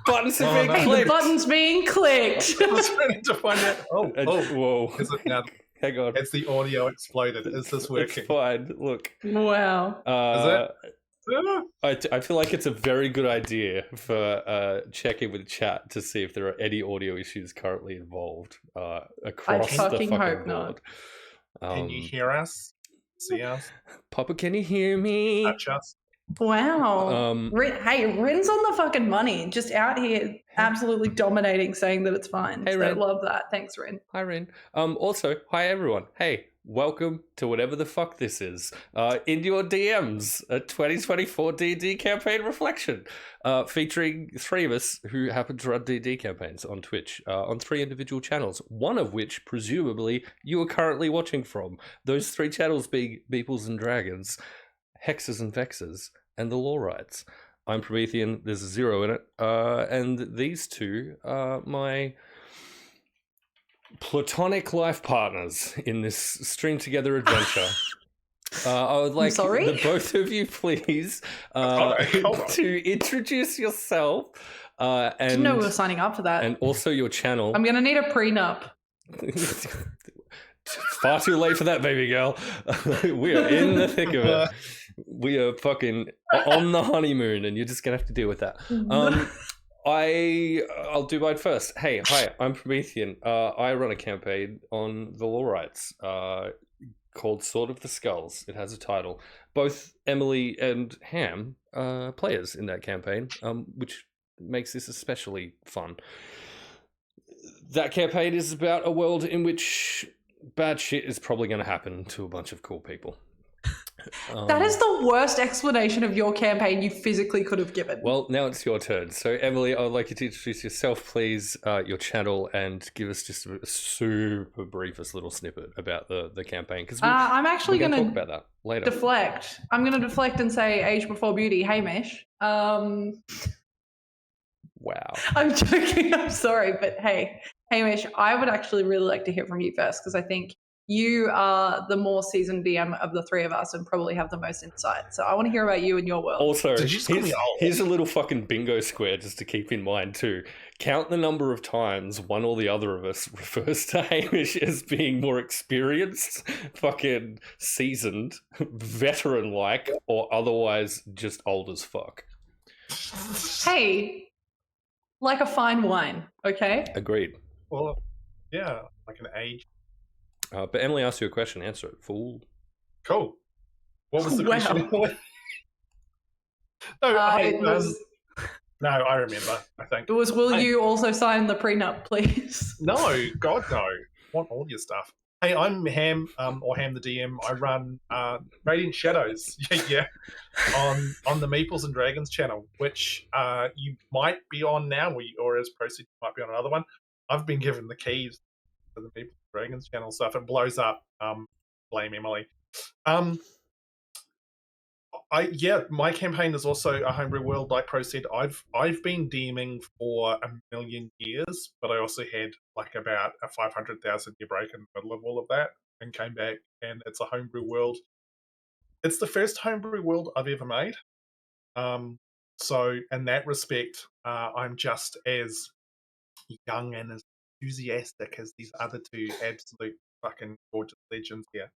Buttons are being no. clicked. The button's being clicked. I was trying to find out. Whoa. Is it now? Hang on. Has the audio exploded? Is this working? It's fine. Look. Wow. I feel like it's a very good idea for checking with chat to see if there are any audio issues currently involved across the fucking hope board. not. Can you hear us? See us? Papa, can you hear me? Touch us? Wow. Hey, Rin's on the fucking money. Just out here absolutely dominating, saying that it's fine. Hey, so Rin. love that. Thanks, Rin. Hi, Rin. Also, hi, everyone. Hey, welcome to whatever the fuck this is. In your DMs, a 2024 D&D Campaign reflection, featuring three of us who happen to run D&D campaigns on Twitch, on three individual channels, one of which, presumably, you are currently watching from. Those three channels being Meeples and Dragons, Hexes and Vexes, and the Lore Rights. I'm Promethean, there's a 0 in it, and these two are my platonic life partners in this string together adventure. I would like the both of you, please, to introduce yourself. And Didn't know we were signing up for that. And also your channel. I'm going to need a prenup. Far too late for that, baby girl. We are in the thick of it. We are fucking on the honeymoon, and you're just going to have to deal with that. I'll do mine first. Hey, hi, I'm Promethean. I run a campaign on the Lore Rights called Sword of the Skulls. It has a title. Both Emily and Ham are players in that campaign, which makes this especially fun. That campaign is about a world in which bad shit is probably going to happen to a bunch of cool people. That is the worst explanation of your campaign you physically could have given. Well, now it's your turn. So, Emily, I would like you to introduce yourself, please, your channel, and give us just a super briefest little snippet about the campaign. Because I'm actually going to talk about that later. Deflect. I'm going to deflect and say age before beauty. Hamish. Wow. I'm joking. I'm sorry. But hey, Hamish, I would actually really like to hear from you first, because I think you are the more seasoned DM of the three of us and probably have the most insight. So I want to hear about you and your world. Also, here's a little fucking bingo square just to keep in mind too. Count the number of times one or the other of us refers to Hamish as being more experienced, fucking seasoned, veteran-like, or otherwise just old as fuck. Hey, like a fine wine, okay? Agreed. Well, yeah, like an age. But Emily asked you a question. Answer it, fool. Cool. What was the question? No, I remember, I think. It was, will you also sign the prenup, please? No, God, no. I want all your stuff. Hey, I'm Ham, or Ham the DM. I run Radiant Shadows, on the Meeples and Dragons channel, which you might be on now, or as Proceed, you might be on another one. I've been given the keys to the Meeples and Dragons channel, so if it blows up, blame Emily. My campaign is also a homebrew world, like Proceed. I've been DMing for a million years, but I also had like about a 500,000 year break in the middle of all of that and came back, and it's a homebrew world. It's the first homebrew world I've ever made. So in that respect, I'm just as young and as enthusiastic as these other two absolute fucking gorgeous legends here.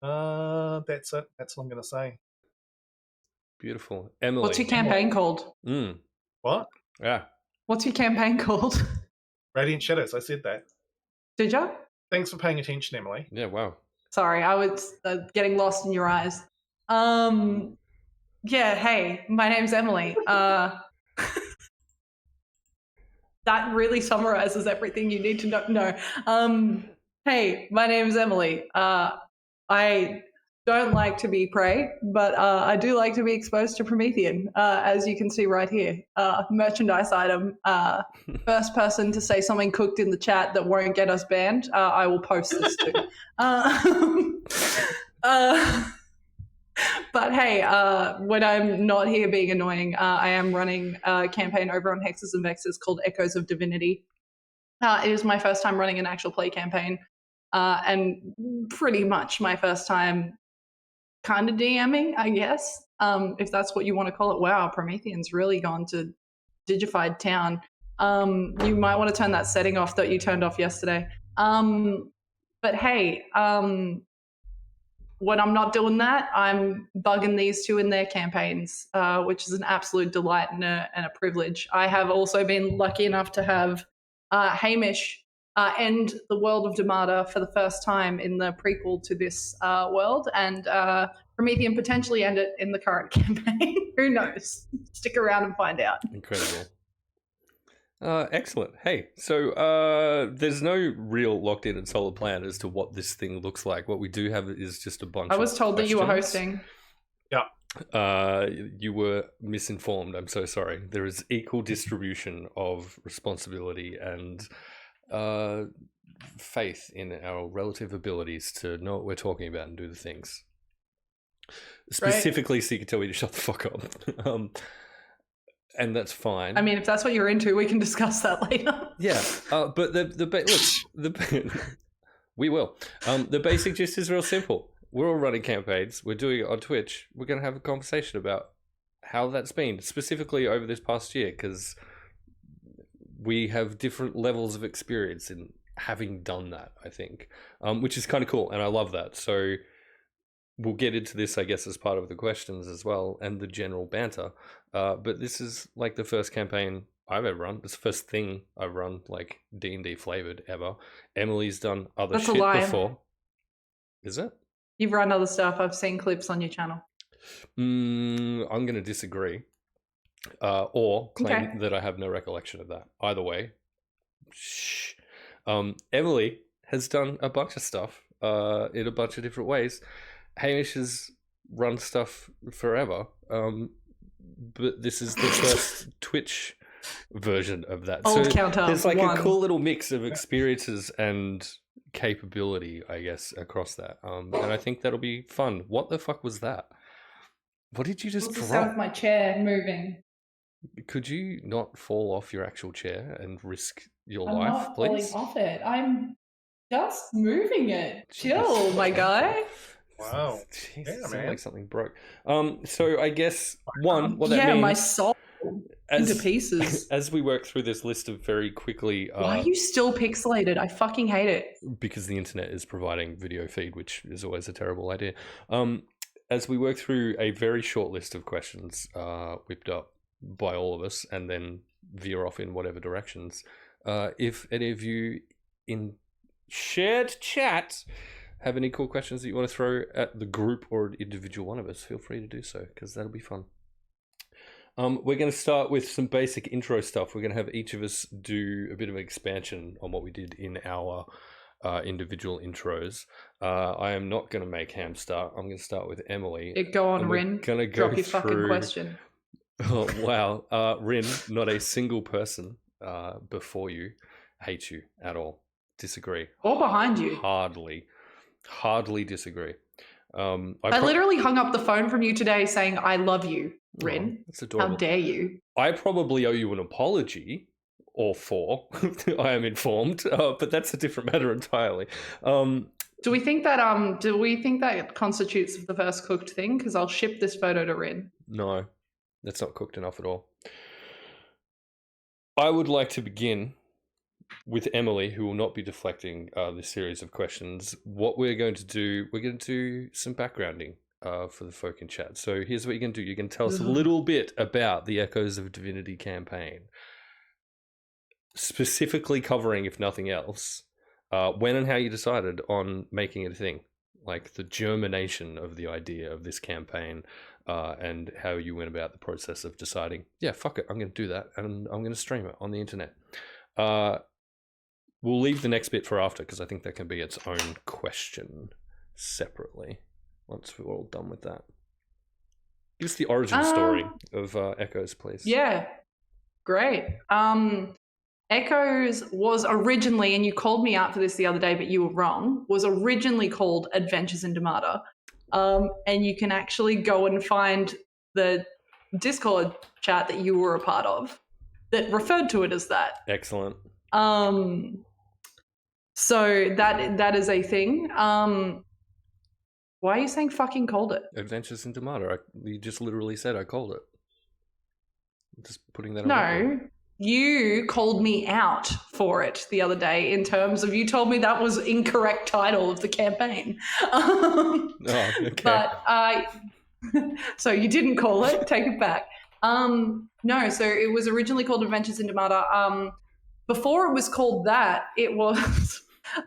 That's it. That's what I'm going to say. Beautiful. Emily. What's your campaign called? What? Yeah. What's your campaign called? Radiant Shadows. I said that. Did you? Thanks for paying attention, Emily. Yeah, wow. Sorry, I was getting lost in your eyes. Yeah, hey, my name's Emily. That really summarizes everything you need to know. No. Hey, my name's Emily. I don't like to be prey, but I do like to be exposed to Promethean, as you can see right here. Merchandise item. First person to say something cooked in the chat that won't get us banned, I will post this to. But hey, when I'm not here being annoying, I am running a campaign over on Hexes and Vexes called Echoes of Divinity. It is my first time running an actual play campaign, and pretty much my first time kind of DMing, I guess, if that's what you want to call it. Wow, Promethean's really gone to digified town. You might want to turn that setting off that you turned off yesterday. But hey, when I'm not doing that, I'm bugging these two in their campaigns, which is an absolute delight and a privilege. I have also been lucky enough to have Hamish end the world of Damata for the first time in the prequel to this world, and Promethean potentially end it in the current campaign. Who knows? Stick around and find out. Incredible. Excellent. Hey, so there's no real locked in and solid plan as to what this thing looks like. What we do have is just a bunch of I was told that you were questions. hosting. Yeah. You were misinformed. I'm so sorry. There is equal distribution of responsibility and faith in our relative abilities to know what we're talking about and do the things. Specifically, so you can tell me to shut the fuck up. And that's fine. I mean, if that's what you're into, we can discuss that later. Yeah, but we will. The basic gist is real simple. We're all running campaigns. We're doing it on Twitch. We're going to have a conversation about how that's been, specifically over this past year, because we have different levels of experience in having done that, I think, which is kind of cool, and I love that. So we'll get into this, I guess, as part of the questions as well, and the general banter. But this is like the first campaign I've ever run. It's the first thing I've run, like D&D flavored ever. Emily's done other That's shit a lie. before. Is it? You've run other stuff. I've seen clips on your channel. I'm going to disagree. Or claim that I have no recollection of that. Either way. Shh. Emily has done a bunch of stuff in a bunch of different ways. Hamish has run stuff forever. But this is the first Twitch version of that. Old so counter, there's like one. a cool little mix of experiences and capability, I guess, across that. And I think that'll be fun. What the fuck was that? What did you just What's the sound drop? of my chair moving? Could you not fall off your actual chair and risk your I'm life, not please? falling off it. I'm just moving it. Chill, Jeez. my guy. Wow. Jeez, Yeah, it sounded man. like something broke. So I guess what that Yeah, means, my soul into pieces. as we work through this list of very quickly, Why are you still pixelated? I fucking hate it. because the internet is providing video feed, which is always a terrible idea. As we work through a very short list of questions whipped up by all of us, and then veer off in whatever directions, if any of you in shared chat have any cool questions that you want to throw at the group or an individual one of us, feel free to do so, because that'll be fun. We're going to start with some basic intro stuff. We're going to have each of us do a bit of an expansion on what we did in our individual intros. I am not going to make Ham start. I'm going to start with Emily. Go on, And we're Rin. gonna go Drop your fucking through- question. Oh, wow. Rin, not a single person before you hates you at all. Disagree. Or behind you. Hardly disagree. I literally hung up the phone from you today saying, I love you, Rin. That's adorable. How dare you? I probably owe you an apology, or four. I am informed, but that's a different matter entirely. Do we think that constitutes the first cooked thing? Because I'll ship this photo to Rin. No, that's not cooked enough at all. I would like to begin with Emily, who will not be deflecting this series of questions. What we're going to do, we're going to do some backgrounding for the folk in chat. So here's what you can do. You can tell us a little bit about the Echoes of Divinity campaign, specifically covering, if nothing else, when and how you decided on making it a thing, like the germination of the idea of this campaign, and how you went about the process of deciding, yeah, fuck it, I'm going to do that, and I'm going to stream it on the internet. We'll leave the next bit for after, because I think that can be its own question separately, once we're all done with that. Give us the origin story of Echoes, please. Yeah, great. Echoes was originally, and you called me out for this the other day, but you were wrong, was originally called Adventures in Damata. And you can actually go and find the Discord chat that you were a part of that referred to it as that. Excellent. So that is a thing. Why are you saying fucking called it? Adventures in Tomato. You just literally said I called it. I'm just putting that on record. No, you called me out for it the other day in terms of you told me that was incorrect title of the campaign. Oh, okay. But so you didn't call it. Take it back. No, so it was originally called Adventures in Tomato. Before it was called that, it was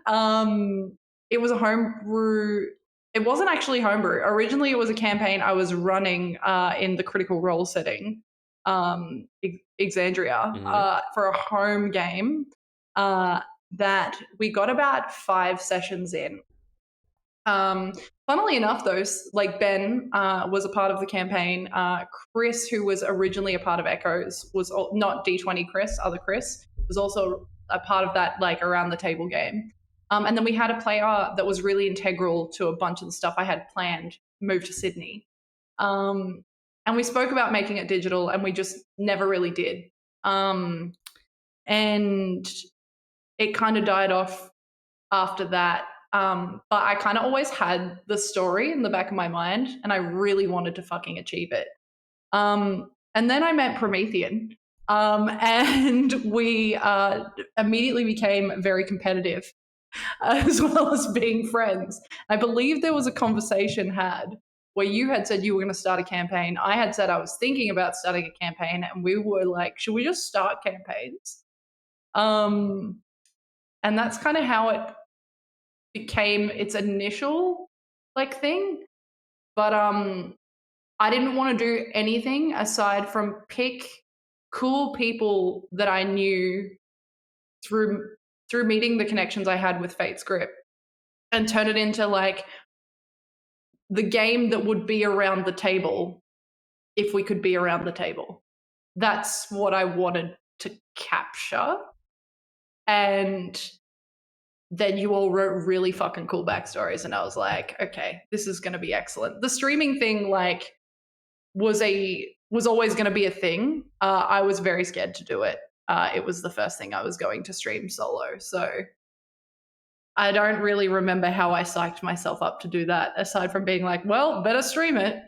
it was a homebrew. It wasn't actually homebrew. Originally, it was a campaign I was running in the Critical Role setting, Exandria, for a home game that we got about 5 sessions in. Funnily enough, though, like Ben was a part of the campaign. Chris, who was originally a part of Echoes, was not D20 Chris, other Chris, was also a part of that, like, around the table game. And then we had a player that was really integral to a bunch of the stuff I had planned move to Sydney. And we spoke about making it digital, and we just never really did. And it kind of died off after that. But I kind of always had the story in the back of my mind, and I really wanted to fucking achieve it. And then I met Promethean, and we immediately became very competitive, as well as being friends. I believe there was a conversation had where you had said you were going to start a campaign. I had said I was thinking about starting a campaign, and we were like, should we just start campaigns? And that's kind of how it became its initial like thing. But I didn't want to do anything aside from pick cool people that I knew through meeting the connections I had with Fate's Grip and turn it into like the game that would be around the table if we could be around the table. That's what I wanted to capture. And then you all wrote really fucking cool backstories, and I was like, okay, this is going to be excellent. The streaming thing, like, was always going to be a thing. I was very scared to do it. It was the first thing I was going to stream solo, so I don't really remember how I psyched myself up to do that, aside from being like, well, better stream it.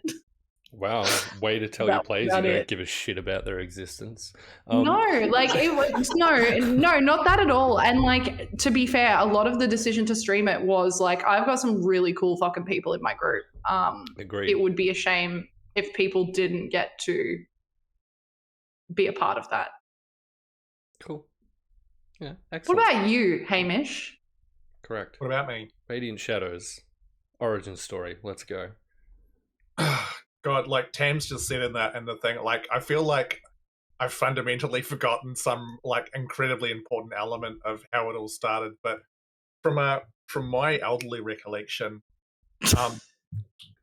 Wow, way to tell your players you don't give a shit about their existence. No, like it was no, not that at all. And like, to be fair, a lot of the decision to stream it was like, I've got some really cool fucking people in my group. Agreed. It would be a shame if people didn't get to be a part of that. Cool. Yeah, excellent. What about you, Hamish? Correct. What about me? Radiant Shadows. Origin story. Let's go. God, like Tam's just said in the thing, like I feel like I've fundamentally forgotten some like incredibly important element of how it all started. But from my elderly recollection,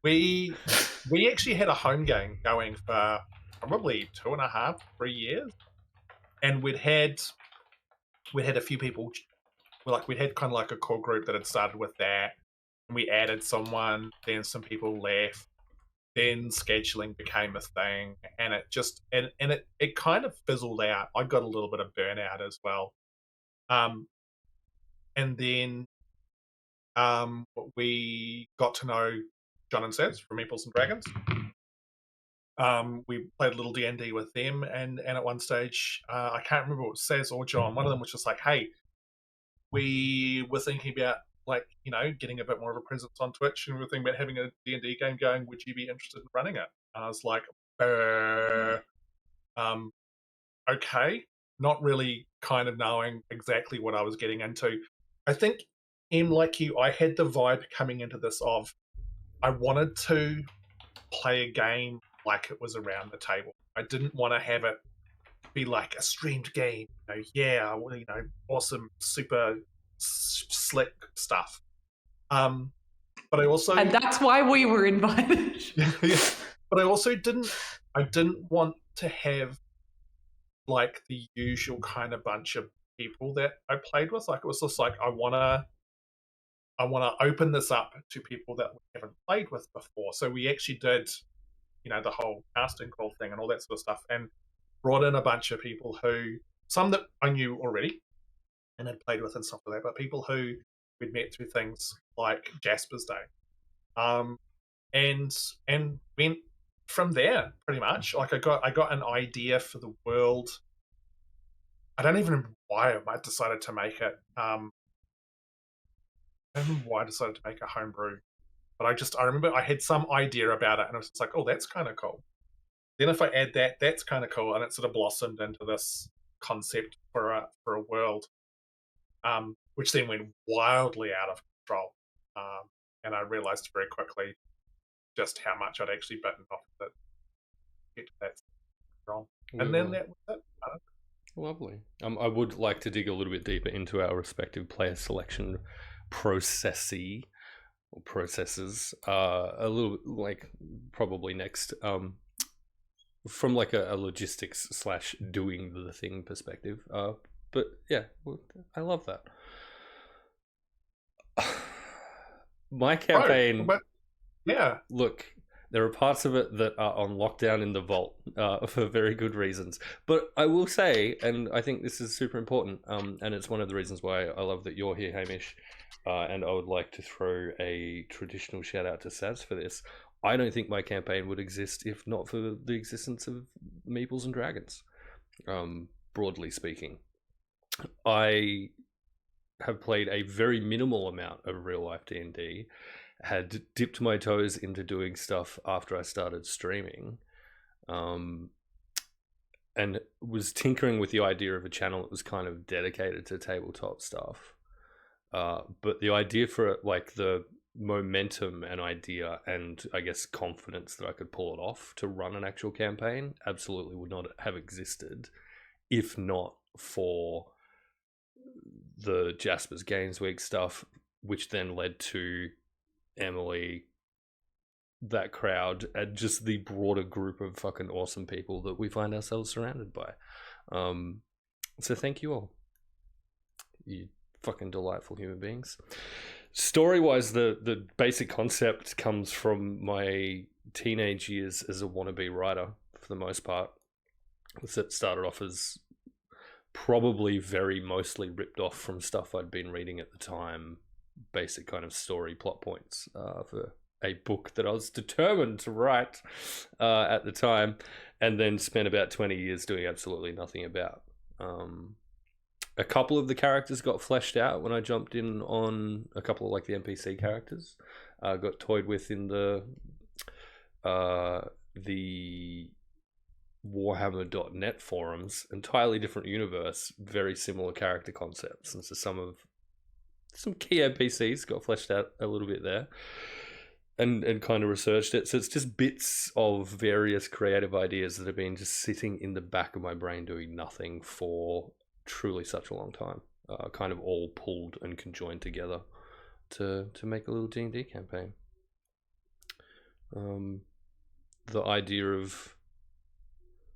we actually had a home game going for probably 2.5, 3 years, and we'd had a few people. We'd had kind of like a core group that had started with that, and we added someone. Then some people left. Then scheduling became a thing, and it just and it kind of fizzled out. I got a little bit of burnout as well, and then we got to know John and Saz from Meeples and Dragons. We played a little D&D with them, and at one stage, I can't remember what it was Saz or John. One of them was just like, "Hey, we were thinking about." Like, you know, getting a bit more of a presence on Twitch, and we were thinking about having a D&D game going. Would you be interested in running it? And I was like, okay. Not really kind of knowing exactly what I was getting into. I think, like you, I had the vibe coming into this of I wanted to play a game like it was around the table. I didn't want to have it be like a streamed game. Awesome, super slick stuff. But I also, and that's why we were invited. Yeah, but I also didn't want to have like the usual kind of bunch of people that I played with. Like, it was just like I wanna open this up to people that we haven't played with before. So we actually did, the whole casting call thing and all that sort of stuff, and brought in a bunch of people some that I knew already and had played with and stuff like that, but people who we'd met through things like Jasper's Day. and went from there pretty much. Like I got an idea for the world. I don't even remember why I decided to make it. I don't remember why I decided to make a homebrew, but I remember I had some idea about it, and I was just like, oh, that's kind of cool. Then if I add that, that's kind of cool, and it sort of blossomed into this concept for a world, which then went wildly out of control, and I realized very quickly just how much I'd actually bitten off that get to that wrong. And then that was it. Lovely. I would like to dig a little bit deeper into our respective player selection processes. A little bit, like, probably next. From like a logistics / doing the thing perspective. But yeah, I love that. My campaign. But yeah, look, there are parts of it that are on lockdown in the vault for very good reasons. But I will say, and I think this is super important, and it's one of the reasons why I love that you're here, Hamish, and I would like to throw a traditional shout out to Saz for this. I don't think my campaign would exist if not for the existence of Meeples and Dragons, broadly speaking. I have played a very minimal amount of real-life D&D, had dipped my toes into doing stuff after I started streaming, and was tinkering with the idea of a channel that was kind of dedicated to tabletop stuff. But the idea for it, like the momentum and idea and I guess confidence that I could pull it off to run an actual campaign absolutely would not have existed if not for the Jasper's Games Week stuff, which then led to Emily, that crowd, and just the broader group of fucking awesome people that we find ourselves surrounded by. So thank you all, you fucking delightful human beings. Story-wise, the basic concept comes from my teenage years as a wannabe writer, for the most part. It started off as probably very mostly ripped off from stuff I'd been reading at the time, basic kind of story plot points for a book that I was determined to write at the time, and then spent about 20 years doing absolutely nothing about. A couple of the characters got fleshed out when I jumped in on a couple of like the NPC characters. Got toyed with in the Warhammer.net forums. Entirely different universe, very similar character concepts, and so some key NPCs got fleshed out a little bit there, and kind of researched it. So it's just bits of various creative ideas that have been just sitting in the back of my brain doing nothing for truly such a long time, kind of all pulled and conjoined together to make a little D&D campaign. The idea of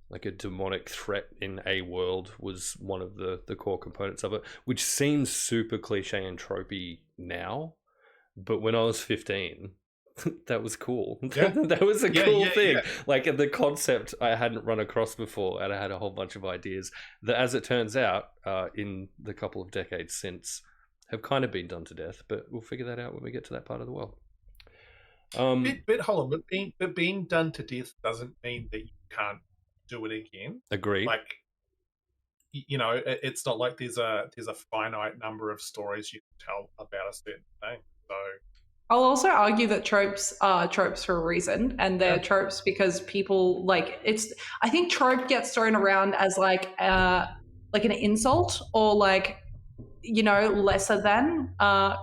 like a demonic threat in a world was one of the core components of it, which seems super cliche and tropey now, but when I was 15 that was cool. Yeah. That was a cool thing. Yeah. Like the concept I hadn't run across before, and I had a whole bunch of ideas that, as it turns out, in the couple of decades since, have kind of been done to death. But we'll figure that out when we get to that part of the world. But hold on, but being done to death doesn't mean that you can't do it again. Agreed. Like, you know, it's not like there's a finite number of stories you can tell about a certain thing. So I'll also argue that tropes are tropes for a reason, and they're tropes because people like it's. I think trope gets thrown around as like an insult or like, you know, lesser than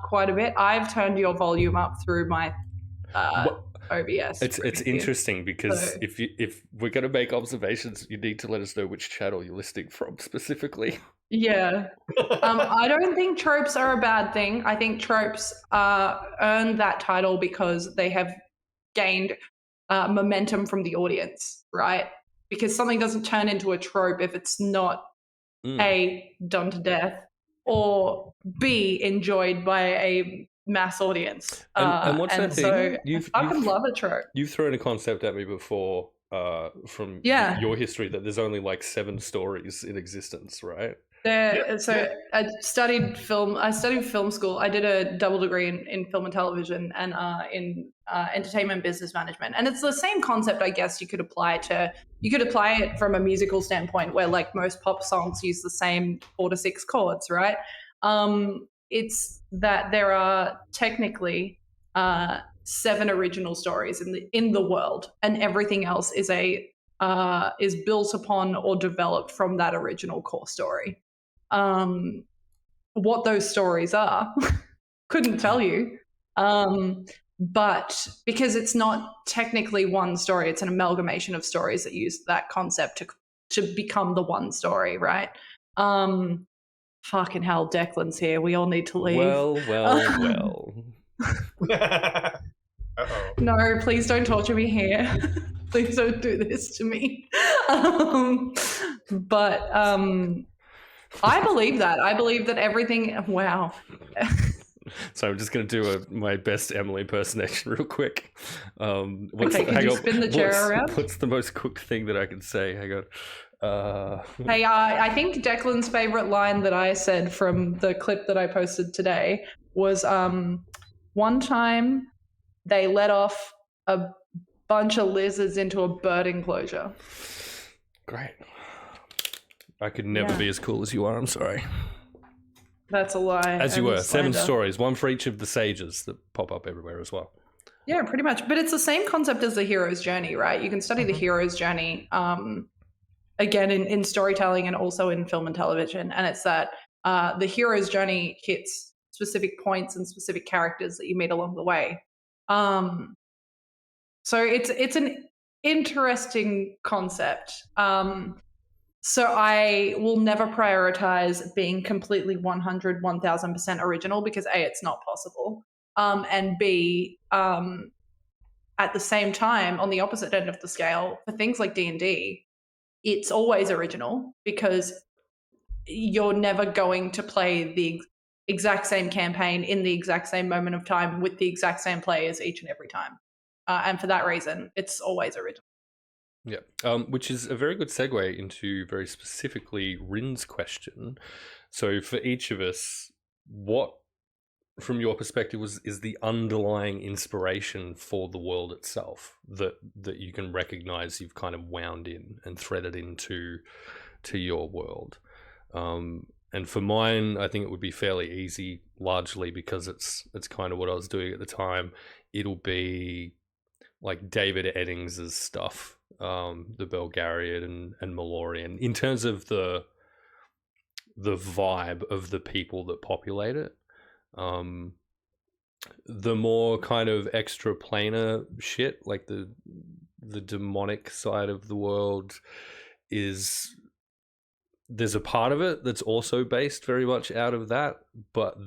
quite a bit. I've turned your volume up through my OBS. It's interesting because if we're going to make observations, you need to let us know which channel you're listening from specifically. Yeah. I don't think tropes are a bad thing. I think tropes earn that title because they have gained momentum from the audience, right? Because something doesn't turn into a trope if it's not A, done to death, or B, enjoyed by a mass audience. And what's that thing? So I can love a trope. You've thrown a concept at me before from your history that there's only like 7 stories in existence, right? So I studied film. I studied film school. I did a double degree in film and television and in entertainment business management. And it's the same concept, I guess. You could apply it from a musical standpoint, where like most pop songs use the same 4 to 6 chords, right? It's that there are technically 7 original stories in the world, and everything else is built upon or developed from that original core story. What those stories are, couldn't tell you. But because it's not technically one story, it's an amalgamation of stories that use that concept to become the one story, right? Fucking hell, Declan's here. We all need to leave. Well. Uh-oh. No, please don't torture me here. Please don't do this to me. But I believe that. I believe that everything. Wow. So I'm just going to do my best Emily impersonation real quick. Okay, could you spin the chair around? What's the most cooked thing that I can say? Hang on. Hey, I think Declan's favorite line that I said from the clip that I posted today was one time they let off a bunch of lizards into a bird enclosure. Great. I could never be as cool as you are. I'm sorry. That's a lie. As you were. 7 stories, one for each of the sages that pop up everywhere as well. Yeah, pretty much. But it's the same concept as the hero's journey, right? You can study the hero's journey, again, in storytelling and also in film and television. And it's that the hero's journey hits specific points and specific characters that you meet along the way. So it's an interesting concept. So I will never prioritize being completely 100, 1000% original because A, it's not possible. And B, at the same time, on the opposite end of the scale, for things like D&D, it's always original because you're never going to play the exact same campaign in the exact same moment of time with the exact same players each and every time. And for that reason, it's always original. Yeah, which is a very good segue into very specifically Rin's question. So for each of us, what, from your perspective, is the underlying inspiration for the world itself that you can recognize you've kind of wound in and threaded into your world? And for mine, I think it would be fairly easy, largely because it's kind of what I was doing at the time. It'll be like David Eddings's stuff, the Belgariad and Malorian, in terms of the vibe of the people that populate it. The more kind of extra planar shit, like the demonic side of the world, there's a part of it that's also based very much out of that, but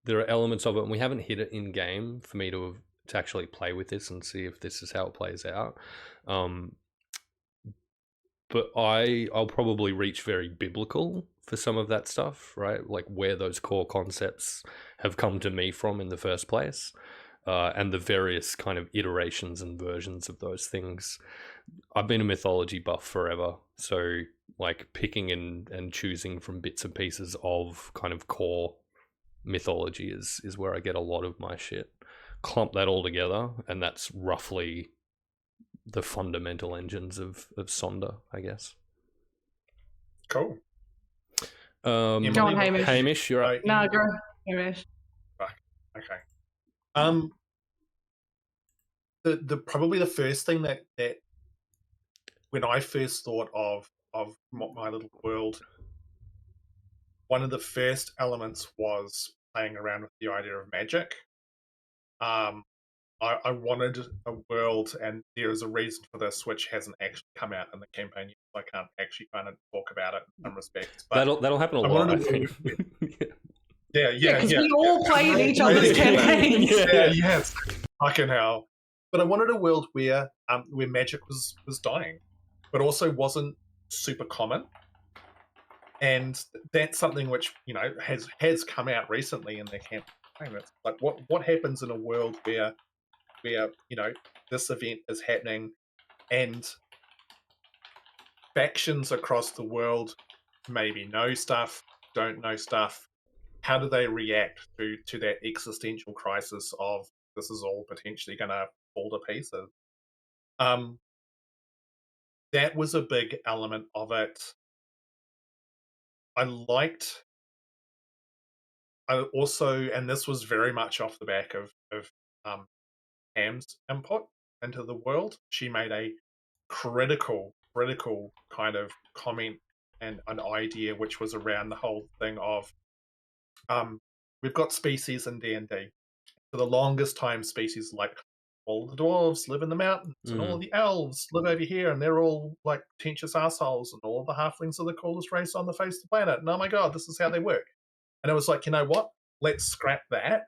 there are elements of it, and we haven't hit it in game for me to actually play with this and see if this is how it plays out. But I'll probably reach very biblical for some of that stuff, right? Like where those core concepts have come to me from in the first place, and the various kind of iterations and versions of those things. I've been a mythology buff forever, so like picking and choosing from bits and pieces of kind of core mythology is where I get a lot of my shit. Clump that all together, and that's roughly the fundamental engines of Sonder, I guess. Cool. Go on, Hamish. Hamish, you're right. No, go on, Hamish. Okay. The probably the first thing that when I first thought of my little world, one of the first elements was playing around with the idea of magic. I wanted a world, and there is a reason for this, which hasn't actually come out in the campaign yet, so I can't actually kind of talk about it in some respects. But that'll happen a lot, I think. Yeah. Because we all play in each other's campaigns. Yes. Fucking hell. But I wanted a world where magic was dying, but also wasn't super common. And that's something which, has come out recently in the campaign. It's like what happens in a world where this event is happening and factions across the world maybe know stuff, don't know stuff. How do they react to that existential crisis of this is all potentially going to fall to pieces? That was a big element of it. I also, and this was very much off the back of Pam's input into the world. She made a critical kind of comment and an idea, which was around the whole thing of we've got species in D&D. For the longest time, species like all the dwarves live in the mountains, and all of the elves live over here, and they're all like pretentious assholes, and all of the halflings are the coolest race on the face of the planet. And oh my god, this is how they work. And it was like, you know what? Let's scrap that.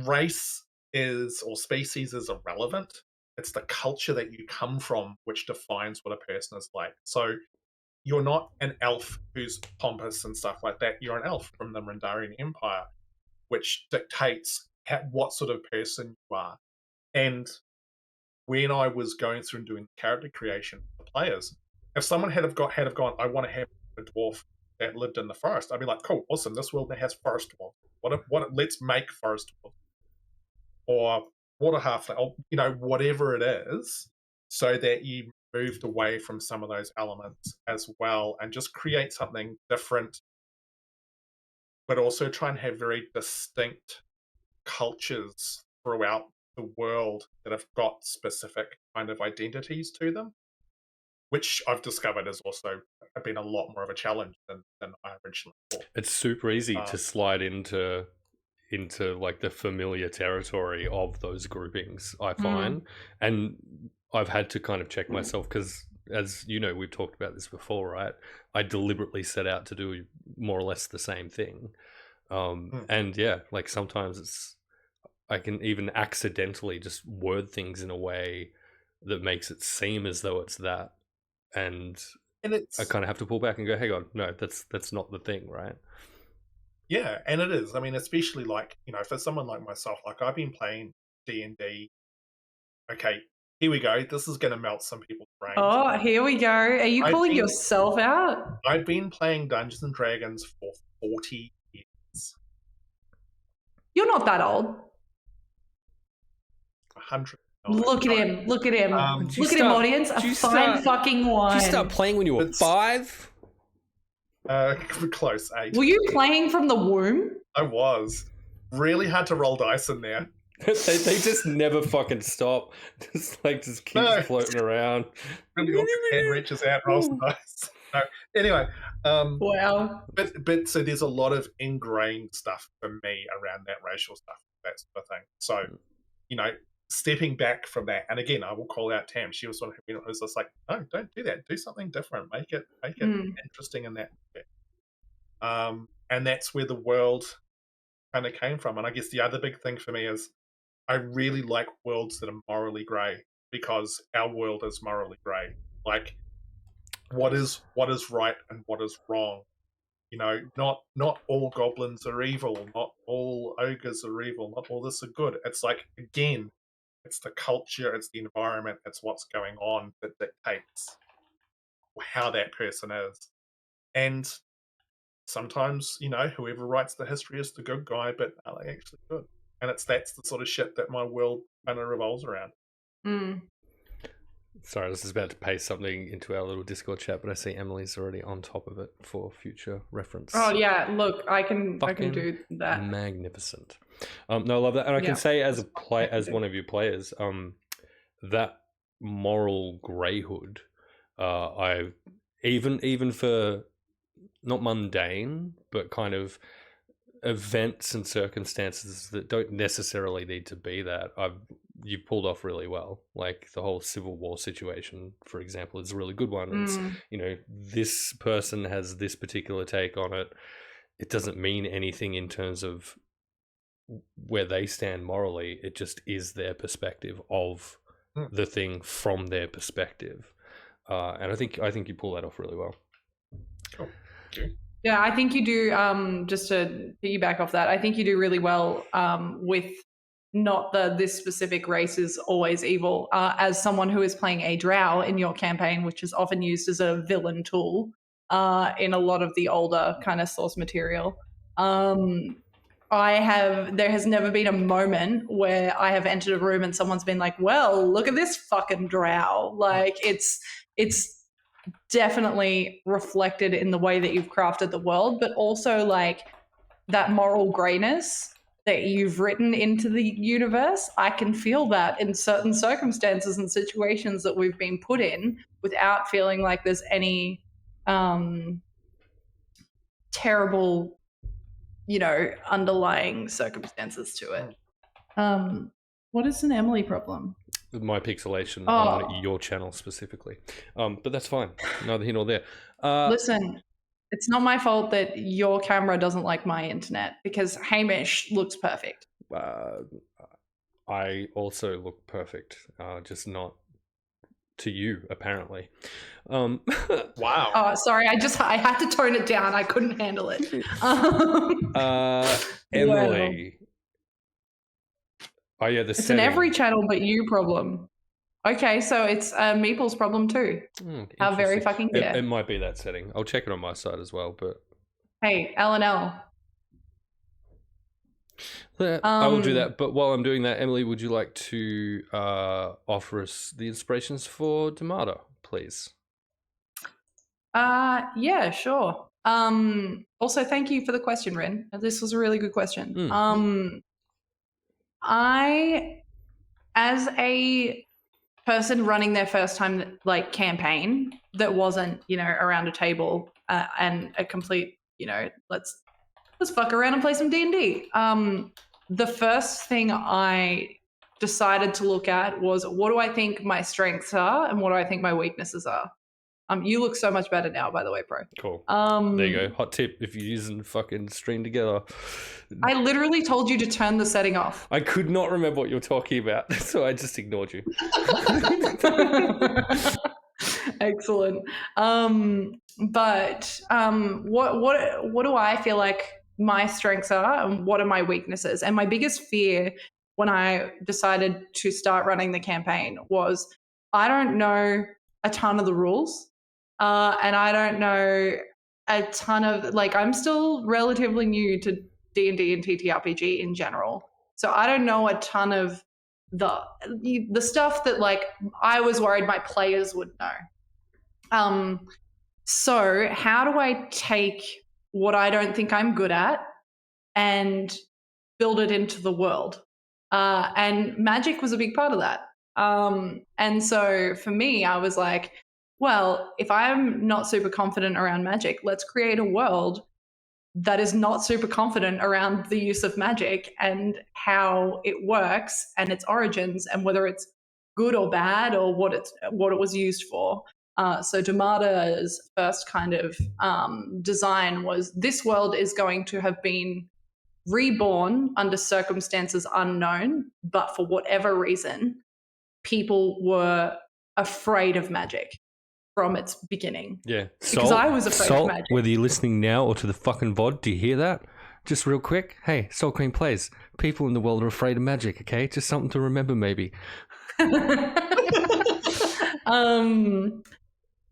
Race is, or species is irrelevant. It's the culture that you come from which defines what a person is like. So you're not an elf who's pompous and stuff like that. You're an elf from the Rendarian Empire, which dictates what sort of person you are. And when I was going through and doing character creation for players, if someone had gone, I want to have a dwarf that lived in the forest, I'd be like, cool, awesome, this world that has forest dwarf. Let's make forest dwarf. Or water halfling, or whatever it is, so that you moved away from some of those elements as well and just create something different, but also try and have very distinct cultures throughout the world that have got specific kind of identities to them, which I've discovered has also been a lot more of a challenge than I originally thought. It's super easy to slide into like the familiar territory of those groupings, I find. And I've had to kind of check myself because, as you know, we've talked about this before, right? I deliberately set out to do more or less the same thing. And yeah, like sometimes I can even accidentally just word things in a way that makes it seem as though it's that. And I kind of have to pull back and go, hang on, no, that's not the thing, right? Yeah, and it is. I mean, especially like, for someone like myself, like I've been playing D&D. Okay, here we go. This is going to melt some people's brains. Oh, here we go. Are you calling yourself out? I've been playing Dungeons and Dragons for 40 years. You're not that old. 100. Look at him. Look at him. Look at him, audience. A fine fucking wine. Did you start playing when you were 5? Close, 8. Were you playing from the womb? I was. Really hard to roll dice in there. they just never fucking stop. Just keeps floating around. Really awkward hand reaches out, rolls the dice. No. Anyway. Wow. But so there's a lot of ingrained stuff for me around that racial stuff, that sort of thing. So, stepping back from that, and again, I will call out Tam. She was sort of, it was just like, no, don't do that. Do something different. Make it interesting in that way. And that's where the world kind of came from. And I guess the other big thing for me is I really like worlds that are morally grey, because our world is morally grey. Like, what is right and what is wrong? Not all goblins are evil, not all ogres are evil, not all this are good. It's like, again, it's the culture, it's the environment, it's what's going on that dictates how that person is. And sometimes, whoever writes the history is the good guy, but are they actually good? And that's the sort of shit that my world kind of revolves around. Sorry, I was just about to paste something into our little Discord chat, but I see Emily's already on top of it for future reference. Oh yeah, look, I can do that. Magnificent. No, I love that, and I can say as one of your players, that moral greyhood, I even for not mundane, but kind of events and circumstances that don't necessarily need to be that, you pulled off really well. Like the whole Civil War situation, for example, is a really good one. It's, this person has this particular take on it. It doesn't mean anything in terms of where they stand morally. It just is their perspective of the thing from their perspective. And I think you pull that off really well. Cool. Okay. Yeah, I think you do, just to piggyback off that, I think you do really well with not this specific race is always evil. As someone who is playing a drow in your campaign, which is often used as a villain tool, in a lot of the older kind of source material. There has never been a moment where I have entered a room and someone's been like, well, look at this fucking drow. Like it's definitely reflected in the way that you've crafted the world, but also like that moral grayness that you've written into the universe. I can feel that in certain circumstances and situations that we've been put in without feeling like there's any terrible, underlying circumstances to it. What is an Emily problem? My pixelation on your channel specifically. But that's fine. Neither here nor there. Listen, it's not my fault that your camera doesn't like my internet because Hamish looks perfect. I also look perfect, just not to you, apparently. Wow. Oh, sorry. I had to tone it down. I couldn't handle it. Emily. Oh yeah, it's an every channel but you problem. Okay, so it's a Meeples problem too. How very fucking dare. It might be that setting. I'll check it on my side as well, but hey, L&L. I will do that. But while I'm doing that, Emily, would you like to offer us the inspirations for Demata, please? Yeah, sure. Also, thank you for the question, Ren. This was a really good question. I, as a person running their first time campaign that wasn't around a table and a complete let's fuck around and play some D&D. The first thing I decided to look at was, what do I think my strengths are and what do I think my weaknesses are? You look so much better now, by the way, bro. Cool. There you go. Hot tip if you're using fucking Stream Together. I literally told you to turn the setting off. I could not remember what you were talking about, so I just ignored you. Excellent. But what do I feel like my strengths are and what are my weaknesses? And my biggest fear when I decided to start running the campaign was I don't know a ton of the rules. And I don't know a ton of, I'm still relatively new to D&D and TTRPG in general. So I don't know a ton of the stuff that, I was worried my players would know. So how do I take what I don't think I'm good at and build it into the world? And magic was a big part of that. And so for me, I was like, well, if I'm not super confident around magic, let's create a world that is not super confident around the use of magic and how it works and its origins and whether it's good or bad or what it was used for. So Demata's first kind of design was, this world is going to have been reborn under circumstances unknown, but for whatever reason, people were afraid of magic from its beginning. Yeah. Because I was afraid of magic. Whether you're listening now or to the fucking VOD, do you hear that? Just real quick. Hey, Soul Queen plays. People in the world are afraid of magic, okay? Just something to remember maybe.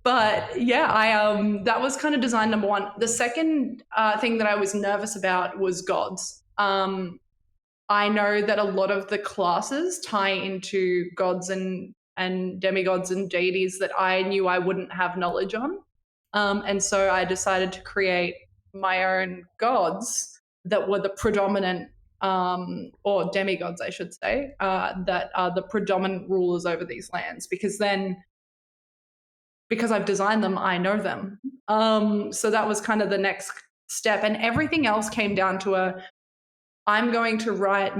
But yeah, that was kind of design number one. The second thing that I was nervous about was gods. I know that a lot of the classes tie into gods and demigods and deities that I knew I wouldn't have knowledge on. And so I decided to create my own gods that were the predominant, or demigods, I should say, that are the predominant rulers over these lands. Because I've designed them, I know them. So that was kind of the next step. And everything else came down to I'm going to write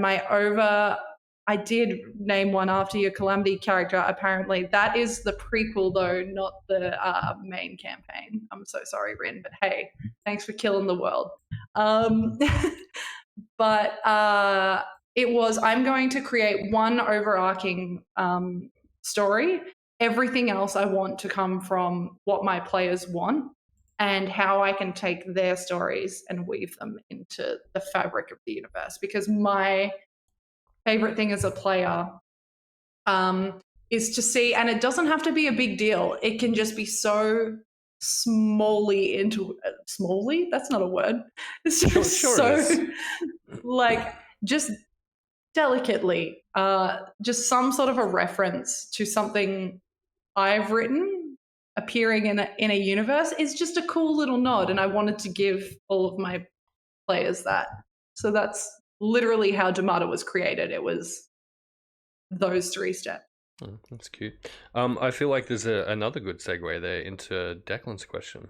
I did name one after your Calamity character, apparently. That is the prequel, though, not the main campaign. I'm so sorry, Rin, but hey, thanks for killing the world. But it was, I'm going to create one overarching story. Everything else I want to come from what my players want and how I can take their stories and weave them into the fabric of the universe. Because my favorite thing as a player is to see, and it doesn't have to be a big deal. It can just be so smally into smally. That's not a word. It's just Sure so it is. like just delicately, just some sort of a reference to something I've written appearing in a universe is just a cool little nod, and I wanted to give all of my players that. So that's literally how Domata was created. It was those 3 steps. Oh, that's cute. I feel like there's another good segue there into Declan's question,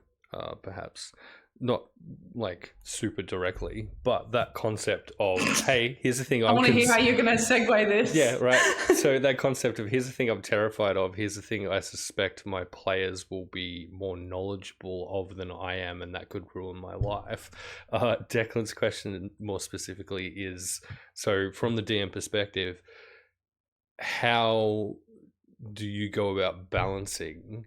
perhaps. Not like super directly, but that concept of, hey, here's the thing I want to hear how you're going to segue this. Yeah, right. So that concept of, here's the thing I'm terrified of, here's the thing I suspect my players will be more knowledgeable of than I am, and that could ruin my life. Declan's question more specifically is, so from the DM perspective, how do you go about balancing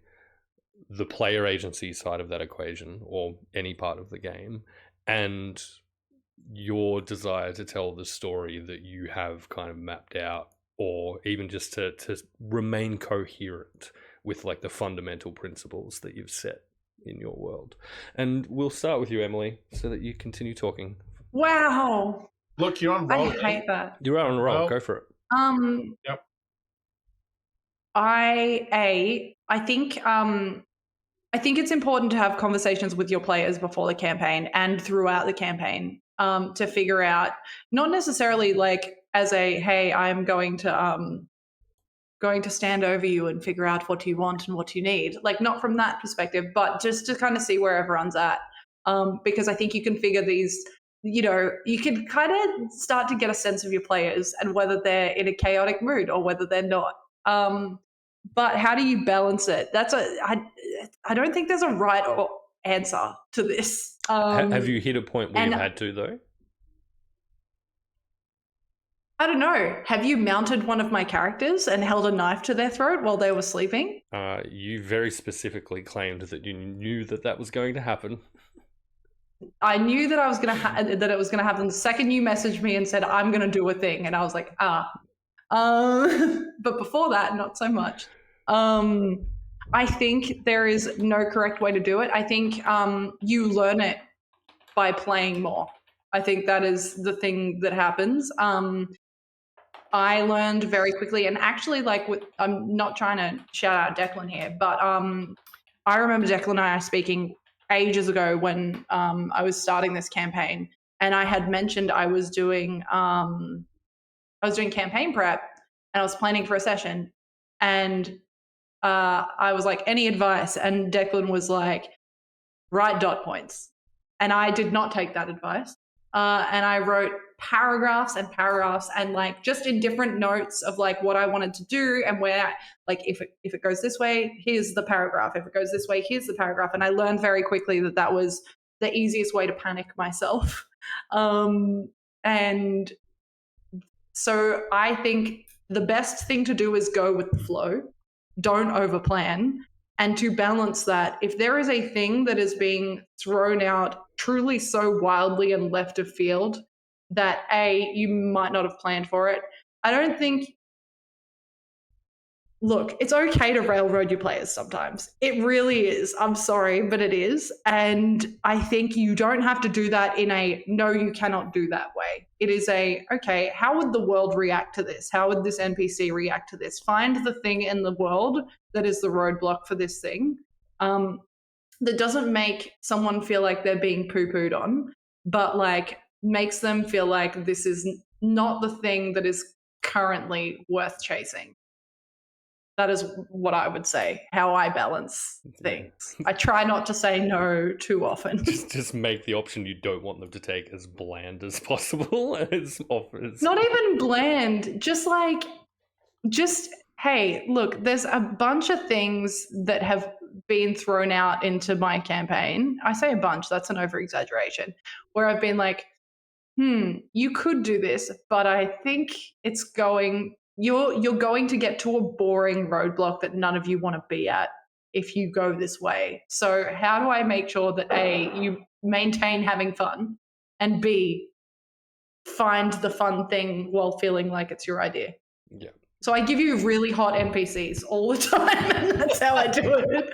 the player agency side of that equation, or any part of the game, and your desire to tell the story that you have kind of mapped out, or even just to remain coherent with like the fundamental principles that you've set in your world? And we'll start with you, Emily, so that you continue talking. Wow. Look, you're on roll. I hate that. You're on a roll. Well, Go for it. Yep. I think it's important to have conversations with your players before the campaign and throughout the campaign, to figure out, not necessarily like as a, hey, I'm going to stand over you and figure out what you want and what you need, like not from that perspective, but just to kind of see where everyone's at, because I think you can figure these, you know, you can kind of start to get a sense of your players and whether they're in a chaotic mood or whether they're not. But how do you balance it? I don't think there's a right or answer to this. Have you hit a point where you've had to, though? I don't know. Have you mounted one of my characters and held a knife to their throat while they were sleeping? You very specifically claimed that you knew that was going to happen. I knew that that it was going to happen the second you messaged me and said, I'm going to do a thing. And I was like, but before that, not so much. I think there is no correct way to do it. I think you learn it by playing more. I think that is the thing that happens. I learned very quickly, and actually, I'm not trying to shout out Declan here, but I remember Declan and I speaking ages ago when I was starting this campaign, and I had mentioned I was doing campaign prep, and I was planning for a session, and I was like, any advice? And Declan was like, write dot points. And I did not take that advice. And I wrote paragraphs and paragraphs, and like just in different notes of like what I wanted to do and where, like if it goes this way, here's the paragraph. If it goes this way, here's the paragraph. And I learned very quickly that was the easiest way to panic myself. And so I think the best thing to do is go with the flow. Don't overplan. And to balance that, if there is a thing that is being thrown out truly so wildly and left of field that you might not have planned for it, I don't think, look, it's okay to railroad your players sometimes. It really is. I'm sorry, but it is. And I think you don't have to do that in a, no, you cannot do that way. It is a, okay, how would the world react to this? How would this NPC react to this? Find the thing in the world that is the roadblock for this thing, that doesn't make someone feel like they're being poo-pooed on, but like makes them feel like this is not the thing that is currently worth chasing. That is what I would say, how I balance things. I try not to say no too often. Just make the option you don't want them to take as bland as possible. Not even bland, just hey, look, there's a bunch of things that have been thrown out into my campaign. I say a bunch, that's an over-exaggeration, where I've been like, you could do this, but I think it's you're going to get to a boring roadblock that none of you want to be at if you go this way. So how do I make sure that A, you maintain having fun, and B, find the fun thing while feeling like it's your idea? Yeah. So I give you really hot NPCs all the time, and that's how I do it.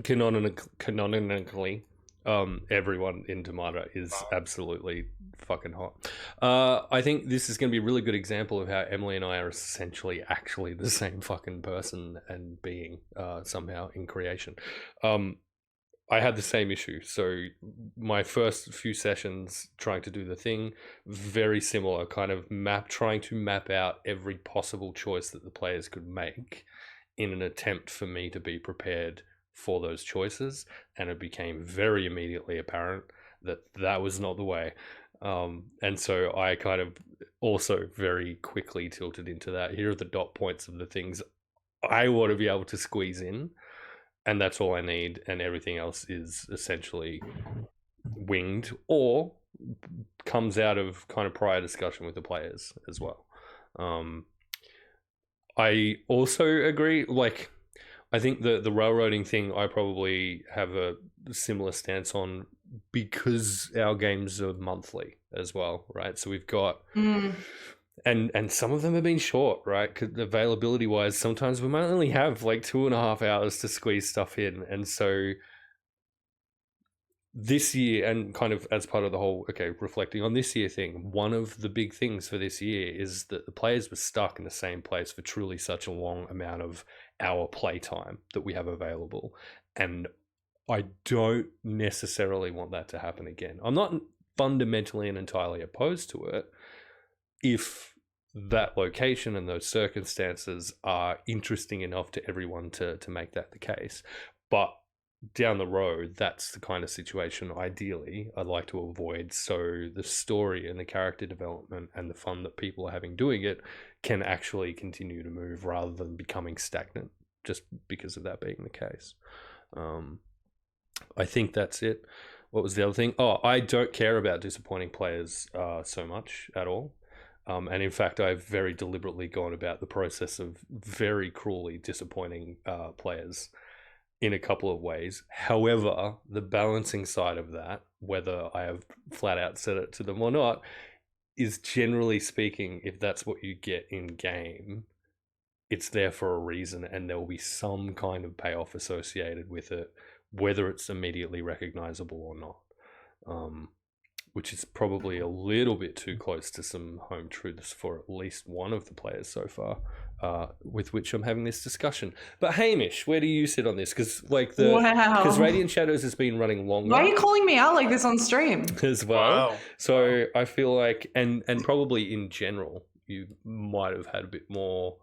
canonically, everyone in Tomata is absolutely fucking hot. I think this is going to be a really good example of how Emily and I are essentially actually the same fucking person and being somehow in creation. I had the same issue. So my first few sessions trying to do the thing, very similar, kind of trying to map out every possible choice that the players could make in an attempt for me to be prepared for those choices. And it became very immediately apparent that that was not the way. And so I kind of also very quickly tilted into that. Here are the dot points of the things I want to be able to squeeze in, and that's all I need, and everything else is essentially winged or comes out of kind of prior discussion with the players as well. I also agree, like, I think the railroading thing I probably have a similar stance on because our games are monthly as well, right? So we've got and some of them have been short, right? Because availability wise, sometimes we might only have like 2.5 hours to squeeze stuff in. And so this year, and kind of as part of the whole, reflecting on this year thing, one of the big things for this year is that the players were stuck in the same place for truly such a long amount of our playtime that we have available. And I don't necessarily want that to happen again. I'm not fundamentally and entirely opposed to it if that location and those circumstances are interesting enough to everyone to make that the case. But down the road, that's the kind of situation ideally I'd like to avoid, so the story and the character development and the fun that people are having doing it can actually continue to move rather than becoming stagnant just because of that being the case. I think that's it. What was the other thing? I don't care about disappointing players so much at all. And in fact, I've very deliberately gone about the process of very cruelly disappointing players in a couple of ways. However, the balancing side of that, whether I have flat out said it to them or not, is generally speaking, if that's what you get in game, it's there for a reason and there will be some kind of payoff associated with it, whether it's immediately recognizable or not. Which is probably a little bit too close to some home truths for at least one of the players so far, with which I'm having this discussion. But Hamish, where do you sit on this? Because because Radiant Shadows has been running longer. Why are you calling me out like this on stream as well? Wow. So I feel like, and probably in general, you might have had a bit more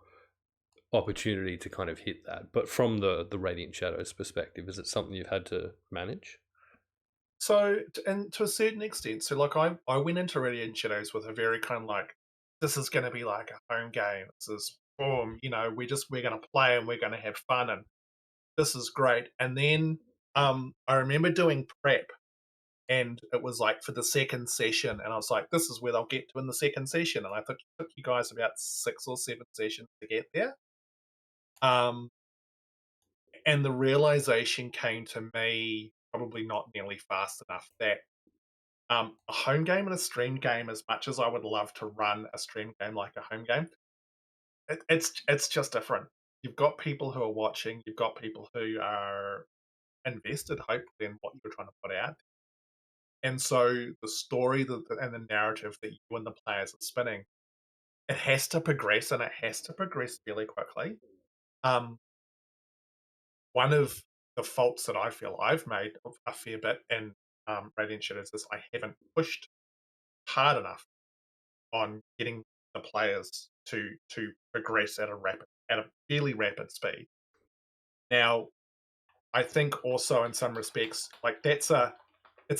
opportunity to kind of hit that. But from the Radiant Shadows perspective, is it something you've had to manage? So, and to a certain extent, so like I went into Radiant Shadows with a very kind of like, this is going to be like a home game. This is boom, we're going to play and we're going to have fun and this is great. And then I remember doing prep, and it was like for the second session, and I was like, this is where they'll get to in the second session. And I think it took you guys about 6 or 7 sessions to get there. And the realization came to me, probably not nearly fast enough, that a home game and a stream game, as much as I would love to run a stream game like a home game, it's just different. You've got people who are watching, you've got people who are invested, hopefully, in what you're trying to put out. And so the story and the narrative that you and the players are spinning, it has to progress, and it has to progress really quickly. One of the faults that I feel I've made a fair bit in Radiant Shadows is I haven't pushed hard enough on getting the players to progress at a fairly rapid speed. Now, I think also in some respects, like it's a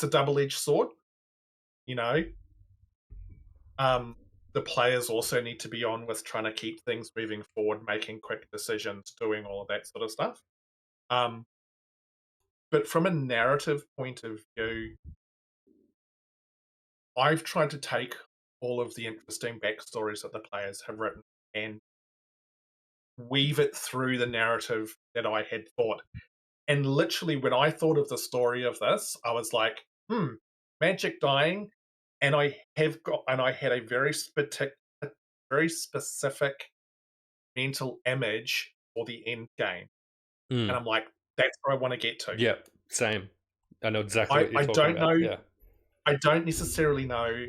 double-edged sword. The players also need to be on with trying to keep things moving forward, making quick decisions, doing all of that sort of stuff. But from a narrative point of view, I've tried to take all of the interesting backstories that the players have written and weave it through the narrative that I had thought. And literally, when I thought of the story of this, I was like, magic dying, and I had a very specific mental image for the end game. And I'm like, That's where I want to get to. Yeah, same. I know exactly what you're I talking don't about. know. Yeah. I don't necessarily know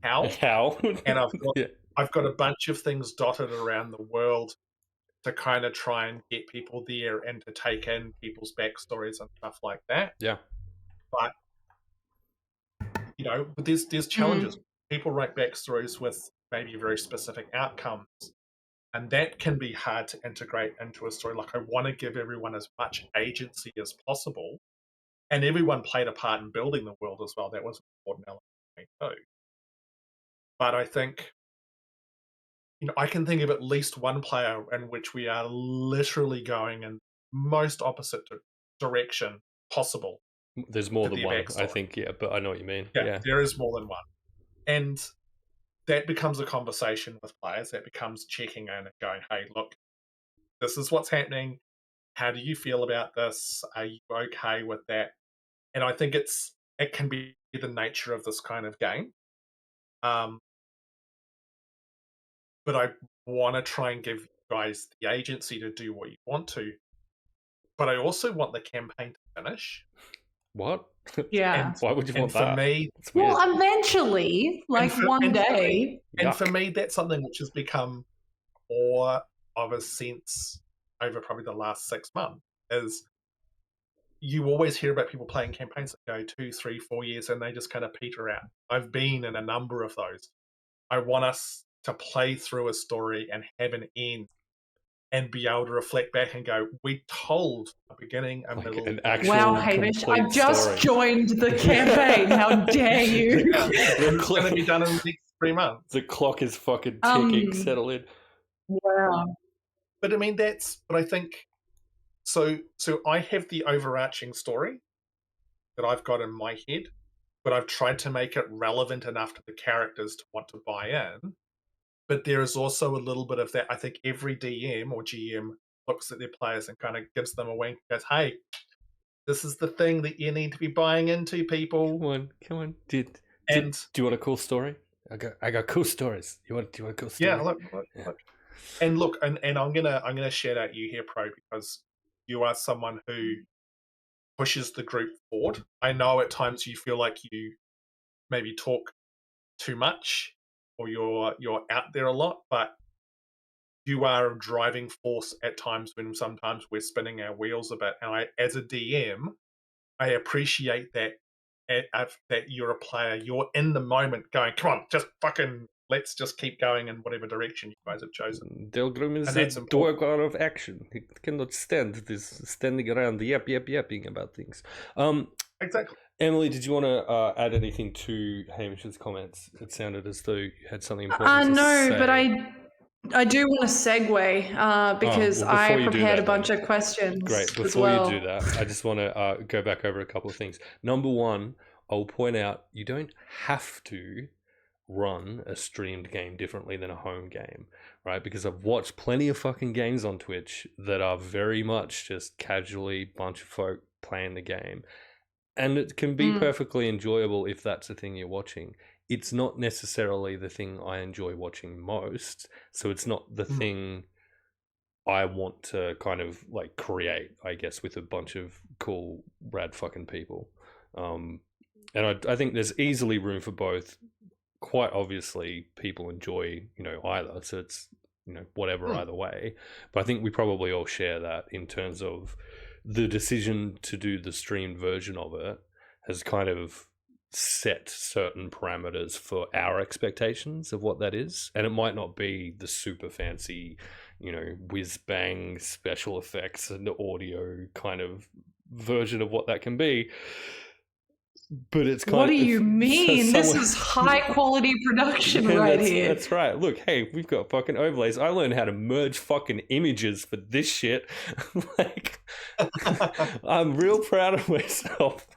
how, How? and Yeah. I've got a bunch of things dotted around the world to kind of try and get people there and to take in people's backstories and stuff like that. Yeah. But there's challenges. People write backstories with maybe very specific outcomes, and that can be hard to integrate into a story. Like, I want to give everyone as much agency as possible, and everyone played a part in building the world as well. That was an important element for me too. But I think, I can think of at least one player in which we are literally going in most opposite direction possible. There's more to than their one, I backstory. think, yeah, but I know what you mean. Yeah, Yeah. there is more than one. And that becomes a conversation with players. That becomes checking in and going, hey, look, this is what's happening. How do you feel about this? Are you okay with that? And I think it can be the nature of this kind of game. But I want to try and give you guys the agency to do what you want to. But I also want the campaign to finish. What? Yeah. And, Why would you want for that? me, It's weird. Well, eventually, like one day. And for me, that's something which has become more of a sense over probably the last 6 months. Is you always hear about people playing campaigns that go 2, 3, 4 years and they just kind of peter out. I've been in a number of those. I want us to play through a story and have an end and be able to reflect back and go, we told a beginning, a middle, an actual Wow, Hamish, complete I've just story. joined the campaign. How dare you? It's going to be done in the next 3 months. The clock is fucking ticking. Settle in. Wow. But I mean, but I think, so I have the overarching story that I've got in my head, but I've tried to make it relevant enough to the characters to want to buy in. But there is also a little bit of that. I think every DM or GM looks at their players and kind of gives them a wink and goes, hey, this is the thing that you need to be buying into, people. Come on. Do you want a cool story? I got cool stories. Do you want a cool story? Yeah, look. And look, and I'm gonna shout out you here, Pro, because you are someone who pushes the group forward. I know at times you feel like you maybe talk too much or you're out there a lot, but you are a driving force at times when sometimes we're spinning our wheels a bit. And as a DM, I appreciate that that you're a player. You're in the moment going, come on, just fucking let's just keep going in whatever direction you guys have chosen. Delgrim is a dog out of action. He cannot stand this standing around yapping about things. Exactly. Emily, did you want to add anything to Hamish's comments? It sounded as though you had something important to say. No, but I do want to segue because I prepared a bunch of questions. Great. Before you do that, I just want to go back over a couple of things. Number one, I'll point out you don't have to run a streamed game differently than a home game, right? Because I've watched plenty of fucking games on Twitch that are very much just casually bunch of folk playing the game. And it can be perfectly enjoyable if that's the thing you're watching. It's not necessarily the thing I enjoy watching most, so it's not the thing I want to kind of like create, I guess, with a bunch of cool, rad fucking people. And I think there's easily room for both. Quite obviously, people enjoy, either, so it's, whatever either way. But I think we probably all share that in terms of the decision to do the streamed version of it has kind of set certain parameters for our expectations of what that is. And it might not be the super fancy, whiz bang special effects and audio kind of version of what that can be. But it's kind of... What do you mean? This is high quality production here. That's right. Look, hey, we've got fucking overlays. I learned how to merge fucking images for this shit. I'm real proud of myself.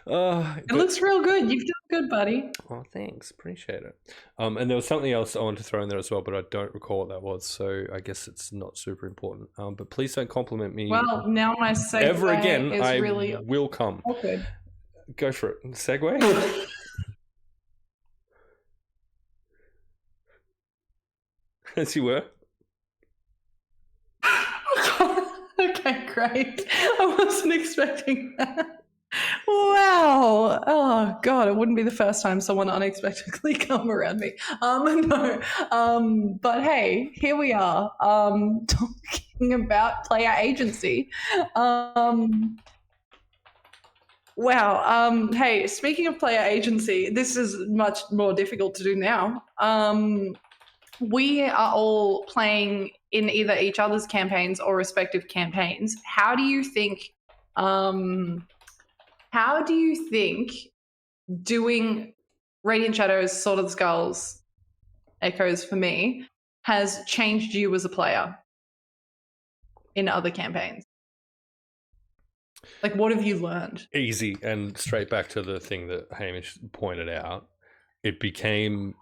It looks real good. You've done good, buddy. Oh, thanks. Appreciate it. And there was something else I wanted to throw in there as well, but I don't recall what that was, so I guess it's not super important. But please don't compliment me. Well, now my segue ever again. Is I really will come. Okay. Go for it. Segue? As you were. Okay, great. I wasn't expecting that. Wow. Oh God, it wouldn't be the first time someone unexpectedly come around me. No. But hey, here we are. Talking about player agency. Wow. Hey, speaking of player agency, this is much more difficult to do now. We are all playing in either each other's campaigns or respective campaigns. How do you think doing Radiant Shadows, Sword of the Skulls, Echoes for me has changed you as a player in other campaigns? Like, what have you learned? Easy, and straight back to the thing that Hamish pointed out. It became,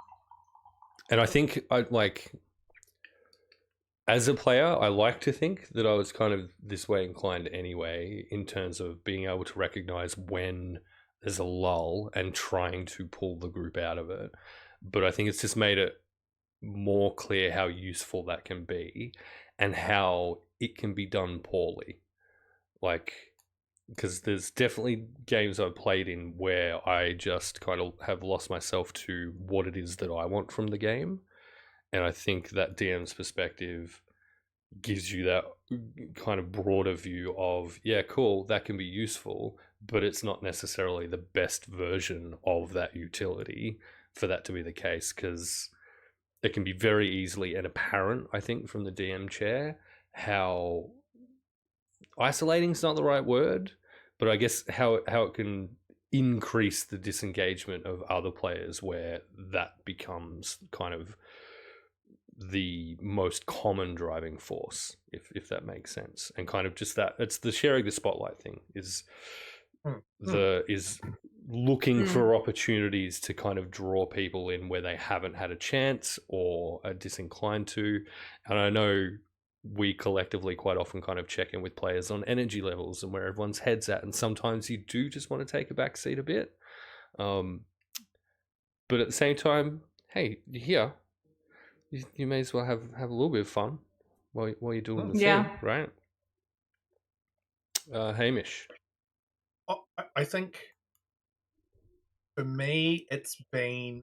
and I think as a player, I like to think that I was kind of this way inclined anyway, in terms of being able to recognize when there's a lull and trying to pull the group out of it. But I think it's just made it more clear how useful that can be and how it can be done poorly. Like, because there's definitely games I've played in where I just kind of have lost myself to what it is that I want from the game. And I think that DM's perspective gives you that kind of broader view of, yeah, cool, that can be useful, but it's not necessarily the best version of that utility for that to be the case, because it can be very easily and apparent, I think, from the DM chair, how isolating is not the right word, but I guess how it can increase the disengagement of other players, where that becomes kind of the most common driving force, if that makes sense. And kind of just that, it's the sharing the spotlight thing is looking for opportunities to kind of draw people in where they haven't had a chance or are disinclined to. And I know we collectively quite often kind of check in with players on energy levels and where everyone's head's at, and sometimes you do just want to take a back seat a bit, but at the same time, hey, you're here, you may as well have a little bit of fun while you're doing the thing, right? Hamish. I think for me, it's been,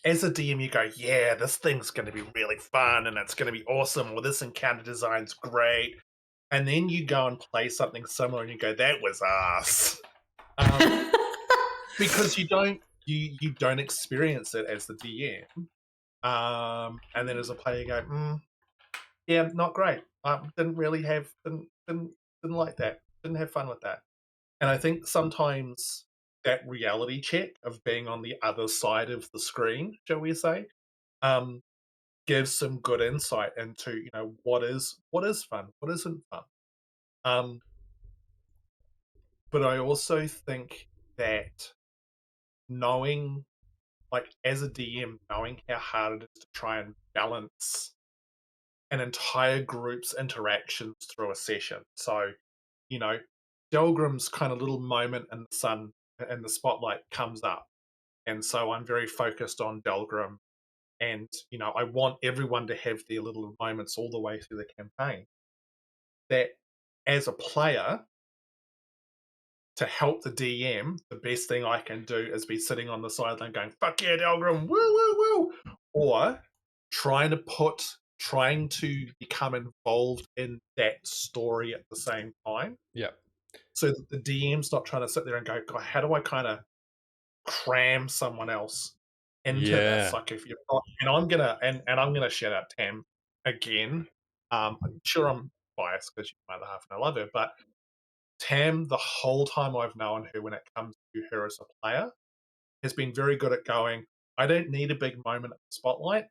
as a DM, you go, yeah, this thing's going to be really fun and it's going to be awesome, or this encounter design's great. And then you go and play something similar and you go, that was ass. Because you don't experience it as the DM. And then as a player, you go, yeah, not great. Didn't like that. Didn't have fun with that. And I think sometimes that reality check of being on the other side of the screen, shall we say, gives some good insight into, what is fun, what isn't fun. But I also think that knowing, like, as a DM, knowing how hard it is to try and balance an entire group's interactions through a session. So, Delgrim's kind of little moment in the sun and the spotlight comes up. And so I'm very focused on Delgrim. And, I want everyone to have their little moments all the way through the campaign. That, as a player, to help the DM, the best thing I can do is be sitting on the sideline going, fuck yeah, Delgrim, woo, woo, woo. Or trying to become involved in that story at the same time. Yeah. So that the DM's not trying to sit there and go, God, how do I kind of cram someone else into this? Like, if you're not, and I'm gonna shout out Tam again. I'm sure I'm biased because she's my other half and I love her, but Tam, the whole time I've known her, when it comes to her as a player, has been very good at going, I don't need a big moment at the spotlight.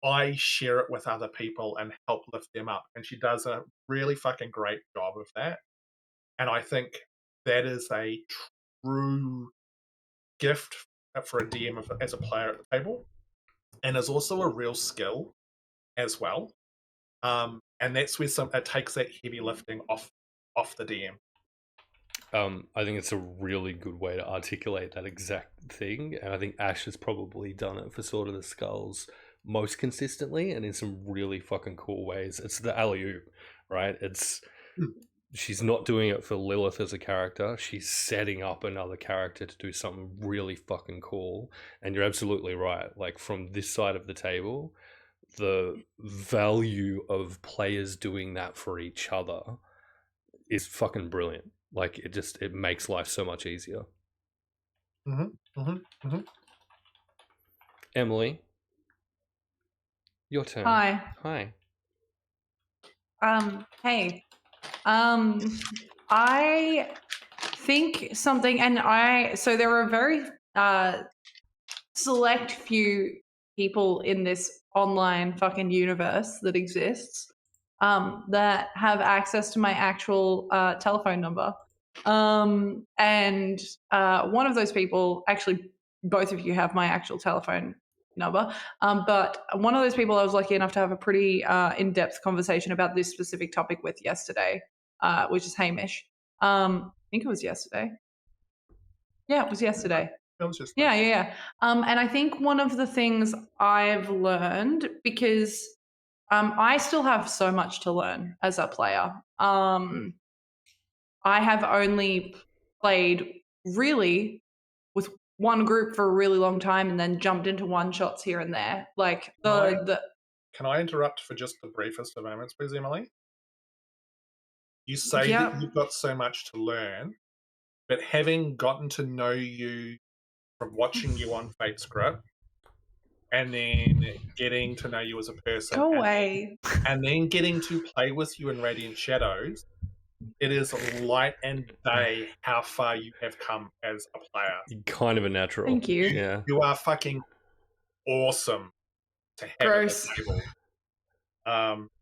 I share it with other people and help lift them up. And she does a really fucking great job of that. And I think that is a true gift for a DM as a player at the table. And is also a real skill as well. And that's where it takes that heavy lifting off the DM. I think it's a really good way to articulate that exact thing. And I think Ash has probably done it for Sword of the Skulls most consistently and in some really fucking cool ways. It's the alley-oop, right? It's she's not doing it for Lilith as a character. She's setting up another character to do something really fucking cool. And you're absolutely right. Like, from this side of the table, the value of players doing that for each other is fucking brilliant. Like, it makes life so much easier. Emily, your turn. Hi. Hey. I think something, so there are very select few people in this online fucking universe that exists that have access to my actual telephone number. And one of those people, actually, both of you have my actual telephone number. But one of those people I was lucky enough to have a pretty in-depth conversation about this specific topic with yesterday, which is Hamish. I think it was yesterday. Yeah, it was yesterday. It was just Yeah. And I think one of the things I've learned, because I still have so much to learn as a player. I have only played really with one group for a really long time and then jumped into one-shots here and there. Like Can I interrupt for just the briefest of moments, please, Emily? You say that you've got so much to learn, but having gotten to know you from watching you on Fate Script, and then getting to know you as a person, go away, and then getting to play with you in Radiant Shadows, it is light and day how far you have come as a player. You're kind of a natural. Thank you. Yeah. You are fucking awesome to have Gross. at the table.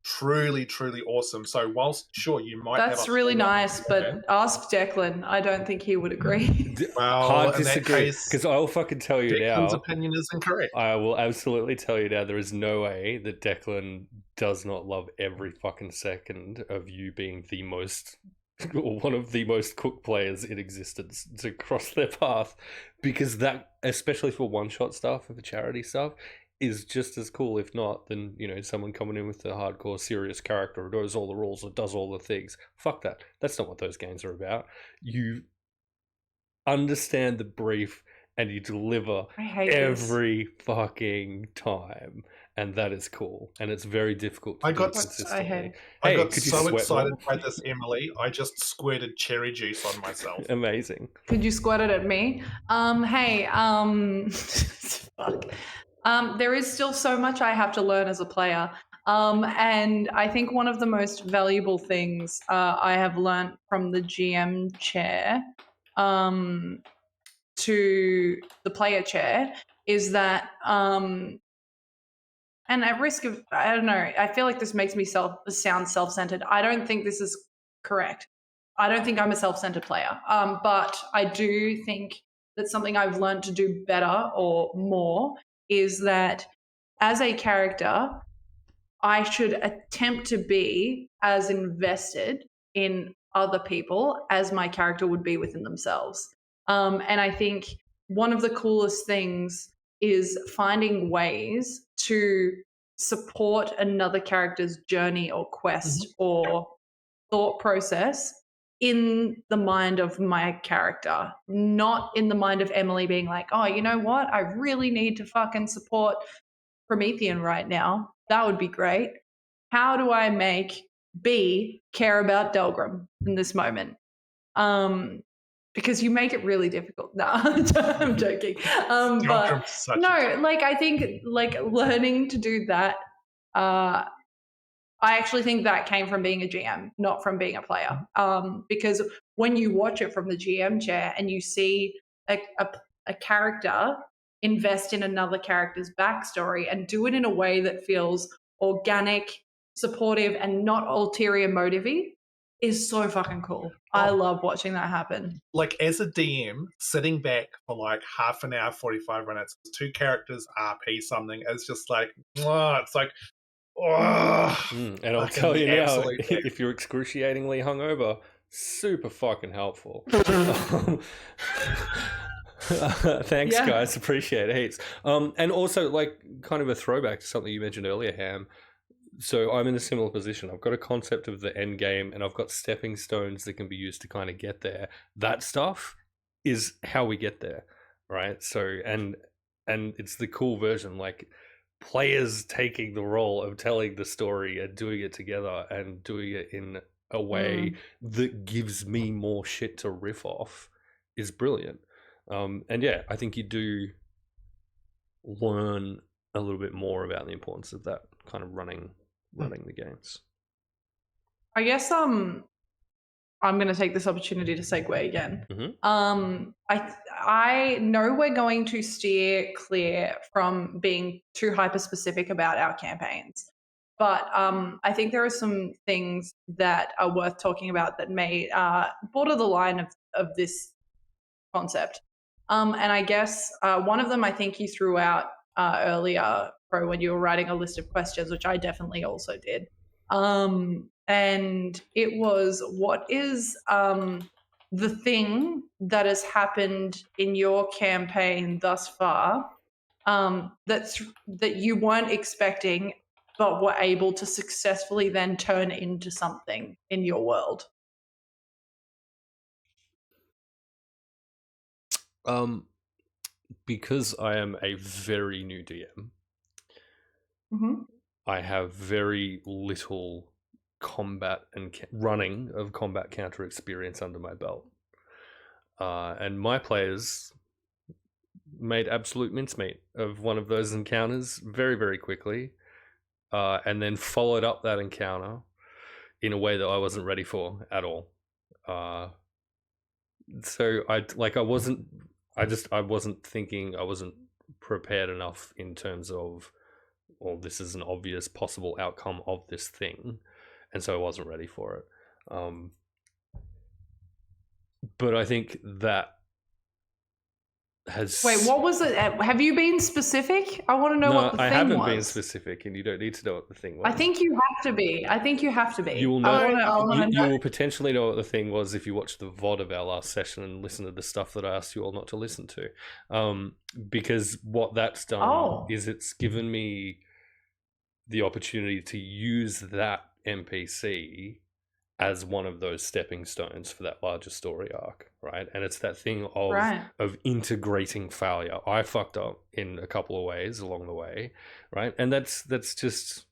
Truly, truly awesome. So whilst, sure, you might That's really nice, but ask Declan. I don't think he would agree. Well, hard disagree, because I'll fucking tell you Declan's now. opinion is incorrect. I will absolutely tell you now. There is no way that Declan does not love every fucking second of you being the most, or one of the most cooked players in existence to cross their path, because that, especially for one-shot stuff, for the charity stuff, is just as cool, if not, than, you know, someone coming in with a hardcore serious character who knows all the rules or does all the things. Fuck that. That's not what those games are about. You understand the brief and you deliver every fucking time, and that is cool. And it's very difficult to do consistently. I got so excited by this, Emily. I just squirted cherry juice on myself. Amazing. Could you squirt it at me? Fuck. There is still so much I have to learn as a player. And I think one of the most valuable things I have learned from the GM chair to the player chair is that, and at risk of, I don't know, I feel like this makes me sound self-centered. I don't think this is correct. I don't think I'm a self-centered player. But I do think that something I've learned to do better or more is that as a character, I should attempt to be as invested in other people as my character would be within themselves. And I think one of the coolest things is finding ways to support another character's journey or quest or thought process in the mind of my character, not in the mind of Emily being like, oh, you know what? I really need to fucking support Promethean right now. That would be great. How do I make B care about Delgrim in this moment? Because you make it really difficult. No, I'm joking. But no, like I think like learning to do that, I actually think that came from being a GM, not from being a player. Because when you watch it from the GM chair and you see a character invest in another character's backstory and do it in a way that feels organic, supportive, and not ulterior motive-y, is so fucking cool. I love watching that happen. Like, as a DM, sitting back for like half an hour, 45 minutes, two characters RP something, is just like, it's like, and I'll tell you now, if you're excruciatingly hungover, super fucking helpful. Thanks, guys. Appreciate it heaps. And also, like, kind of a throwback to something you mentioned earlier, Ham. So I'm in a similar position. I've got a concept of the end game, and I've got stepping stones that can be used to kind of get there. That stuff is how we get there, right? So and it's the cool version, like players taking the role of telling the story and doing it together and doing it in a way that gives me more shit to riff off is brilliant. And yeah, I think you do learn a little bit more about the importance of that kind of running the games. I guess I'm going to take this opportunity to segue again. I know we're going to steer clear from being too hyper specific about our campaigns, but I think there are some things that are worth talking about that may border the line of this concept. And I guess one of them I think you threw out earlier, Pro, when you were writing a list of questions, which I definitely also did. And it was, what is the thing that has happened in your campaign thus far that you weren't expecting but were able to successfully then turn into something in your world? Because I am a very new DM, I have very little combat and running of combat counter experience under my belt. And my players made absolute mincemeat of one of those encounters very, very quickly, and then followed up that encounter in a way that I wasn't ready for at all. So I wasn't thinking, I wasn't prepared enough in terms of, well, this is an obvious possible outcome of this thing, and so I wasn't ready for it. But I think that has... Wait, what was it? Have you been specific? I want to know what the thing was. No, I haven't been specific, and you don't need to know what the thing was. I think you have to be. You will know. You will potentially know what the thing was if you watch the VOD of our last session and listen to the stuff that I asked you all not to listen to. Because what that's done is it's given me the opportunity to use that NPC as one of those stepping stones for that larger story arc, right? And it's that thing of integrating failure. I fucked up in a couple of ways along the way, right? And that's just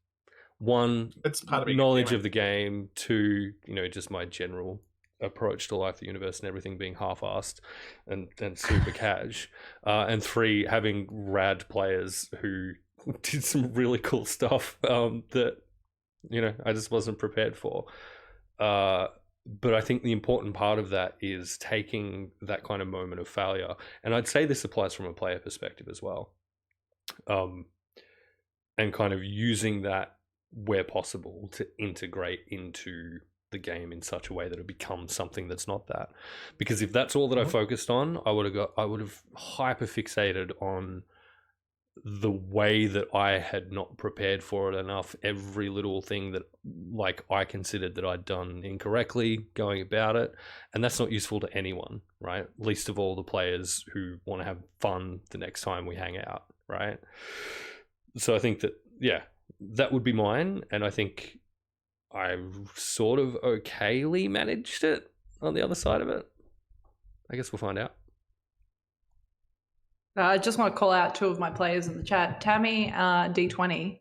one, it's part of knowledge of the game. Two, just my general approach to life, the universe, and everything being half-assed and super cash. And three, having rad players who did some really cool stuff that I just wasn't prepared for. But I think the important part of that is taking that kind of moment of failure, and I'd say this applies from a player perspective as well, and kind of using that where possible to integrate into the game in such a way that it becomes something that's not that. Because if that's all that I focused on, I would have hyper fixated on the way that I had not prepared for it enough, every little thing that I considered that I'd done incorrectly going about it. And that's not useful to anyone, right? Least of all the players who want to have fun the next time we hang out, right? So I think that, that would be mine. And I think I sort of okayly managed it on the other side of it. I guess we'll find out. I just want to call out two of my players in the chat. Tammy, D20.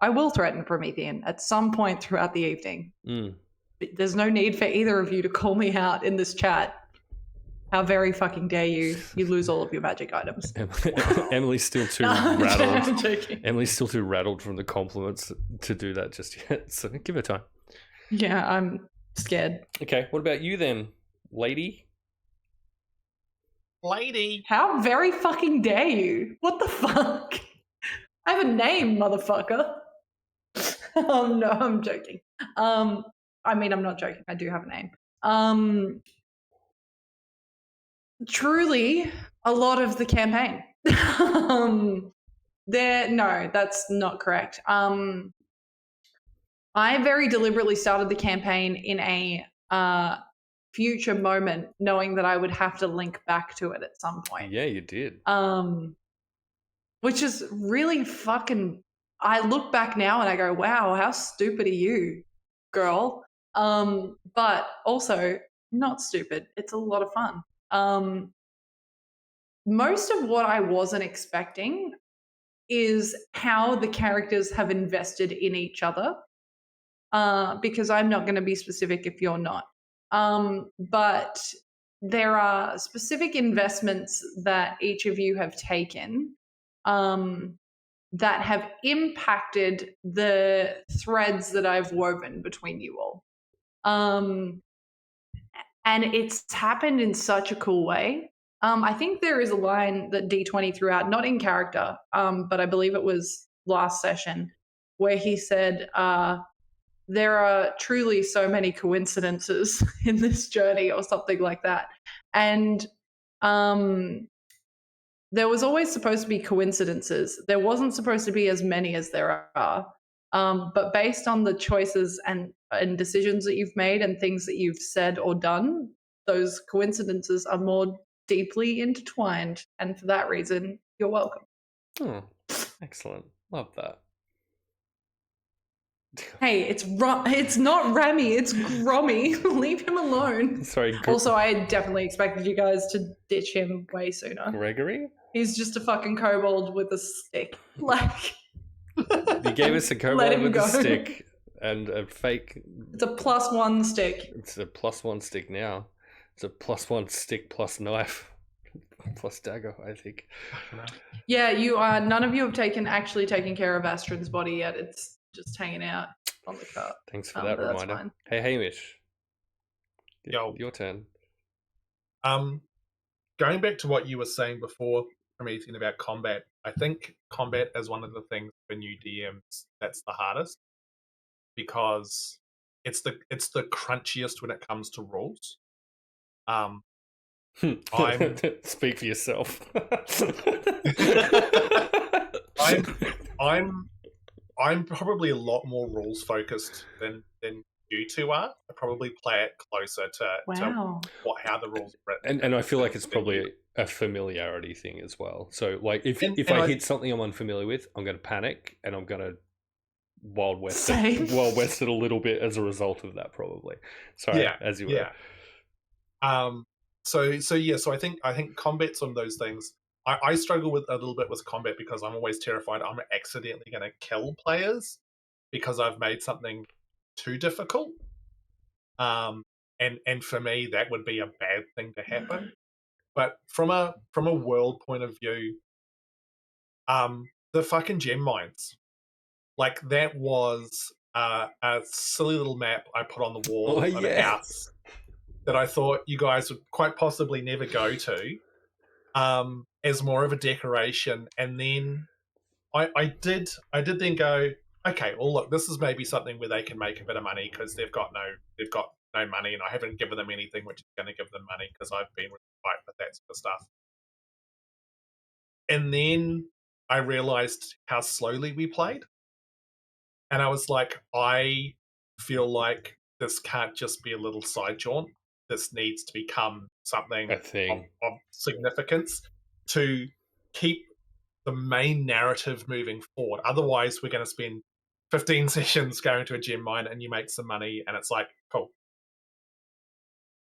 I will threaten Promethean at some point throughout the evening. There's no need for either of you to call me out in this chat. How very fucking dare you? You lose all of your magic items. Emily's still too rattled. I'm joking. Emily's still too rattled from the compliments to do that just yet. So give her time. Yeah, I'm scared. Okay, what about you then, lady? How very fucking dare you? What the fuck? I have a name, motherfucker. No, I'm joking. I mean, I'm not joking. I do have a name. Truly, a lot of the campaign. No, that's not correct. I very deliberately started the campaign in a future moment, knowing that I would have to link back to it at some point. Yeah, you did. Which is really fucking I look back now and I go, wow, how stupid are you, girl? But also not stupid. It's a lot of fun. Most of what I wasn't expecting is how the characters have invested in each other. Because I'm not going to be specific if you're not. But there are specific investments that each of you have taken that have impacted the threads that I've woven between you all. And it's happened in such a cool way. I think there is a line that D20 threw out, not in character, but I believe it was last session, where he said, there are truly so many coincidences in this journey, or something like that. And there was always supposed to be coincidences. There wasn't supposed to be as many as there are. But based on the choices and decisions that you've made and things that you've said or done, those coincidences are more deeply intertwined. And for that reason, you're welcome. Oh, excellent. Love that. Hey, it's not Rami, it's Grommy. Leave him alone. Sorry, Also, I definitely expected you guys to ditch him way sooner. Gregory? He's just a fucking kobold with a stick. Like, You gave us a Let kobold him with go. a stick and a fake. it's a +1 stick. It's a +1 stick now. It's a +1 stick plus knife plus dagger, I think. Yeah, you are. None of you have actually taken care of Astrid's body yet. It's just hanging out on the cart. Thanks for that but that's reminder. fine. Hey, Hamish. Yo. Your turn. Going back to what you were saying before, Promethean, about combat, I think combat is one of the things for new DMs that's the hardest, because it's the crunchiest when it comes to rules. I'm Speak for yourself. I'm probably a lot more rules focused than you two are. I probably play it closer to Wow. how the rules are written. and I feel like it's probably a familiarity thing as well. So, like, if I hit something I'm unfamiliar with, I'm going to panic and I'm going to Wild West it a little bit as a result of that, probably. Sorry, as you were. So I think combat's one of those things. I struggle with a little bit with combat because I'm always terrified I'm accidentally going to kill players because I've made something too difficult. And for me, that would be a bad thing to happen. But from a world point of view, the fucking gem mines, like, that was a silly little map I put on the wall of a house that I thought you guys would quite possibly never go to, as more of a decoration. And then I did then go, okay, well, look, this is maybe something where they can make a bit of money because they've got no money, and I haven't given them anything which is going to give them money because I've been really tight with that sort of stuff. And then I realized how slowly we played, and I was like, I feel like this can't just be a little side jaunt. This needs to become something of significance to keep the main narrative moving forward. Otherwise, we're going to spend 15 sessions going to a gem mine and you make some money, and it's like, cool.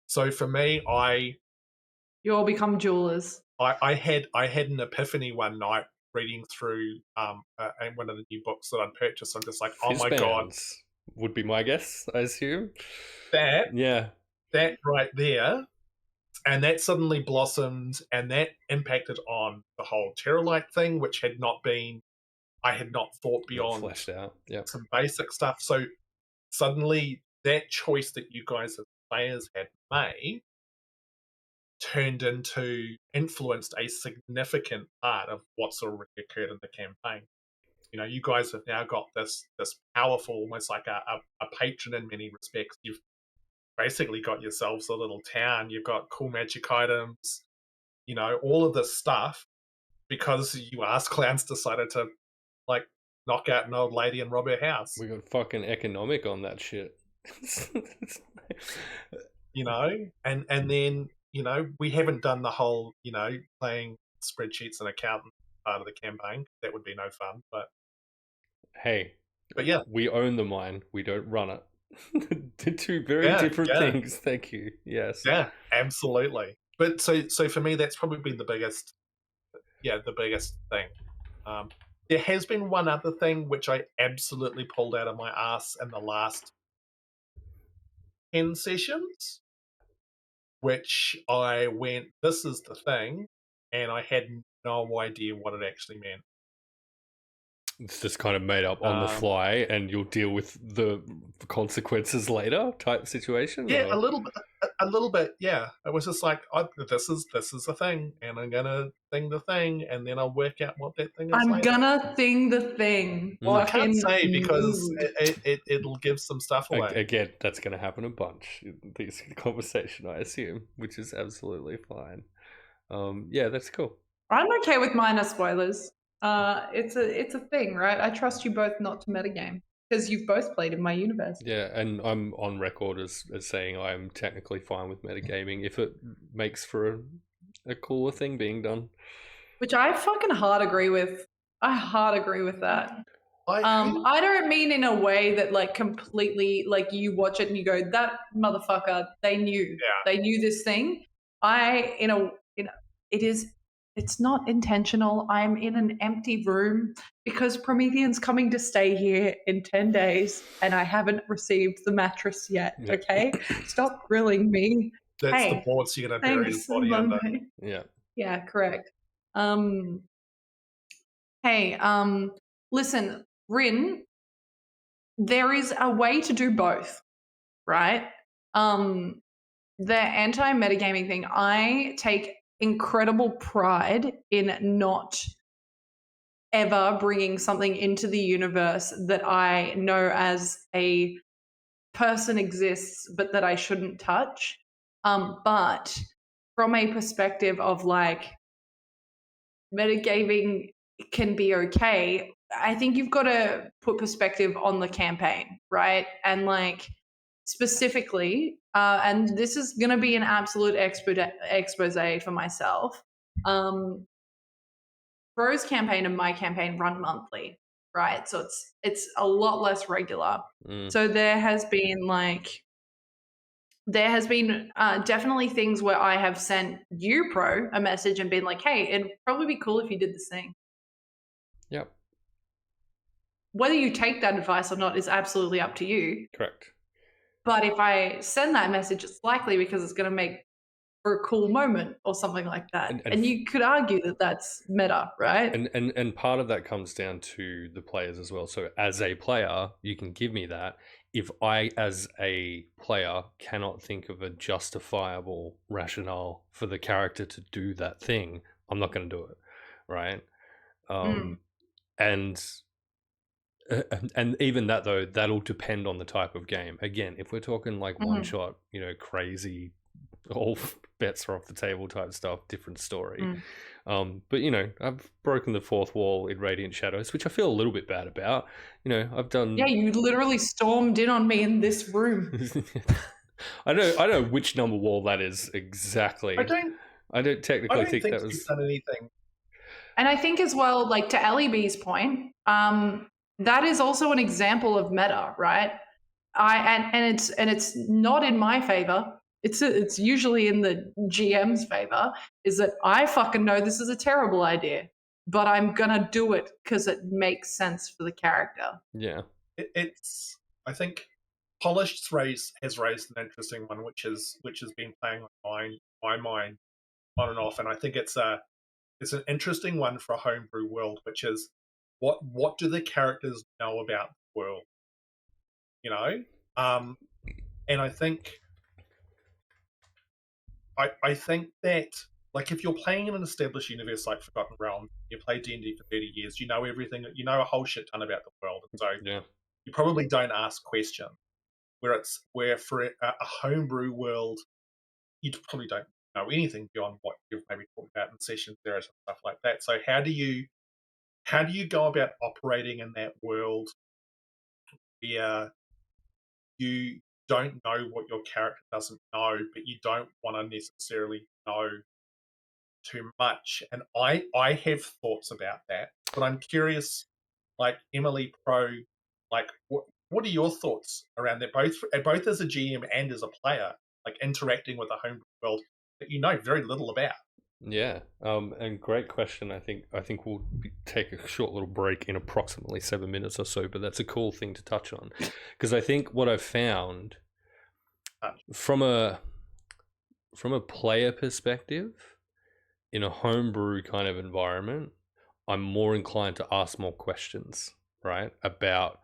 So for me, you all become jewelers. I had an epiphany one night reading through one of the new books that I'd purchased. I'm just like, oh my god, would be my guess, I assume. That right there, and that suddenly blossomed, and that impacted on the whole Terrorlight thing, which I had not thought beyond, fleshed out. Yeah, some basic stuff. So suddenly, that choice that you guys as players had made influenced a significant part of what's already occurred in the campaign. You know, you guys have now got this powerful, almost like a patron in many respects. You've basically got yourselves a little town. You've got cool magic items, you know, all of this stuff because you ass clowns decided to, like, knock out an old lady and rob her house. We got fucking economic on that shit. You know, and then, you know, we haven't done the whole, you know, playing spreadsheets and accountant part of the campaign. That would be no fun, but hey, But yeah, we own the mine. We don't run it. Two very yeah, different yeah, things. Thank you. Yes. yeah, absolutely. But so for me, that's probably been the biggest thing. There has been one other thing which I absolutely pulled out of my ass in the last 10 sessions, which I went, this is the thing, and I had no idea what it actually meant. It's just kind of made up on the fly, and you'll deal with the consequences later type situation. Yeah, or? a little bit. Yeah, it was just like, this is the thing, and I'm gonna thing the thing, and then I'll work out what that thing is I'm later. gonna thing the thing. Well, I can't Fucking say because mood. it'll give some stuff away. Again, that's going to happen a bunch in this conversation, I assume, which is absolutely fine. Yeah, that's cool. I'm okay with minor spoilers. It's a thing, right? I trust you both not to metagame because you've both played in my universe. Yeah, and I'm on record as saying I'm technically fine with metagaming if it makes for a cooler thing being done. Which I fucking hard agree with. I hard agree with that. I I don't mean in a way that like completely like you watch it and you go, that motherfucker, they knew this thing. It's not intentional. I'm in an empty room because Promethean's coming to stay here in 10 days and I haven't received the mattress yet. Yep. Okay. Stop grilling me. that's Hey, the boards you're gonna bury his body under. Yeah. Yeah, correct. Hey, listen, Rin, there is a way to do both, right? The anti-metagaming thing, I take incredible pride in not ever bringing something into the universe that I know as a person exists, but that I shouldn't touch. But from a perspective of like metagaming can be okay, I think you've got to put perspective on the campaign, right? And like specifically, and this is going to be an absolute expose for myself. Bro's campaign and my campaign run monthly, right? So it's a lot less regular. So there has been definitely things where I have sent you, Pro, a message and been like, hey, it'd probably be cool if you did this thing. Yep. Whether you take that advice or not is absolutely up to you. Correct. But if I send that message, it's likely because it's going to make for a cool moment or something like that. And you could argue that that's meta, right? And part of that comes down to the players as well. So as a player, you can give me that. If I, as a player, cannot think of a justifiable rationale for the character to do that thing, I'm not going to do it, right? And even that though, that'll depend on the type of game. Again, if we're talking like one shot, crazy, all bets are off the table type stuff, different story. But I've broken the fourth wall in Radiant Shadows, which I feel a little bit bad about. I've done. Yeah, you literally stormed in on me in this room. I know which number wall that is exactly. I don't technically think that was done anything. And I think as well, like to Ellie B's point, that is also an example of meta, right? And it's not in my favor. It's usually in the GM's favor. Is that I fucking know this is a terrible idea, but I'm gonna do it because it makes sense for the character. Yeah, it's. I think Polished has raised an interesting one, which has been playing on my mind on and off, and I think it's an interesting one for a homebrew world, which is what do the characters know about the world? And I think that like if you're playing in an established universe like Forgotten Realms, you play D&D for 30 years, you know everything, you know a whole shit ton about the world, and so you probably don't ask questions. Where for a homebrew world, you probably don't know anything beyond what you've maybe talked about in session zeros and stuff like that. So how do you go about operating in that world where you don't know what your character doesn't know, but you don't want to necessarily know too much? And I have thoughts about that, but I'm curious like Emily Pro, like what are your thoughts around that? Both as a GM and as a player, like interacting with a homebrew world that you know very little about. Yeah, and great question. I think we'll take a short little break in approximately 7 minutes or so, but that's a cool thing to touch on, because I think what I've found from a player perspective in a homebrew kind of environment, I'm more inclined to ask more questions, right? About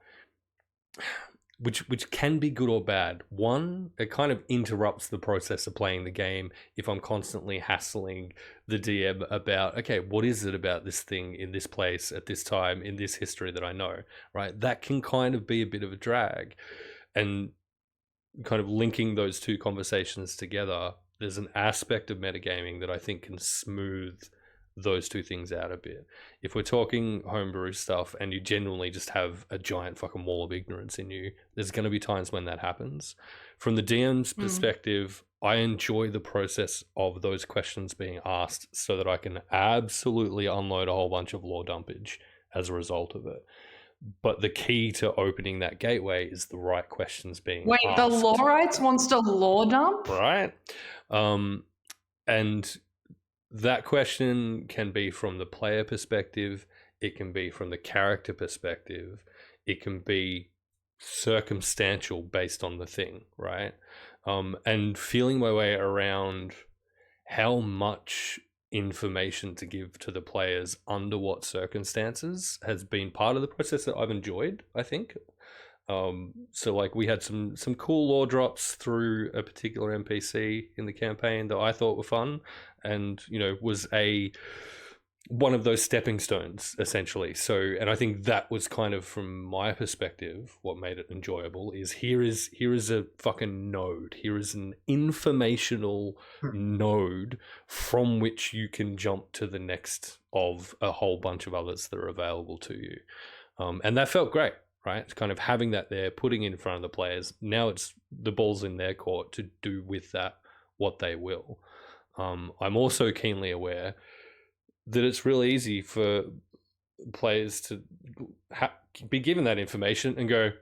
which can be good or bad. One, it kind of interrupts the process of playing the game if I'm constantly hassling the DM about, okay, what is it about this thing in this place at this time in this history that I know, right? That can kind of be a bit of a drag. And kind of linking those two conversations together, there's an aspect of metagaming that I think can smooth those two things out a bit. If we're talking homebrew stuff and you genuinely just have a giant fucking wall of ignorance in you, there's going to be times when that happens. From the DM's perspective, I enjoy the process of those questions being asked so that I can absolutely unload a whole bunch of lore dumpage as a result of it. But the key to opening that gateway is the right questions being Wait, asked. the Lorites wants to lore dump? Right. And that question can be from the player perspective, it can be from the character perspective, it can be circumstantial based on the thing, right? And feeling my way around how much information to give to the players under what circumstances has been part of the process that I've enjoyed, I think. So like we had some cool lore drops through a particular NPC in the campaign that I thought were fun, and was one of those stepping stones essentially. So, and I think that was kind of, from my perspective, what made it enjoyable is here is a fucking node. Here is an informational node from which you can jump to the next of a whole bunch of others that are available to you. And that felt great, right? It's kind of having that there, putting it in front of the players. Now it's the ball's in their court to do with that what they will. I'm also keenly aware that it's really easy for players to be given that information and go,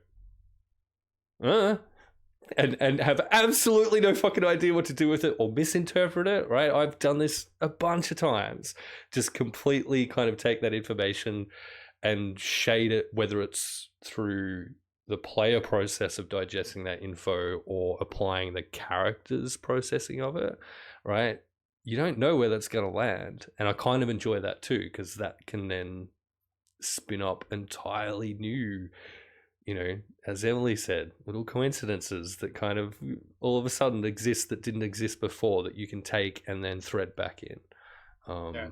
and have absolutely no fucking idea what to do with it or misinterpret it, right? I've done this a bunch of times. Just completely kind of take that information and shade it, whether it's through the player process of digesting that info or applying the character's processing of it, right? You don't know where that's going to land. And I kind of enjoy that too, because that can then spin up entirely new, as Emily said, little coincidences that kind of all of a sudden exist that didn't exist before, that you can take and then thread back in. I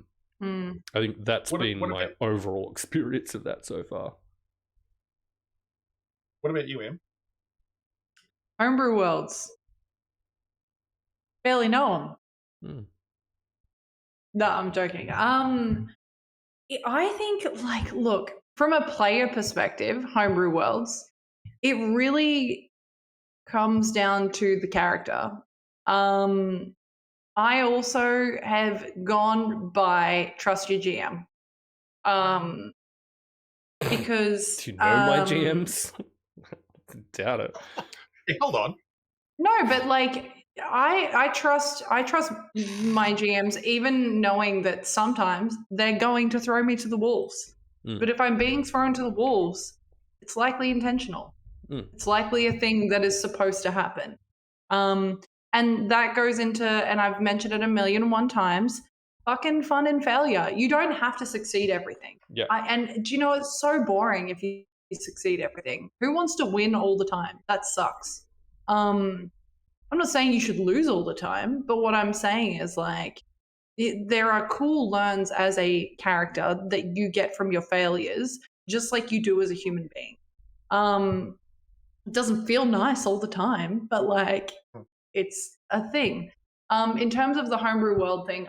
think that's been my overall experience of that so far. What about you, Em? Homebrew worlds. Barely know them. No, I'm joking. I think, look, from a player perspective, homebrew worlds, it really comes down to the character. I also have gone by trust your GM. Because do you know my GMs? Doubt it. Hey, hold on. No, but I trust my GMs, even knowing that sometimes they're going to throw me to the wolves. But if I'm being thrown to the wolves, it's likely intentional. It's likely a thing that is supposed to happen. And that goes into, and I've mentioned it 1,000,001 times, fucking fun and failure. You don't have to succeed everything. Yeah. And do you know, it's so boring if you succeed everything. Who wants to win all the time? That sucks. I'm not saying you should lose all the time, but what I'm saying is there are cool learns as a character that you get from your failures, just like you do as a human being. It doesn't feel nice all the time, but it's a thing. In terms of the homebrew world thing,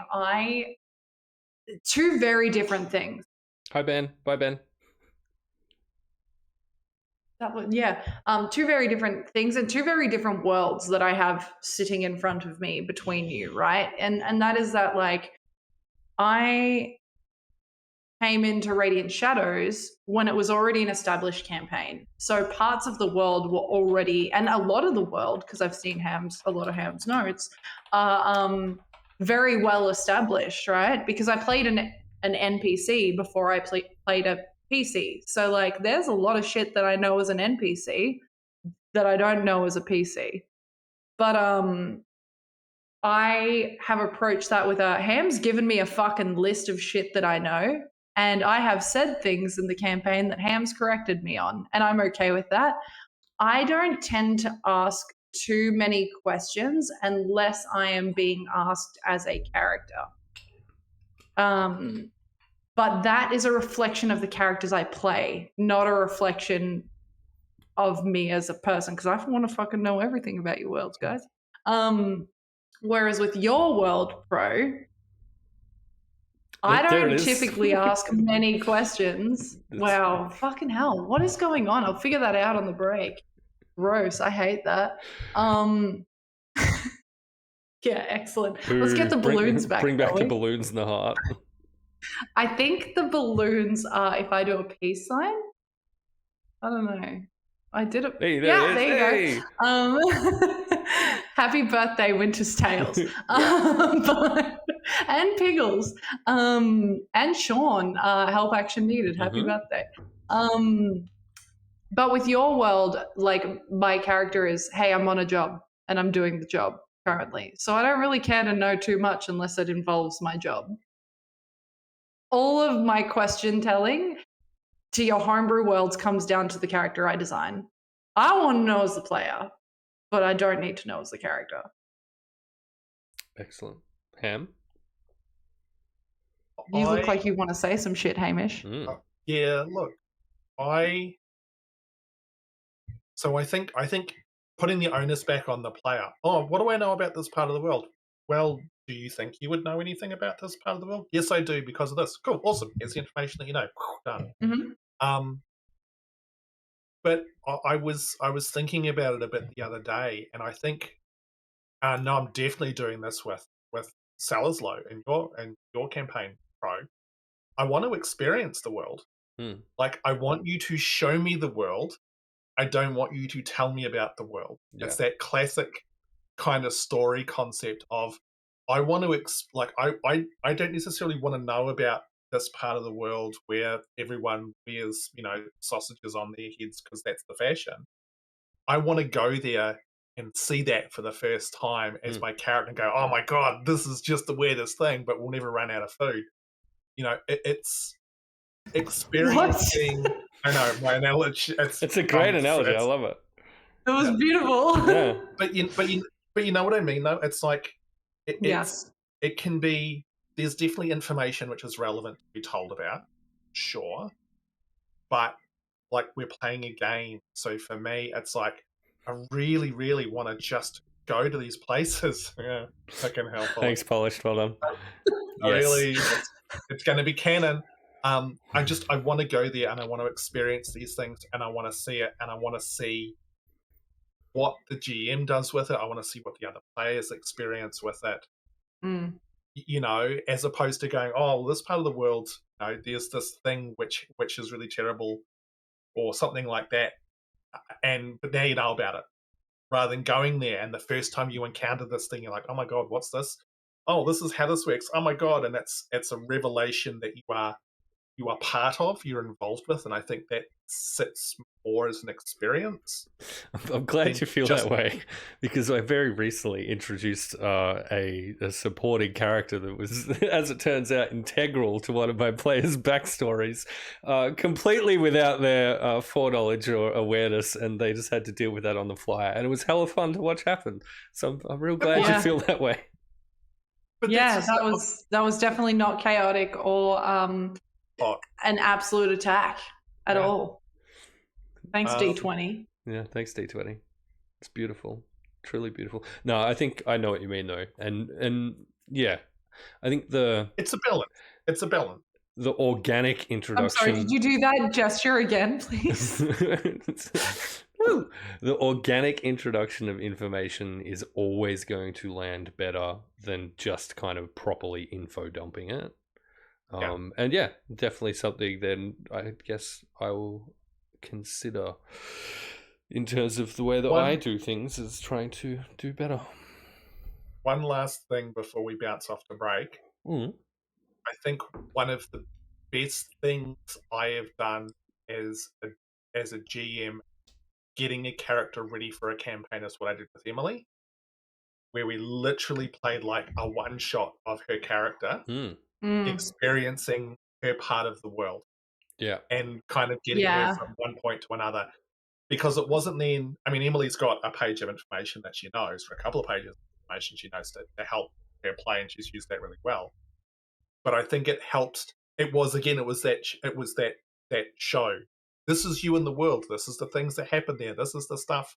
two very different things. Hi, Ben. Bye, Ben. Two very different things and two very different worlds that I have sitting in front of me between you, right? And that is that I came into Radiant Shadows when it was already an established campaign. So parts of the world were already, and a lot of the world, because I've seen a lot of Ham's notes, are very well established, right? Because I played an NPC before I played a PC. So like there's a lot of shit that I know as an NPC that I don't know as a PC. But I have approached that with Ham's given me a fucking list of shit that I know, and I have said things in the campaign that Ham's corrected me on, and I'm okay with that. I don't tend to ask too many questions unless I am being asked as a character. But that is a reflection of the characters I play, not a reflection of me as a person, because I want to fucking know everything about your worlds, guys. Whereas with your world, Pro, I don't typically ask many questions. Wow, fucking hell, what is going on? I'll figure that out on the break. Gross, I hate that. Yeah, excellent. Let's get the balloons back. Bring back the balloons in the heart. I think the balloons are if I do a peace sign. I don't know. I did it. Hey, there you go. Happy birthday, Winter's Tales. And Piggles. And Sean, help action needed. Happy birthday. But with your world, like my character is, hey, I'm on a job and I'm doing the job currently. So I don't really care to know too much unless it involves my job. All of my question telling to your homebrew worlds comes down to the character I design. I want to know as the player, but I don't need to know as the character. Excellent. Ham? You look like you want to say some shit, Hamish. Yeah, look, I think putting the onus back on the player. Oh, what do I know about this part of the world? Well, do you think you would know anything about this part of the world? Yes, I do because of this. Cool, awesome. Here's the information that you know. Done. Mm-hmm. But I was thinking about it a bit the other day, and I think, no, I'm definitely doing this with Salazlo in your campaign, Pro. I want to experience the world. Like, I want you to show me the world. I don't want you to tell me about the world. Yeah. It's that classic kind of story concept of I want to I don't necessarily want to know about this part of the world where everyone wears, sausages on their heads because that's the fashion. I want to go there and see that for the first time as my character and go, oh my God, this is just the weirdest thing, but we'll never run out of food. It's experiencing. I know my analogy. It's a great analogy. I love it. It was beautiful. Yeah. But you know what I mean, though. It's like it can be. There's definitely information which is relevant to be told about, sure, but like we're playing a game, so for me, it's like I really, really want to just go to these places. Yeah, that can help. Thanks, Polished. Well done. Really, it's going to be canon. I want to go there and I want to experience these things and I want to see it and I want to see what the GM does with it. I want to see what the other players experience with it. As opposed to going, oh, well, this part of the world, there's this thing which is really terrible or something like that. But now you know about it. Rather than going there and the first time you encounter this thing, you're like, oh my God, what's this? Oh, this is how this works. Oh my God. And it's a revelation that you are part of, you're involved with, and I think that sits more as an experience. I'm glad you feel that way, because I very recently introduced a supporting character that was, as it turns out, integral to one of my players' backstories, completely without their foreknowledge or awareness, and they just had to deal with that on the fly, and it was hella fun to watch happen. So I'm real glad you feel that way. But that was definitely not chaotic or an absolute attack at all. Thanks, D20. Yeah, thanks, D20. It's beautiful. Truly beautiful. No, I think I know what you mean, though. And yeah, I think It's a balance. It's a balance. The organic introduction... I'm sorry, did you do that gesture again, please? The organic introduction of information is always going to land better than just kind of properly info dumping it. And yeah, definitely something then I guess I will consider in terms of the way that I do things is trying to do better. One last thing before we bounce off the break. Mm. I think one of the best things I have done as a GM getting a character ready for a campaign is what I did with Emily, where we literally played like a one shot of her character, experiencing her part of the world. Yeah. And kind of getting her from one point to another. Because it wasn't then, I mean, Emily's got a page of information that she knows, for a couple of pages of information she knows to help her play, and she's used that really well. But I think it helped. It was that show. This is you in the world. This is the things that happen there. This is the stuff.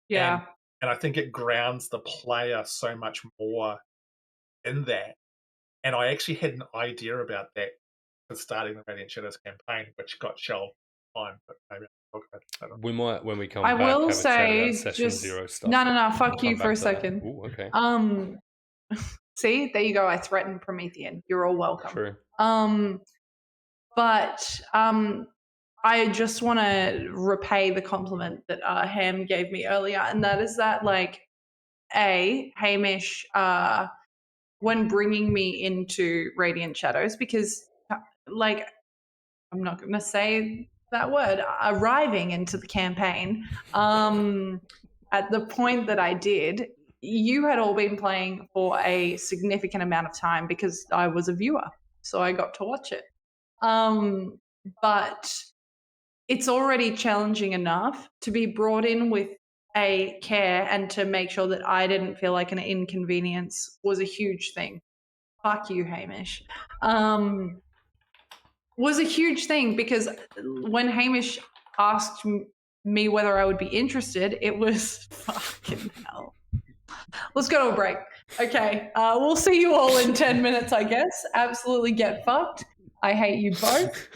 Yeah. And I think it grounds the player so much more in that. And I actually had an idea about that for starting the Radiant Shadows campaign, which got shelved time, but maybe I'll talk about that. We might, when we come I back, will have a chat say about session just 0 stuff. no. Fuck We'll you come for a back to that. second. Ooh, okay. See, there you go. I threatened Promethean. You're all welcome. True. But I just want to repay the compliment that Ham gave me earlier, and that is that, like, Hamish, when bringing me into Radiant Shadows, because, like, I'm not going to say that word, arriving into the campaign, at the point that I did, you had all been playing for a significant amount of time because I was a viewer, so I got to watch it. But it's already challenging enough to be brought in with a care and to make sure that I didn't feel like an inconvenience was a huge thing. Fuck you, Hamish. Was a huge thing because when Hamish asked me whether I would be interested, it was fucking hell. Let's go to a break. Okay, we'll see you all in 10 minutes, I guess. Absolutely get fucked. I hate you both.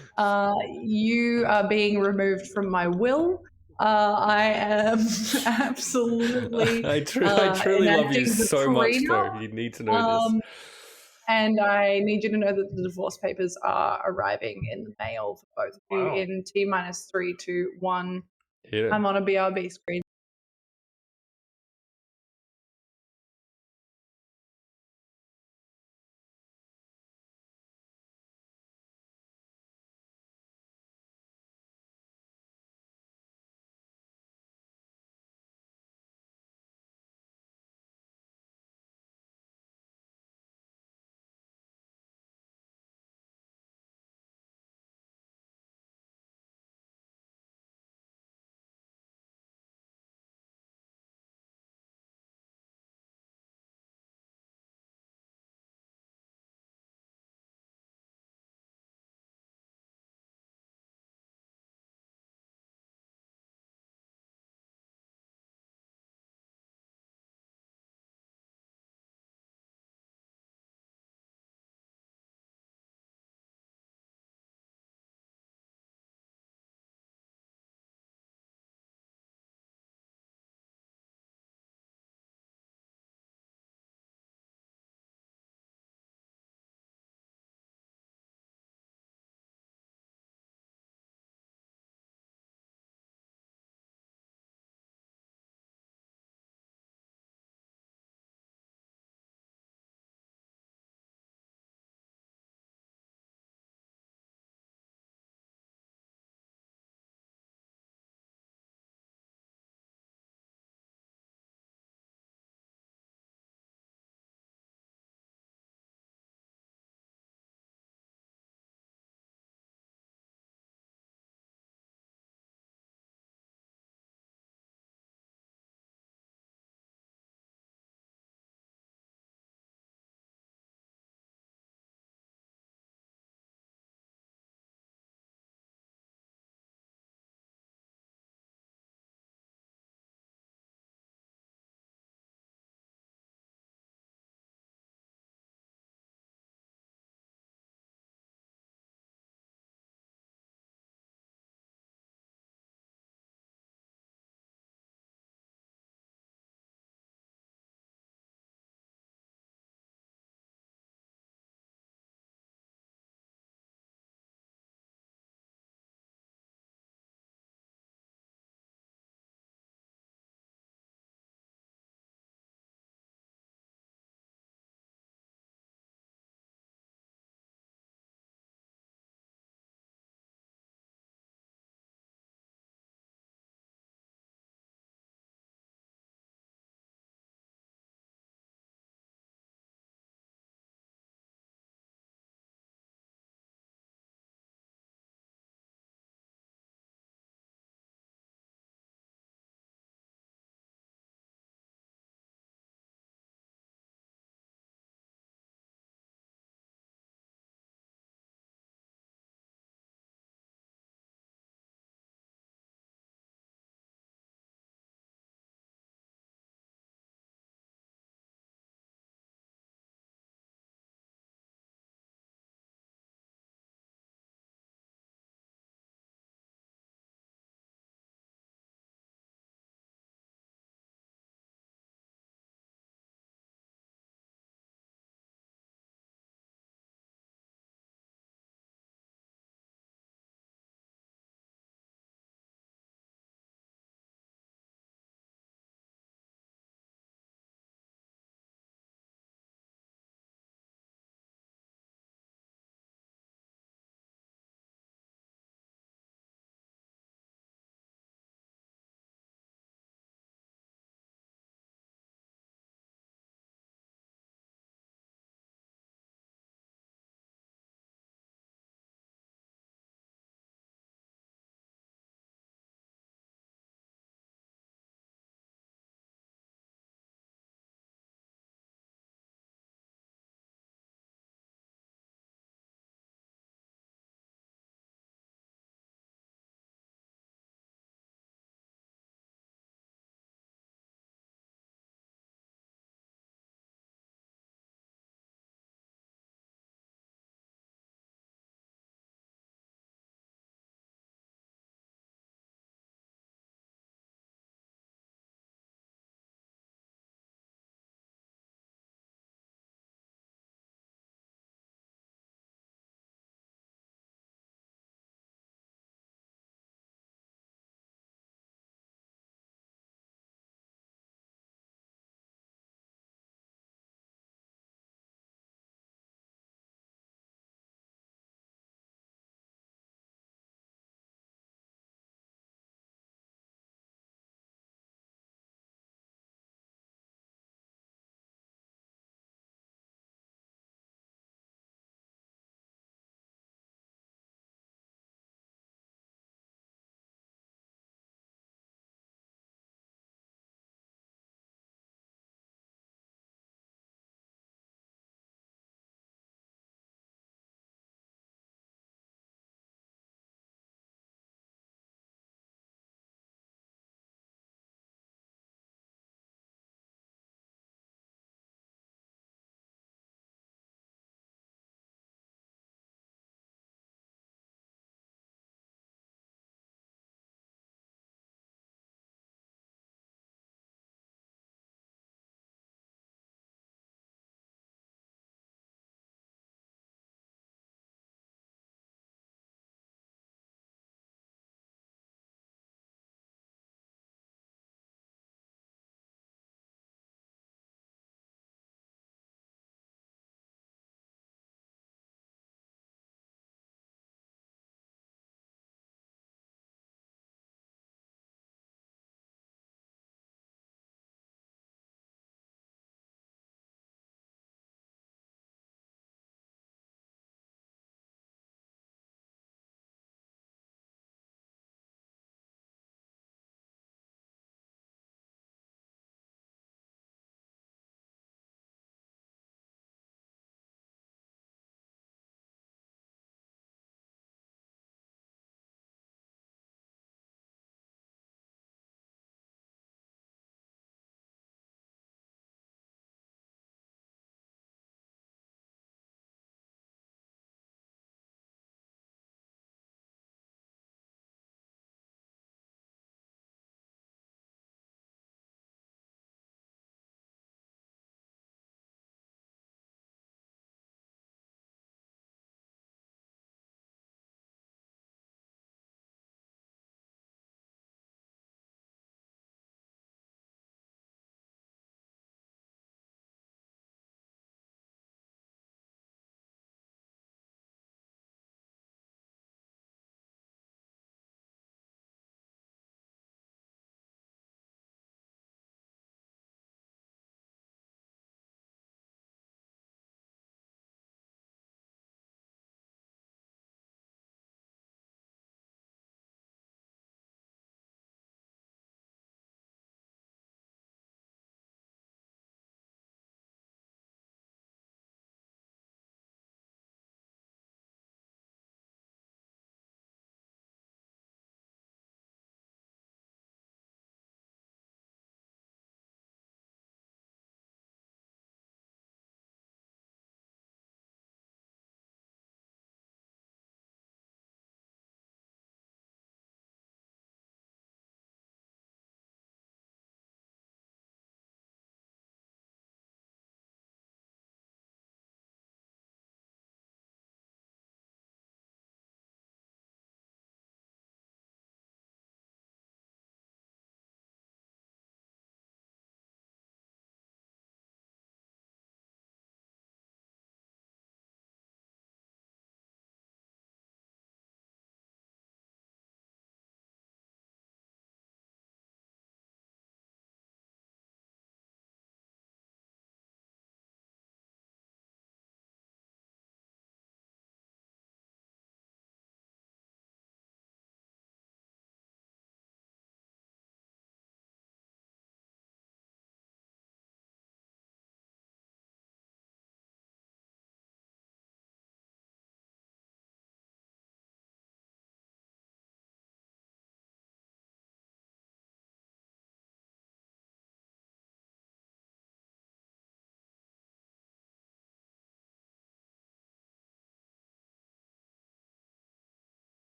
You are being removed from my will. I am absolutely. I truly love you so much, prenup. though. You need to know this. And I need you to know that the divorce papers are arriving in the mail for both of you in T-3, 2, 1. Yeah. I'm on a BRB screen.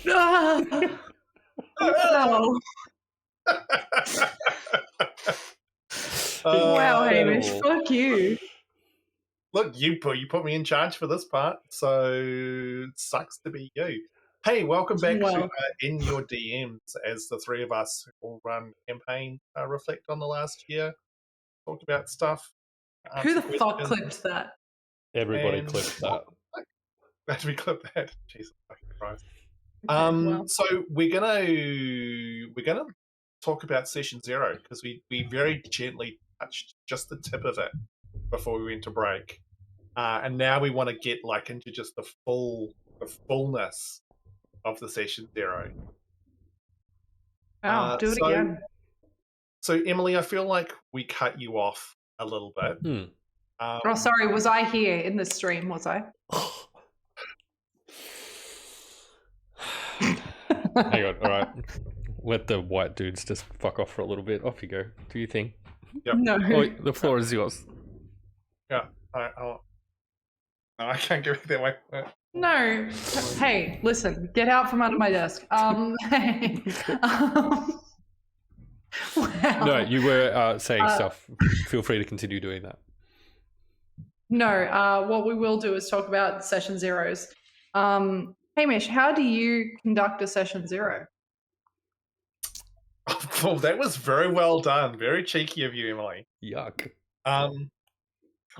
Wow. Wow, Hamish, Incredible. fuck you. Look, you put me in charge for this part, so it sucks to be you. Hey, welcome back to Well. In Your DMs, as the three of us who all run campaign reflect on the last year, talked about stuff. Who the answered fuck questions, clipped that? Everybody and clipped that. glad we clipped that. Jesus fucking Christ. Okay, well. So we're gonna talk about session 0 because we very gently touched just the tip of it before we went to break, and now we want to get like into just the fullness of the session 0. Wow, do it so, again. So Emily, I feel like we cut you off a little bit. Oh, sorry, was I here in the stream, was I? Hang on, all right. Let the white dudes just fuck off for a little bit. Off you go. Do your thing. Yep. No. Oh, the floor is yours. Yeah. I can't go that way. No. Hey, listen, get out from under my desk. Hey. Wow. No, you were saying stuff. Feel free to continue doing that. No, what we will do is talk about session 0s. Hamish, how do you conduct a session 0? Oh, that was very well done. Very cheeky of you, Emily. Yuck.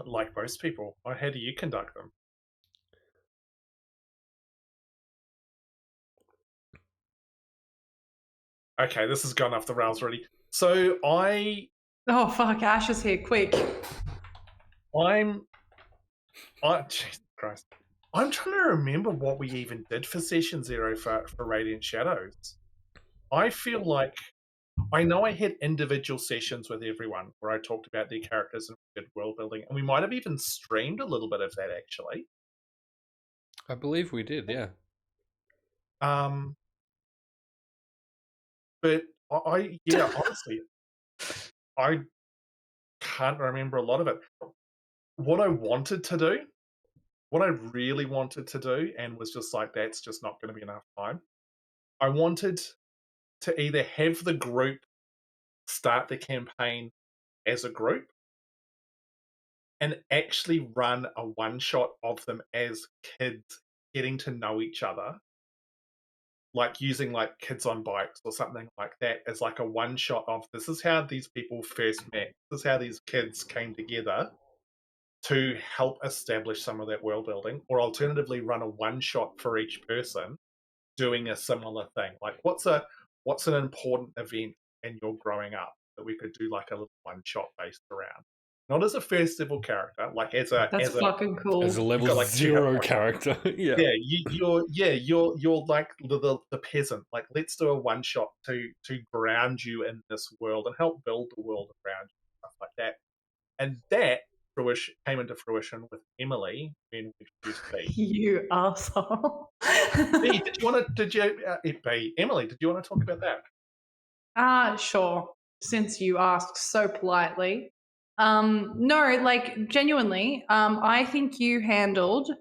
Like most people, how do you conduct them? Okay, this has gone off the rails already. So Oh fuck, Ash is here, quick. Jesus Christ. I'm trying to remember what we even did for session 0 for Radiant Shadows. I feel like I know I had individual sessions with everyone where I talked about their characters and did world building, and we might have even streamed a little bit of that actually. I believe we did, yeah. But honestly, I can't remember a lot of it. What I really wanted to do, and was just like, that's just not going to be enough time. I wanted to either have the group start the campaign as a group and actually run a one-shot of them as kids getting to know each other, like using like Kids on Bikes or something like that as like a one-shot of this is how these people first met, this is how these kids came together to help establish some of that world building, or alternatively run a one-shot for each person doing a similar thing. Like what's an important event in your growing up that we could do like a little one-shot based around, not as a first level character, like as That's fucking cool. As a level like 0 character. Yeah. You're like the peasant. Like let's do a one shot to ground you in this world and help build the world around you, stuff like that. And that came into fruition with Emily when we introduced B. You asshole. Emily, did you want to talk about that? Sure. Since you asked so politely. No, like genuinely, I think you handled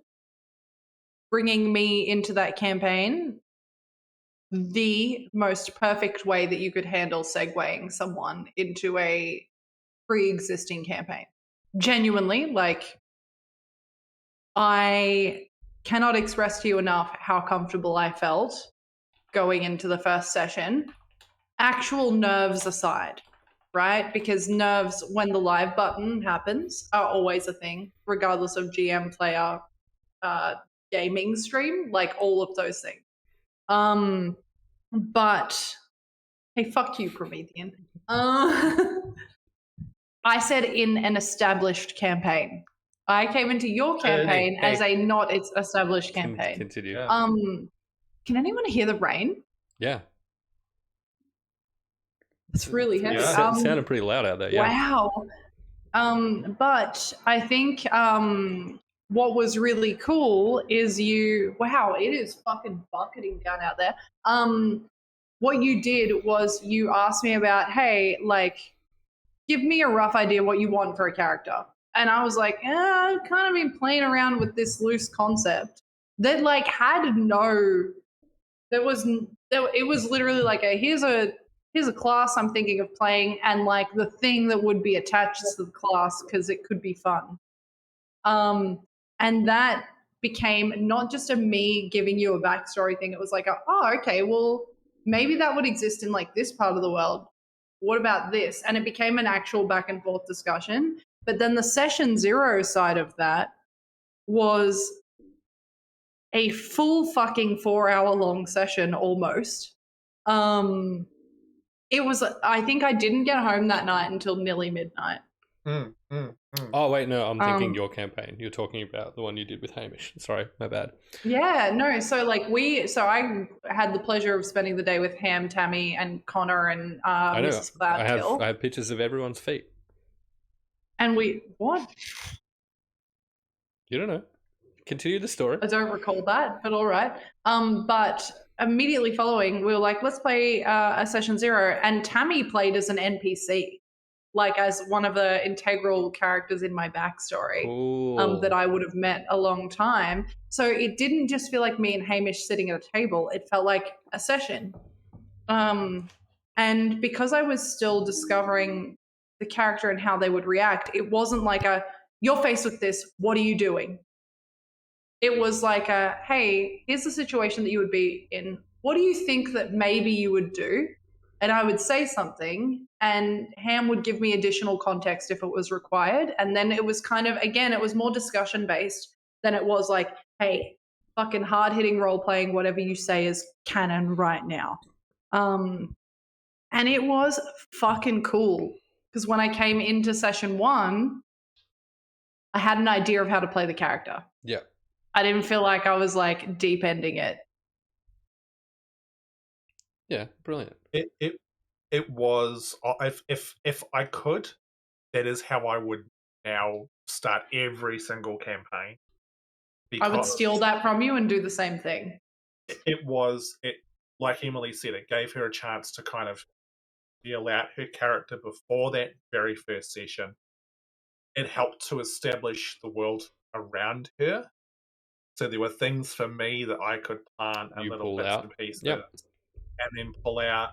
bringing me into that campaign the most perfect way that you could handle segueing someone into a pre-existing campaign. Genuinely, like, I cannot express to you enough how comfortable I felt going into the first session. Actual nerves aside, right? Because nerves, when the live button happens, are always a thing, regardless of GM, player, gaming stream, like all of those things. But hey, fuck you, Promethean. I said in an established campaign. I came into your campaign as a not established campaign. Continue. Yeah. Can anyone hear the rain? Yeah. It's really heavy. It sounded pretty loud out there. Yeah. Wow. But I think what was really cool is wow, it is fucking bucketing down out there. What you did was you asked me about, hey, like, give me a rough idea what you want for a character. And I was like, I've kind of been playing around with this loose concept that like had no It was literally like here's a class I'm thinking of playing, and like the thing that would be attached to the class because it could be fun. And that became not just a me giving you a backstory thing. It was like, oh, okay, well, maybe that would exist in like this part of the world. What about this? And it became an actual back and forth discussion. But then the session 0 side of that was a full fucking 4-hour long session almost. It was, I think I didn't get home that night until nearly midnight. Oh wait, no, I'm thinking your campaign. You're talking about the one you did with Hamish. Sorry, my bad. Yeah, no. So like I had the pleasure of spending the day with Ham, Tammy, and Connor, and I know. Mrs. Cloudkill. I have pictures of everyone's feet. And what? You don't know. Continue the story. I don't recall that, but all right. But immediately following, we were like, let's play a session 0, and Tammy played as an NPC. Like as one of the integral characters in my backstory. Cool. That I would have met a long time. So it didn't just feel like me and Hamish sitting at a table. It felt like a session. And because I was still discovering the character and how they would react, it wasn't like you're faced with this, what are you doing? It was like hey, here's the situation that you would be in. What do you think that maybe you would do? And I would say something, and Ham would give me additional context if it was required. And then it was kind of, again, it was more discussion based than it was like, hey, fucking hard hitting role playing, whatever you say is canon right now. And it was fucking cool because when I came into session 1, I had an idea of how to play the character. Yeah. I didn't feel like I was like deep ending it. Yeah, brilliant. It was, if I could, that is how I would now start every single campaign. I would steal that from you and do the same thing. It like Emily said, it gave her a chance to kind of feel out her character before that very first session. It helped to establish the world around her. So there were things for me that I could plant and little bits and pieces, and then pull out.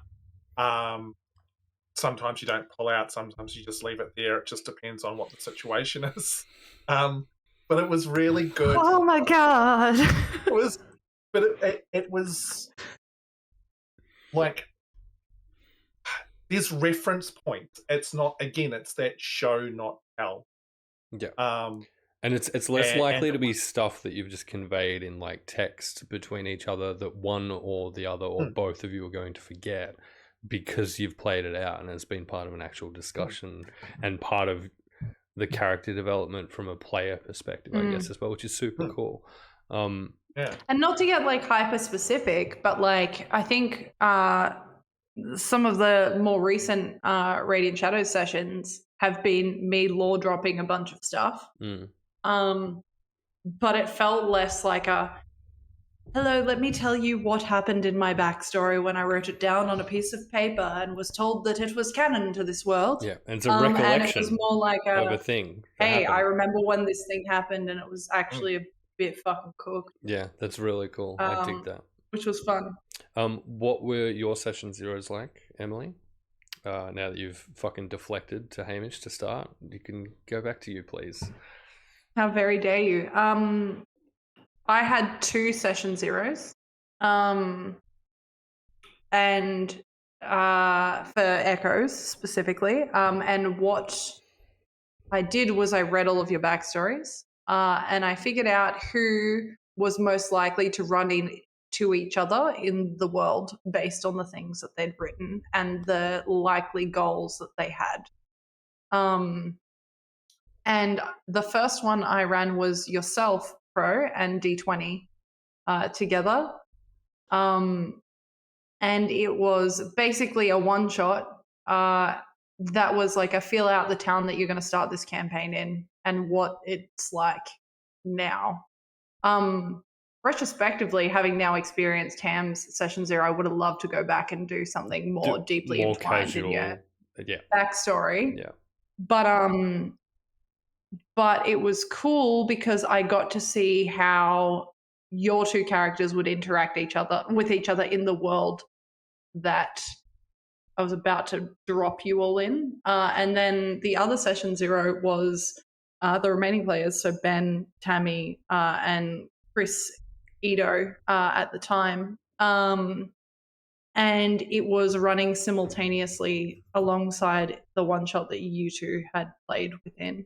Sometimes you don't pull out. Sometimes you just leave it there. It just depends on what the situation is. But it was really good. Oh my god! It was, but it was like there's reference points. It's not, again, it's that show not tell. Yeah. And it's less likely to be stuff that you've just conveyed in like text between each other that one or the other or both of you are going to forget because you've played it out and it's been part of an actual discussion and part of the character development from a player perspective, I guess, as well, which is super cool. Yeah. And not to get like hyper specific, but like I think some of the more recent Radiant Shadows sessions have been me lore dropping a bunch of stuff. But it felt less like hello, let me tell you what happened in my backstory when I wrote it down on a piece of paper and was told that it was canon to this world. Yeah, and it's a recollection and it was more like of a thing. Hey, I remember when this thing happened and it was actually a bit fucking cooked. Yeah, that's really cool. I dig that. Which was fun. What were your session 0s like, Emily? Now that you've fucking deflected to Hamish to start, you can go back to you, please. How very dare you. I had 2 session 0s. And for Echoes specifically. And what I did was I read all of your backstories. And I figured out who was most likely to run into each other in the world based on the things that they'd written and the likely goals that they had. And the first one I ran was yourself, Pro, and D20 together. And it was basically a one-shot that was like a feel out the town that you're going to start this campaign in and what it's like now. Retrospectively, having now experienced Ham's session 0, I would have loved to go back and do something more deeply entwined casual, in your backstory. Yeah. But it was cool because I got to see how your two characters would interact with each other in the world that I was about to drop you all in. And then the other session 0 was the remaining players, so Ben, Tammy, and Chris Ito at the time. And it was running simultaneously alongside the one shot that you two had played within.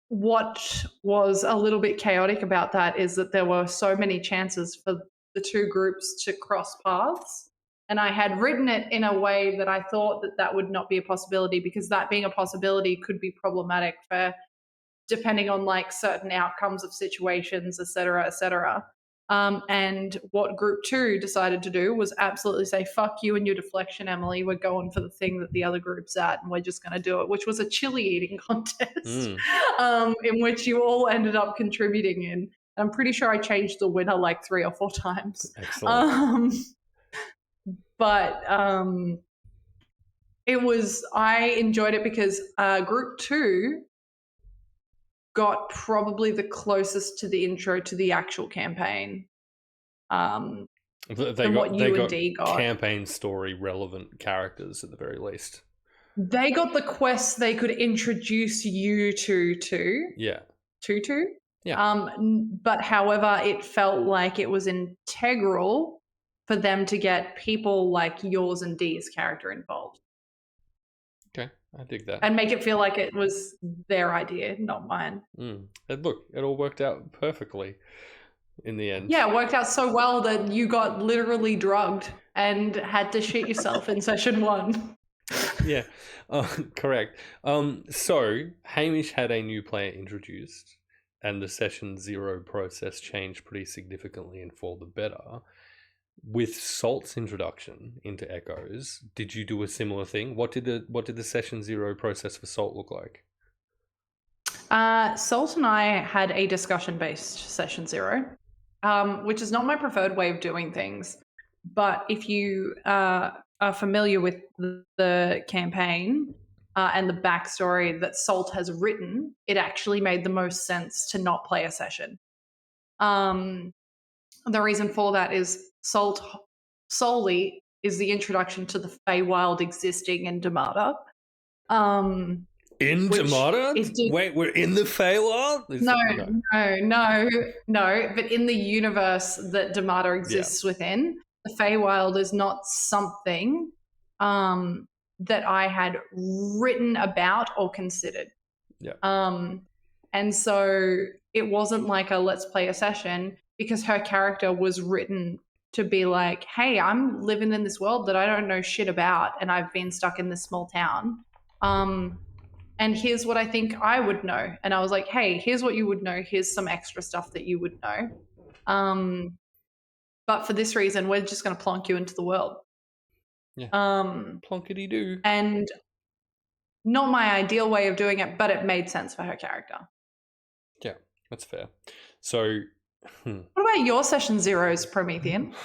What was a little bit chaotic about that is that there were so many chances for the two groups to cross paths. And I had written it in a way that I thought that that would not be a possibility, because that being a possibility could be problematic for depending on like certain outcomes of situations, et cetera, et cetera. And what group 2 decided to do was absolutely say, fuck you and your deflection, Emily. We're going for the thing that the other group's at, and we're just going to do it, which was a chili eating contest in which you all ended up contributing in. I'm pretty sure I changed the winner like 3 or 4 times. Excellent. But I enjoyed it because group 2 got probably the closest to the intro to the actual campaign. They got campaign story relevant characters at the very least. They got the quests they could introduce you to. Yeah. To. Yeah. But however, it felt like it was integral for them to get people like yours and Dee's character involved. Okay, I dig that. And make it feel like it was their idea, not mine. And look, it all worked out perfectly in the end. Yeah, it worked out so well that you got literally drugged and had to shit yourself in session 1. Yeah, correct. So Hamish had a new player introduced, and the session 0 process changed pretty significantly and for the better. With Salt's introduction into Echoes, did you do a similar thing? What did the session 0 process for Salt look like? Salt and I had a discussion-based session 0, which is not my preferred way of doing things. But if you are familiar with the campaign and the backstory that Salt has written, it actually made the most sense to not play a session. The reason for that is Salt solely is the introduction to the Feywild existing in Damata. In Damata? Wait, we're in the Feywild? No. But in the universe that Damata exists within, the Feywild is not something that I had written about or considered. Yeah. And so it wasn't like a let's play a session, because her character was written to be like, hey, I'm living in this world that I don't know shit about, and I've been stuck in this small town. And here's what I think I would know. And I was like, hey, here's what you would know. Here's some extra stuff that you would know. But for this reason, we're just going to plonk you into the world. Yeah. Plonkety-doo. And not my ideal way of doing it, but it made sense for her character. Yeah, that's fair. So... What about your session 0s, Promethean?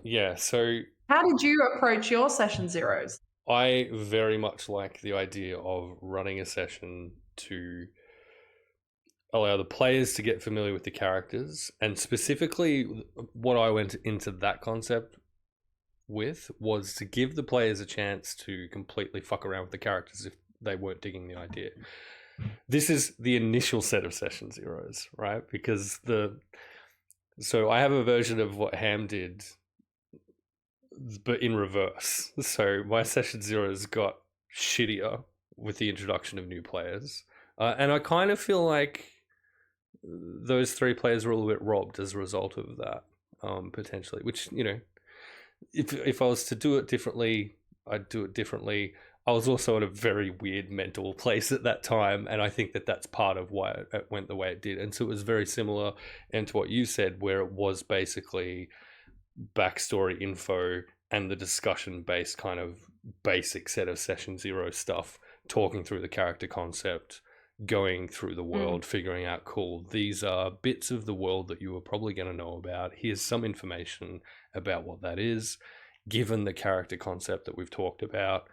Yeah, so... How did you approach your session 0s? I very much like the idea of running a session to allow the players to get familiar with the characters, and specifically what I went into that concept with was to give the players a chance to completely fuck around with the characters if they weren't digging the idea. This is the initial set of session 0s, right? Because so I have a version of what Ham did, but in reverse. So my session 0s got shittier with the introduction of new players. And I kind of feel like those 3 players were a little bit robbed as a result of that, potentially. Which, you know, if I was to do it differently, I'd do it differently. I was also in a very weird mental place at that time, and I think that that's part of why it went the way it did. And so it was very similar to what you said, where it was basically backstory info and the discussion-based kind of basic set of session 0 stuff, talking through the character concept, going through the world, figuring out, cool, these are bits of the world that you are probably going to know about. Here's some information about what that is. Given the character concept that we've talked about,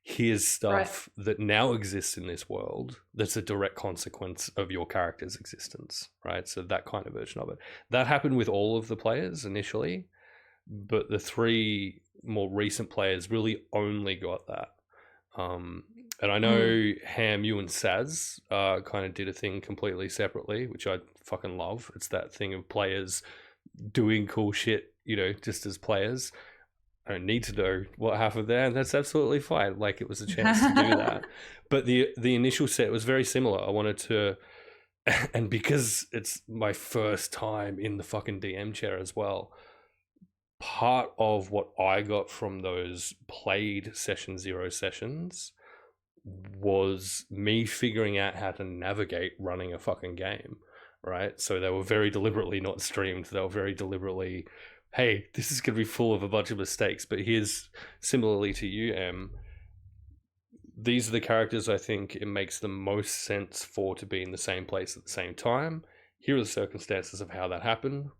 here's Right. stuff that now exists in this world that's a direct consequence of your character's existence, right? So that kind of version of it. That happened with all of the players initially, but the 3 more recent players really only got that. And I know Ham, you and Saz kind of did a thing completely separately, which I fucking love. It's that thing of players doing cool shit, just as players. I don't need to know what happened there, and that's absolutely fine. Like, it was a chance to do that. But the initial set was very similar. I wanted to, and because it's my first time in the fucking DM chair as well, part of what I got from those played session 0 sessions was me figuring out how to navigate running a fucking game, right? So they were very deliberately not streamed. They were very deliberately, hey, this is going to be full of a bunch of mistakes. But here's, similarly to you, Em, these are the characters I think it makes the most sense for to be in the same place at the same time. Here are the circumstances of how that happened.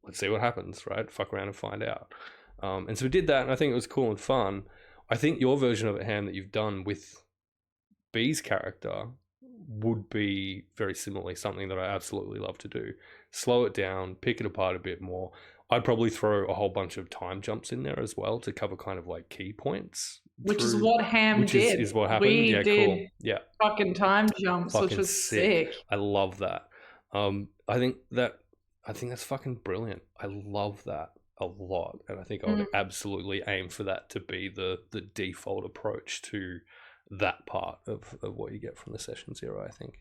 Let's see what happens, right? Fuck around and find out. And so we did that, and I think it was cool and fun. I think your version of it, Ham, that you've done with B's character would be very similarly something that I absolutely love to do. Slow it down, pick it apart a bit more. I'd probably throw a whole bunch of time jumps in there as well to cover kind of like key points. Which is what Ham did. Is what happened. We Yeah, did cool. Yeah, fucking time jumps, which fucking was sick. I love that. I think that's fucking brilliant. I love that a lot, and I think I would absolutely aim for that to be the default approach to that part of what you get from the session 0. I think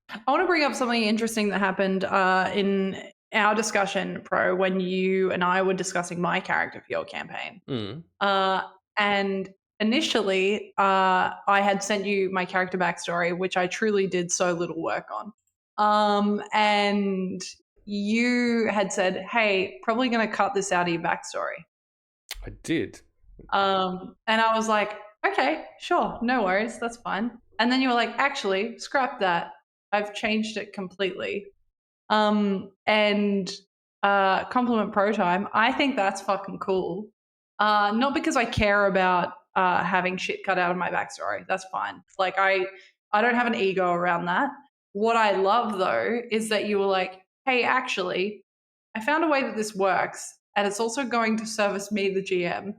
I want to bring up something interesting that happened in our discussion, Pro, when you and I were discussing my character for your campaign. And initially, I had sent you my character backstory, which I truly did so little work on. And you had said, hey, probably going to cut this out of your backstory. I did. And I was like, okay, sure, no worries, that's fine. And then you were like, actually, scrap that. I've changed it completely. And compliment Pro Time, I think that's fucking cool. Not because I care about having shit cut out of my backstory. That's fine. Like, I don't have an ego around that. What I love, though, is that you were like, hey, actually, I found a way that this works, and it's also going to service me, the GM.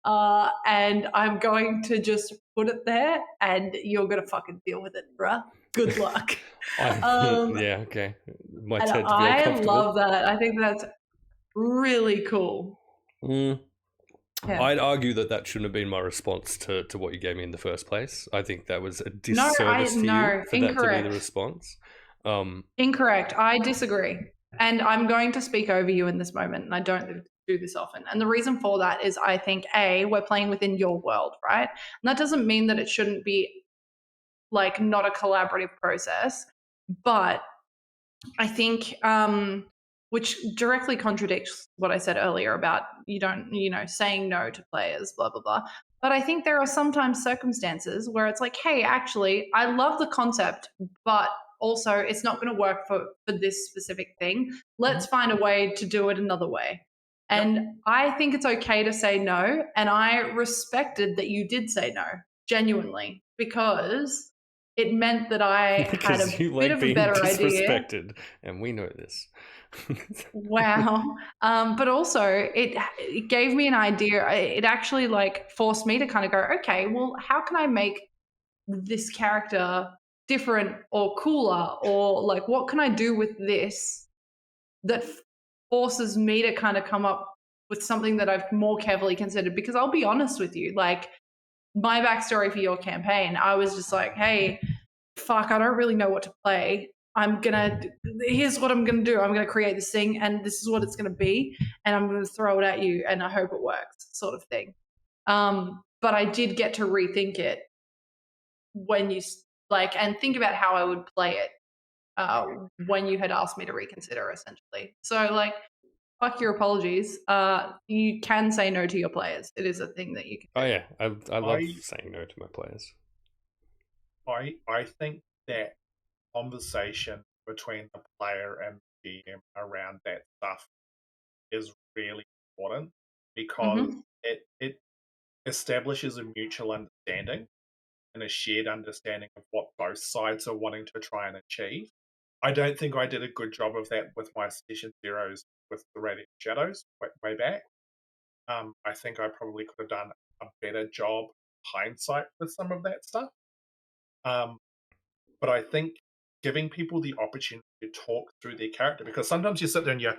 And I'm going to just put it there, and you're going to fucking deal with it, bruh. Good luck. Yeah, okay. My and turn to feel I comfortable. love that. I think that's really cool. Yeah. I'd argue that shouldn't have been my response to what you gave me in the first place. I think that was a disservice to you for incorrect. that to be the response. Incorrect. I disagree. And I'm going to speak over you in this moment, and I don't do this often. And the reason for that is I think, A, we're playing within your world, right? And that doesn't mean that it shouldn't be like not a collaborative process, but I think which directly contradicts what I said earlier about saying no to players, blah blah blah. But I think there are sometimes circumstances where it's like, hey, actually, I love the concept, but also it's not going to work for this specific thing. Let's find a way to do it another way. And I think it's okay to say no, and I respected that you did say no, genuinely, because it meant that I had a bit of a better idea. And we know this. Wow. But also it gave me an idea. It actually like forced me to kind of go, okay, well, how can I make this character different or cooler, or like what can I do with this that forces me to kind of come up with something that I've more carefully considered? Because I'll be honest with you, like my backstory for your campaign, I was just like, hey, fuck, I don't really know what to play. Here's what I'm gonna do. I'm gonna create this thing, and this is what it's gonna be, and I'm gonna throw it at you, and I hope it works, sort of thing. But I did get to rethink it when you and think about how I would play it when you had asked me to reconsider, essentially. So fuck your apologies. You can say no to your players. It is a thing that you can do. Oh yeah, I love saying no to my players. I think that conversation between the player and the GM around that stuff is really important, because establishes a mutual understanding and a shared understanding of what both sides are wanting to try and achieve. I don't think I did a good job of that with my session zeros with the Radiant Shadows way back. I think I probably could have done a better job hindsight with some of that stuff. But I think giving people the opportunity to talk through their character, because sometimes you sit there and you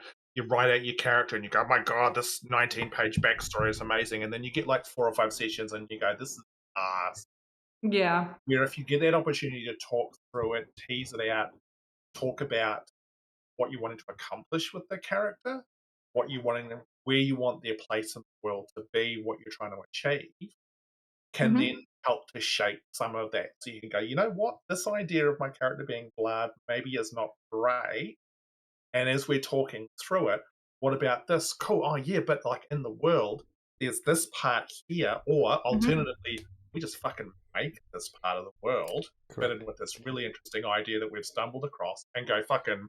write out your character and you go, oh my God, this 19-page backstory is amazing. And then you get like 4 or 5 sessions and you go, this is ass. Yeah. Where if you get that opportunity to talk through it, tease it out, talk about what you wanted to accomplish with the character, what you wanting them, where you want their place in the world to be, what you're trying to achieve, can then help to shape some of that. So you can go, you know what, this idea of my character being blood maybe is not great. And as we're talking through it, what about this? Cool. Oh yeah, but like in the world, there's this part here, or alternatively, we just fucking make this part of the world fitted with this really interesting idea that we've stumbled across and go fucking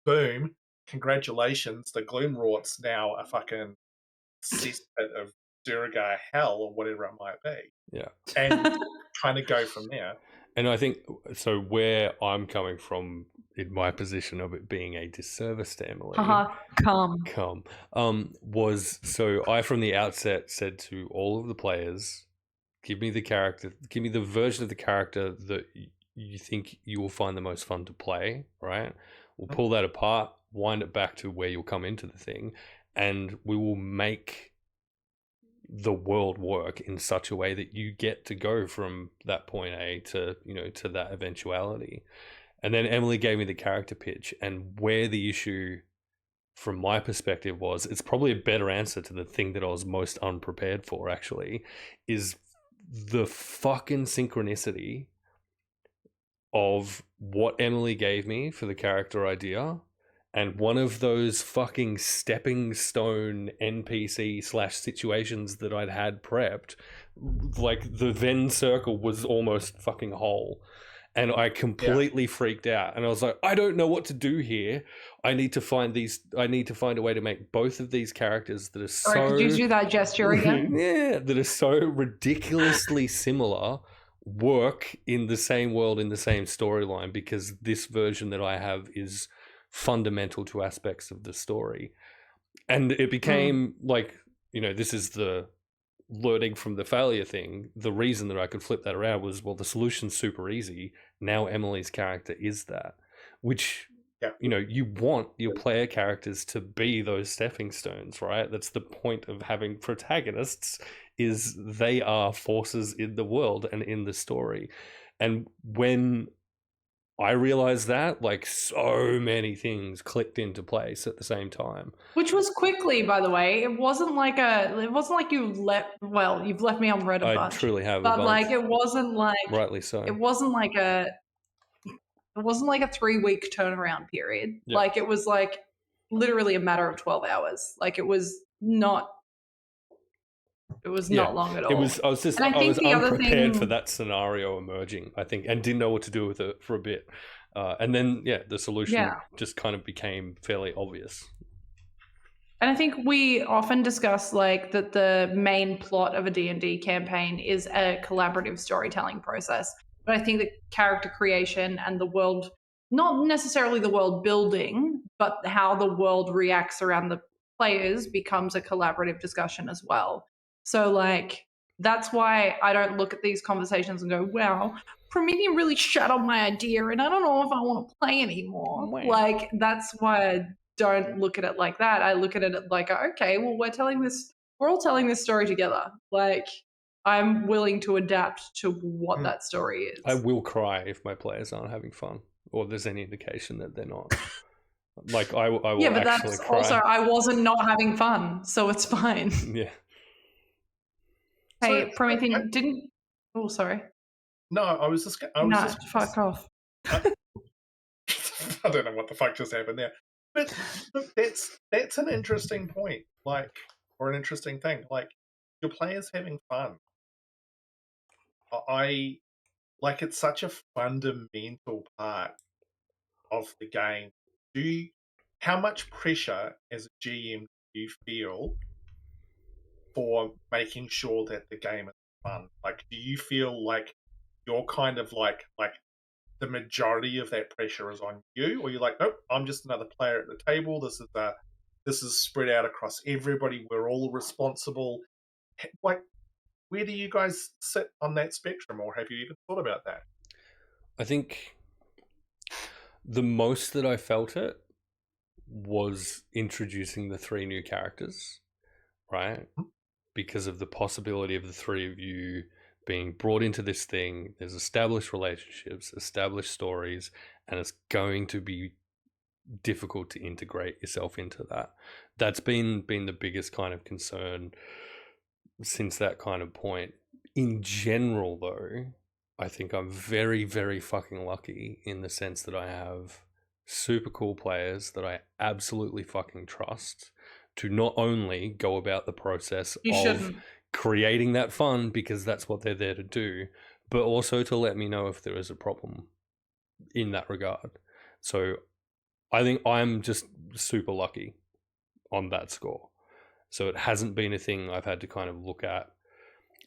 boom, congratulations, the Gloomrort's now a fucking cesspit of Duragar hell or whatever it might be. Yeah. And kind of go from there. And I think, so where I'm coming from in my position of it being a disservice to Emily, was, so I from the outset said to all of the players, give me the version of the character that you think you will find the most fun to play, right? We'll pull that apart, wind it back to where you'll come into the thing, and we will make the world work in such a way that you get to go from that point A to, to that eventuality. And then Emily gave me the character pitch, and where the issue from my perspective was, it's probably a better answer to the thing that I was most unprepared for, actually, is the fucking synchronicity of what Emily gave me for the character idea and one of those fucking stepping stone NPC / situations that I'd had prepped, like the Venn circle was almost fucking whole. And I completely freaked out. And I was like, I don't know what to do here. I need to find a way to make both of these characters that are so... Sorry, could you do that gesture again? Yeah, that are so ridiculously similar work in the same world, in the same storyline, because this version that I have is fundamental to aspects of the story. And it became like, this is the learning from the failure thing. The reason that I could flip that around was, well, the solution's super easy. Now Emily's character is that, which, you want your player characters to be those stepping stones, right? That's the point of having protagonists, is they are forces in the world and in the story. And when I realized that, like, so many things clicked into place at the same time. Which was quickly, by the way. It wasn't like you've left me on red a bunch. I truly have, but like it wasn't like, rightly so. It wasn't like a 3-week turnaround period. Yeah. Like it was like literally a matter of 12 hours. Like it was not not long at all. I was unprepared for that scenario emerging, I think, and didn't know what to do with it for a bit. And then, the solution just kind of became fairly obvious. And I think we often discuss like that the main plot of a D&D campaign is a collaborative storytelling process. But I think that character creation and the world, not necessarily the world building, but how the world reacts around the players becomes a collaborative discussion as well. So like, that's why I don't look at these conversations and go, wow, Promethean really shat on my idea and I don't know if I want to play anymore. Wow. Like, that's why I don't look at it like that. I look at it like, okay, well, we're all telling this story together. Like, I'm willing to adapt to what that story is. I will cry if my players aren't having fun, or there's any indication that they're not. Like, I will actually cry. Yeah, but that's also, I wasn't not having fun, so it's fine. Yeah. Hey, Promethean, didn't... Oh, sorry. No, I was just... fuck off. I don't know what the fuck just happened there. But that's an interesting point, like, or an interesting thing. Like, your players having fun. It's such a fundamental part of the game. How much pressure as a GM do you feel for making sure that the game is fun? Like, do you feel like you're kind of like the majority of that pressure is on you, or you're like, nope, I'm just another player at the table. This is spread out across everybody. We're all responsible. Like, where do you guys sit on that spectrum, or have you even thought about that? I think the most that I felt it was introducing the 3 new characters, right? Because of the possibility of the 3 of you being brought into this thing. There's established relationships, established stories, and it's going to be difficult to integrate yourself into that. That's been the biggest kind of concern since that kind of point. In general, though, I think I'm very, very fucking lucky in the sense that I have super cool players that I absolutely fucking trust to not only go about the process of creating that fun, because that's what they're there to do, but also to let me know if there is a problem in that regard. So I think I'm just super lucky on that score. So it hasn't been a thing I've had to kind of look at.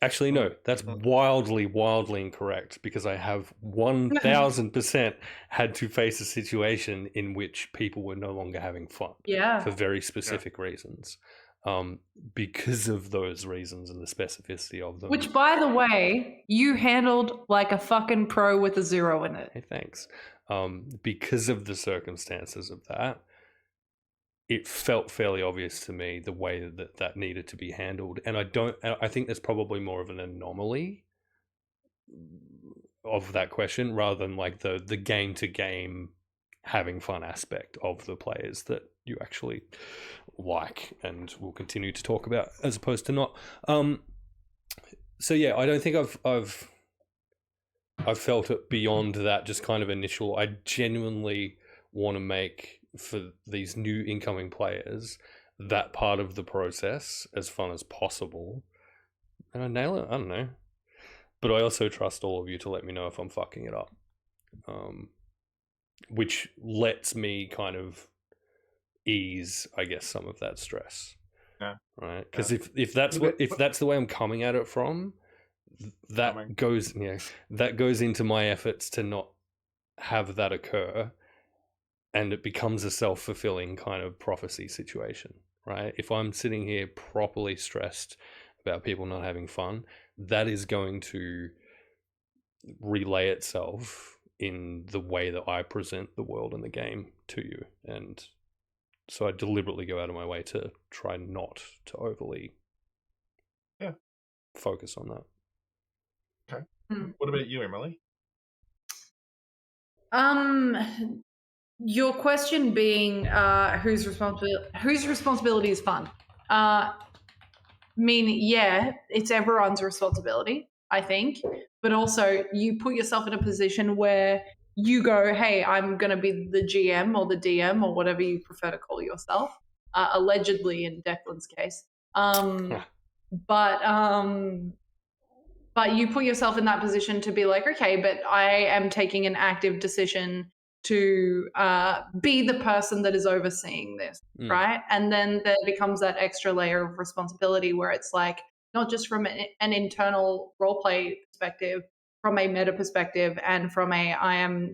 Actually, no, that's wildly, wildly incorrect, because I have 1000% had to face a situation in which people were no longer having fun for very specific reasons. Because of those reasons and the specificity of them. Which, by the way, you handled like a fucking pro with a 0 in it. Hey, thanks. Because of the circumstances of that, it felt fairly obvious to me the way that needed to be handled. And I think there's probably more of an anomaly of that question rather than like the game to game having fun aspect of the players that you actually like and will continue to talk about, as opposed to not. So yeah, I don't think I've felt it beyond that just kind of initial. I genuinely want to make, for these new incoming players, that part of the process as fun as possible. And I nail it, I don't know. But I also trust all of you to let me know if I'm fucking it up. Which lets me kind of ease, I guess, some of that stress. Yeah. Right? Because if that's the way I'm coming at it from, that goes into my efforts to not have that occur, and it becomes a self-fulfilling kind of prophecy situation, right? If I'm sitting here properly stressed about people not having fun, that is going to relay itself in the way that I present the world and the game to you. And so I deliberately go out of my way to try not to overly focus on that. Okay. What about you, Emily? Your question being whose responsibility is fun? It's everyone's responsibility, I think, but also you put yourself in a position where you go, hey, I'm going to be the GM or the DM or whatever you prefer to call yourself, allegedly in Declan's case. But you put yourself in that position to be like, okay, but I am taking an active decision to be the person that is overseeing this, right? And then there becomes that extra layer of responsibility where it's like, not just from an internal roleplay perspective, from a meta perspective, and from I am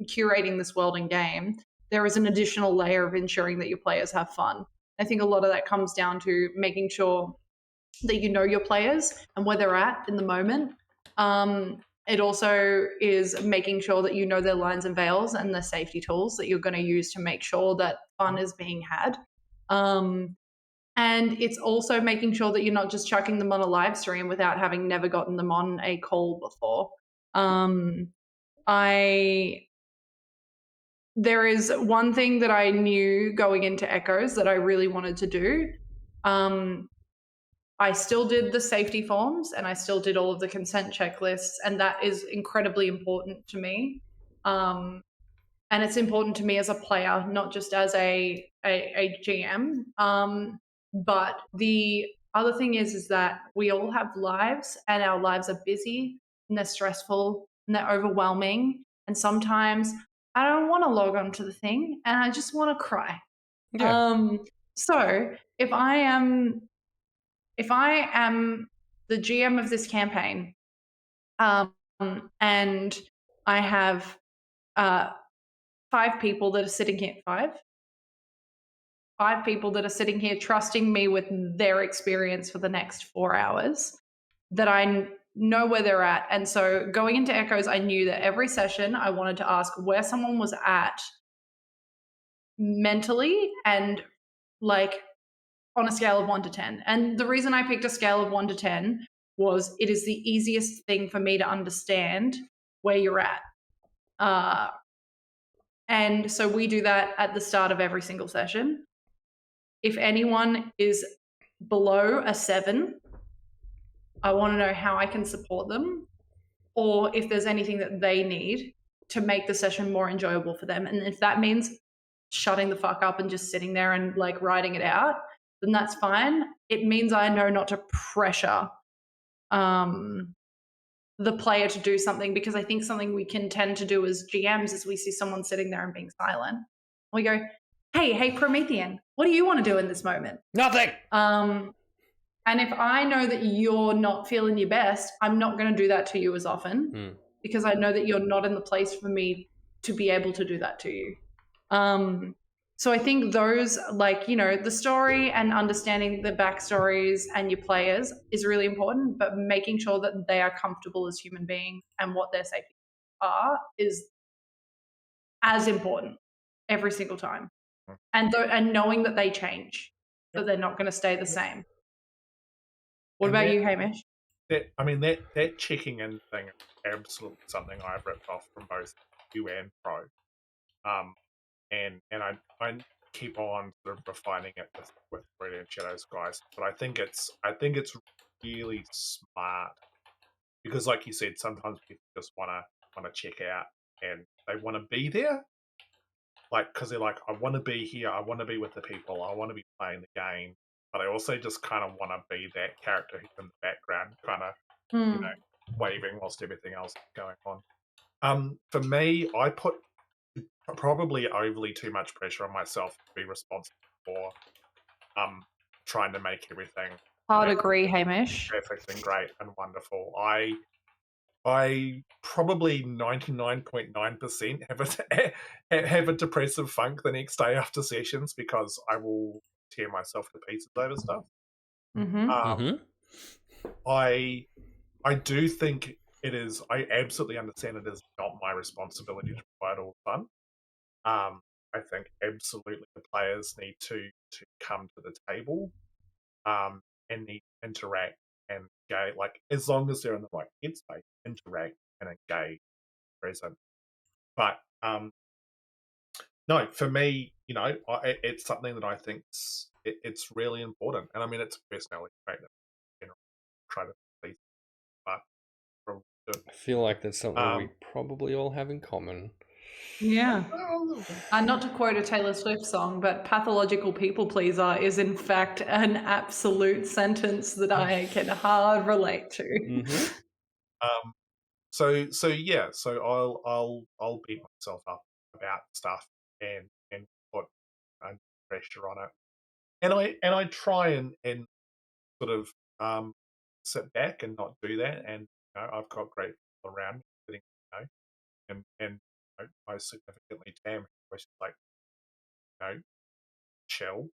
curating this world and game, there is an additional layer of ensuring that your players have fun. I think a lot of that comes down to making sure that you know your players and where they're at in the moment. It also is making sure that you know their lines and veils and the safety tools that you're going to use to make sure that fun is being had. And it's also making sure that you're not just chucking them on a live stream without having never gotten them on a call before. There is one thing that I knew going into Echoes that I really wanted to do. I still did the safety forms and I still did all of the consent checklists, and that is incredibly important to me. And it's important to me as a player, not just as a GM. But the other thing is that we all have lives, and our lives are busy and they're stressful and they're overwhelming. And sometimes I don't want to log on to the thing and I just want to cry. Yeah. So if I am if I am the GM of this campaign, and I have 5 people that are sitting here, 5 people that are sitting here trusting me with their experience for the next 4 hours, that I know where they're at. And so going into Echoes, I knew that every session I wanted to ask where someone was at mentally and like on a scale of 1 to 10. And the reason I picked a scale of 1 to 10 was it is the easiest thing for me to understand where you're at. And so we do that at the start of every single session. If anyone is below a 7, I want to know how I can support them, or if there's anything that they need to make the session more enjoyable for them. And if that means shutting the fuck up and just sitting there and like writing it out, then that's fine. It means I know not to pressure the player to do something, because I think something we can tend to do as GMs is we see someone sitting there and being silent. We go, hey, Promethean, what do you want to do in this moment? Nothing. And if I know that you're not feeling your best, I'm not going to do that to you as often, because I know that you're not in the place for me to be able to do that to you. So I think those, like, you know, the story and understanding the backstories and your players is really important, but making sure that they are comfortable as human beings and what their safety are is as important every single time. And knowing that they change, that they're not going to stay the same. What about you, Hamish? That checking in thing is absolutely something I've ripped off from both you and Pro. And I keep on sort of refining it with Radiant Shadows guys. But I think it's really smart, because like you said, sometimes people just wanna check out and they want to be there. Like, because they're like, I want to be here, I want to be with the people, I want to be playing the game, but I also just kind of want to be that character who's in the background, kind of, you know, waving whilst everything else is going on. For me, I put probably overly too much pressure on myself to be responsible for trying to make everything I'd agree, Hamish. perfect and great and wonderful. I probably 99.9% have a depressive funk the next day after sessions, because I will tear myself to pieces over stuff. I do think it is. I absolutely understand it is not my responsibility to provide all the fun. I think absolutely the players need to come to the table and need to interact and engage. Like, as long as they're in the right headspace, interact and engage, present. But no, for me, you know, it's something that I think it's really important. And I mean, it's a personality trait that, you know, try to please. But I feel like that's something we probably all have in common. Yeah. Not to quote a Taylor Swift song, but pathological people pleaser is in fact an absolute sentence that I can hard relate to. So yeah, so I'll beat myself up about stuff and put pressure on it, and I try and sort of sit back and not do that. And you know, I've got great people around me, sitting, you know, and you know, I significantly Tam, which is like, you know, chill.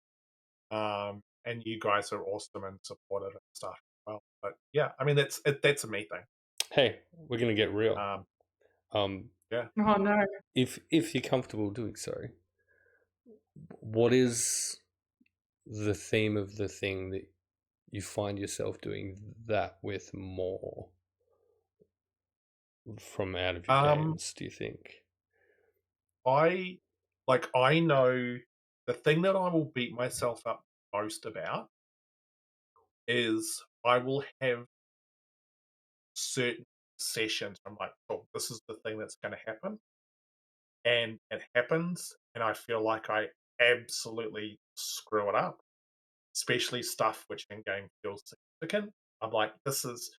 And you guys are awesome and supportive and stuff as well. But yeah, I mean, that's a me thing. Hey, we're gonna get real. Yeah. Oh no. If you're comfortable doing so, what is the theme of the thing that you find yourself doing that with more from out of your games, do you think? I know the thing that I will beat myself up most about is I will have certain sessions. I'm like, oh, this is the thing that's going to happen. And it happens, and I feel like I absolutely screw it up, especially stuff which in game feels significant. I'm like, this is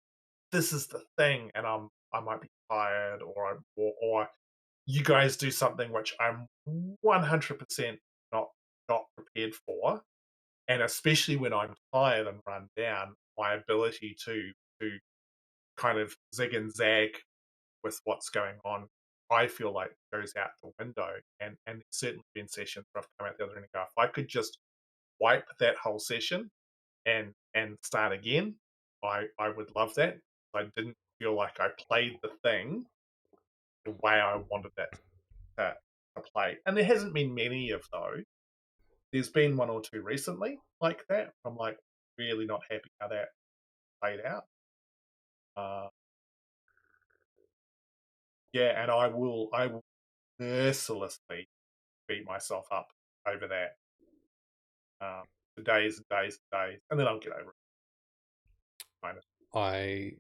the thing, and I might be tired, or you guys do something which I'm 100% not prepared for, and especially when I'm tired and run down, my ability to kind of zig and zag with what's going on, I feel like goes out the window. And there's certainly been sessions where I've come out the other end and go, if I could just wipe that whole session and start again, I would love that. I didn't feel like I played the thing the way I wanted it to play. And there hasn't been many of those. There's been one or two recently like that. I'm like really not happy how that played out. Yeah, and I will mercilessly beat myself up over that for days and days and days, and then I'll get over it. Kind of. I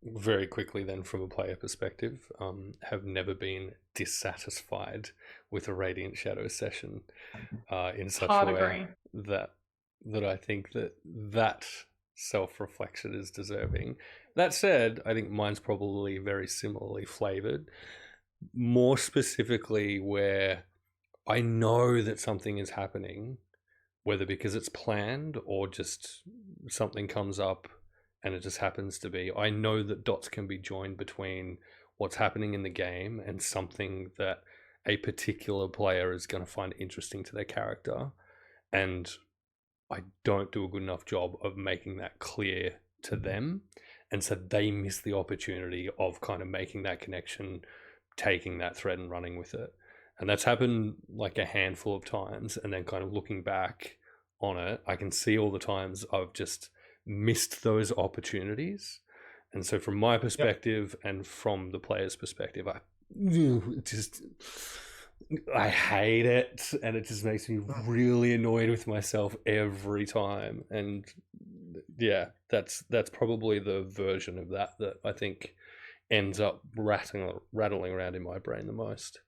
very quickly then, from a player perspective, have never been dissatisfied with a Radiant Shadow session in such Hard a way agree. that I think that self-reflection is deserving. That said, I think mine's probably very similarly flavored, more specifically where I know that something is happening, whether because it's planned or just something comes up and it just happens to be. I know that dots can be joined between what's happening in the game and something that a particular player is going to find interesting to their character. And I don't do a good enough job of making that clear to them. And so they miss the opportunity of kind of making that connection, taking that thread and running with it. And that's happened like a handful of times. And then kind of looking back on it, I can see all the times I've just missed those opportunities. And so from my perspective and from the player's perspective, I hate it, and it just makes me really annoyed with myself every time. And yeah, that's probably the version of that I think ends up rattling around in my brain the most.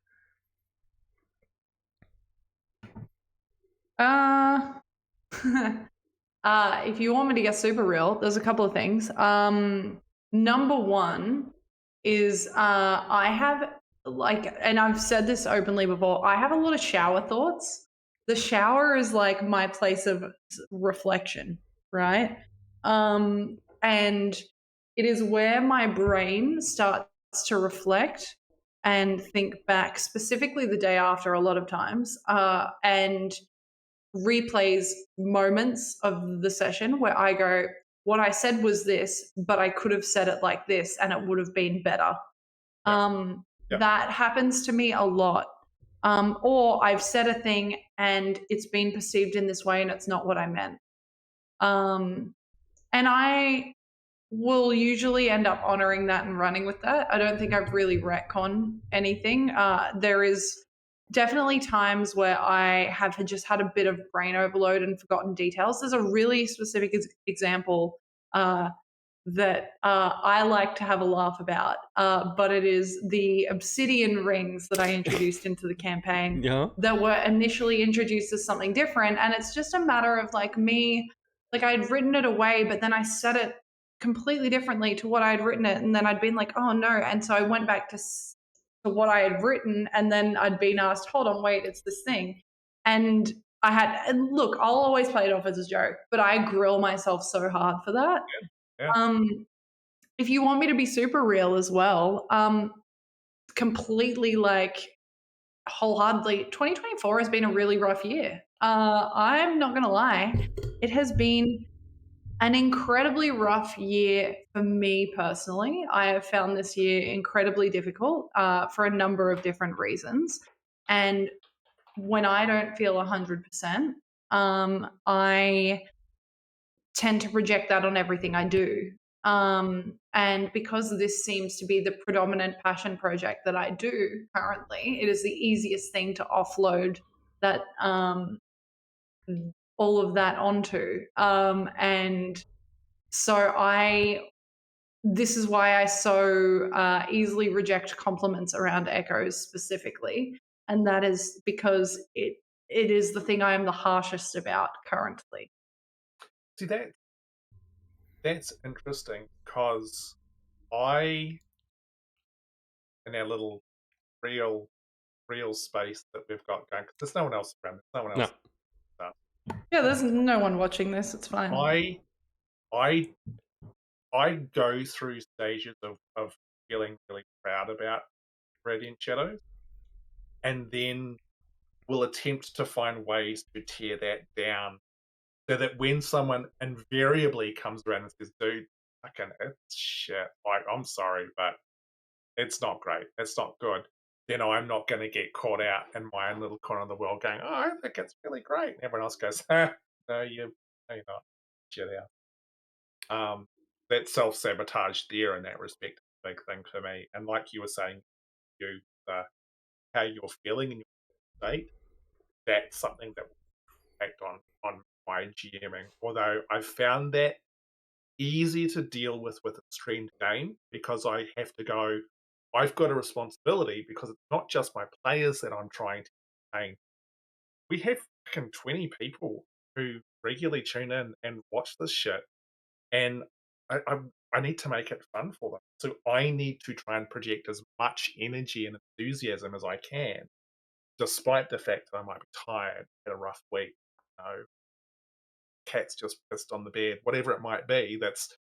If you want me to get super real, there's a couple of things. Number one is I have and I've said this openly before, I have a lot of shower thoughts. The shower is like my place of reflection, right? And it is where my brain starts to reflect and think back, specifically the day after a lot of times, and replays moments of the session where I go, what I said was this, but I could have said it like this and it would have been better. That happens to me a lot. Or I've said a thing and it's been perceived in this way and it's not what I meant. And I will usually end up honoring that and running with that. I don't think I've really retconned anything. There is definitely times where I have just had a bit of brain overload and forgotten details. There's a really specific example that I like to have a laugh about, but it is the obsidian rings that I introduced into the campaign that were initially introduced as something different. And it's just a matter of like me, like I'd written it away, but then I said it completely differently to what I had written it. And then I'd been like, oh no. And so I went back to what I had written. And then I'd been asked, hold on, wait, it's this thing. And and look, I'll always play it off as a joke, but I grill myself so hard for that. Yeah. If you want me to be super real as well, completely like wholeheartedly, 2024 has been a really rough year. I'm not going to lie. It has been an incredibly rough year for me personally. I have found this year incredibly difficult for a number of different reasons. And when I don't feel 100%, I tend to project that on everything I do. And because this seems to be the predominant passion project that I do currently, it is the easiest thing to offload that all of that onto. And so this is why I so easily reject compliments around echoes specifically. And that is because it is the thing I am the harshest about currently. See, that's interesting because in our little real space that we've got going, because there's no one else around, there's no one else. Yeah, there's no one watching this. It's fine. I go through stages of feeling really proud about Radiant Shadows, and then will attempt to find ways to tear that down, so that when someone invariably comes around and says, "Dude, fucking it's shit," like, I'm sorry, but it's not great, it's not good, then I'm not going to get caught out in my own little corner of the world going, "Oh, I think it's really great." And everyone else goes, no, you're not. Shit out. That self-sabotage there in that respect is a big thing for me. And like you were saying, you how you're feeling in your state, that's something that will impact on my GMing. Although I've found that easy to deal with a streamed game, because I have to go, I've got a responsibility, because it's not just my players that I'm trying to entertain. We have fucking 20 people who regularly tune in and watch this shit, and I need to make it fun for them. So I need to try and project as much energy and enthusiasm as I can, despite the fact that I might be tired, had a rough week, cat's just pissed on the bed, whatever it might be. That's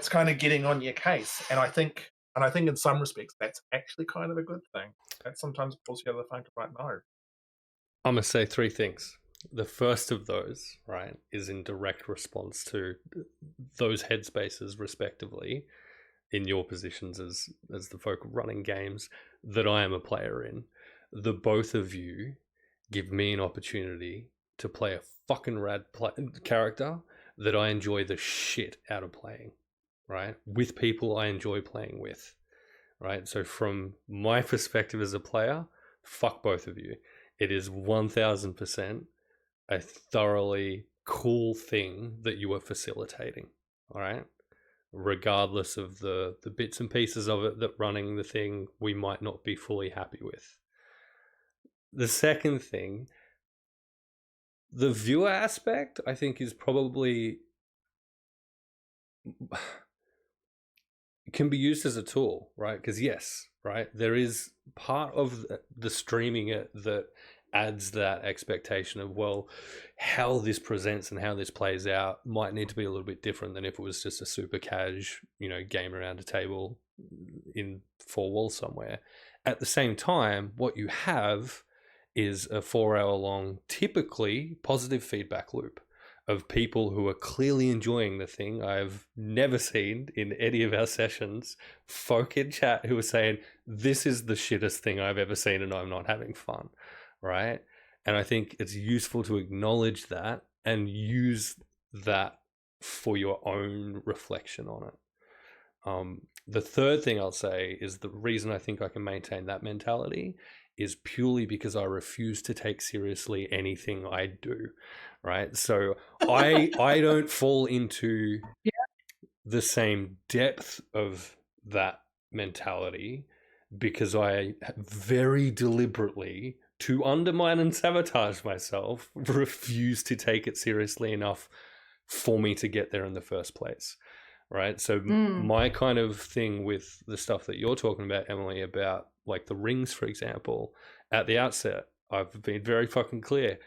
kind of getting on your case, and I think in some respects that's actually kind of a good thing. That sometimes pulls you out of the funk right now. I'm going to say three things. The first of those, right, is in direct response to those headspaces, respectively, in your positions as the folk running games that I am a player in. The both of you give me an opportunity to play a fucking rad character that I enjoy the shit out of playing, right? With people I enjoy playing with, right? So from my perspective as a player, fuck both of you. It is 1000% a thoroughly cool thing that you are facilitating, all right? Regardless of the bits and pieces of it that running the thing we might not be fully happy with. The second thing, the viewer aspect, I think, is probably can be used as a tool, right? Because yes, right, there is part of the streaming it that adds that expectation of, well, how this presents and how this plays out might need to be a little bit different than if it was just a super cash, game around a table in four walls somewhere. At the same time, what you have is a 4-hour long, typically positive feedback loop of people who are clearly enjoying the thing. I've never seen in any of our sessions folk in chat who are saying, this is the shittest thing I've ever seen and I'm not having fun, right? And I think it's useful to acknowledge that and use that for your own reflection on it. The third thing I'll say is the reason I think I can maintain that mentality is purely because I refuse to take seriously anything I do, right? So I don't fall into the same depth of that mentality because I very deliberately, to undermine and sabotage myself, refuse to take it seriously enough for me to get there in the first place, right? So my kind of thing with the stuff that you're talking about, Emily, about like the rings, for example, at the outset, I've been very fucking clear.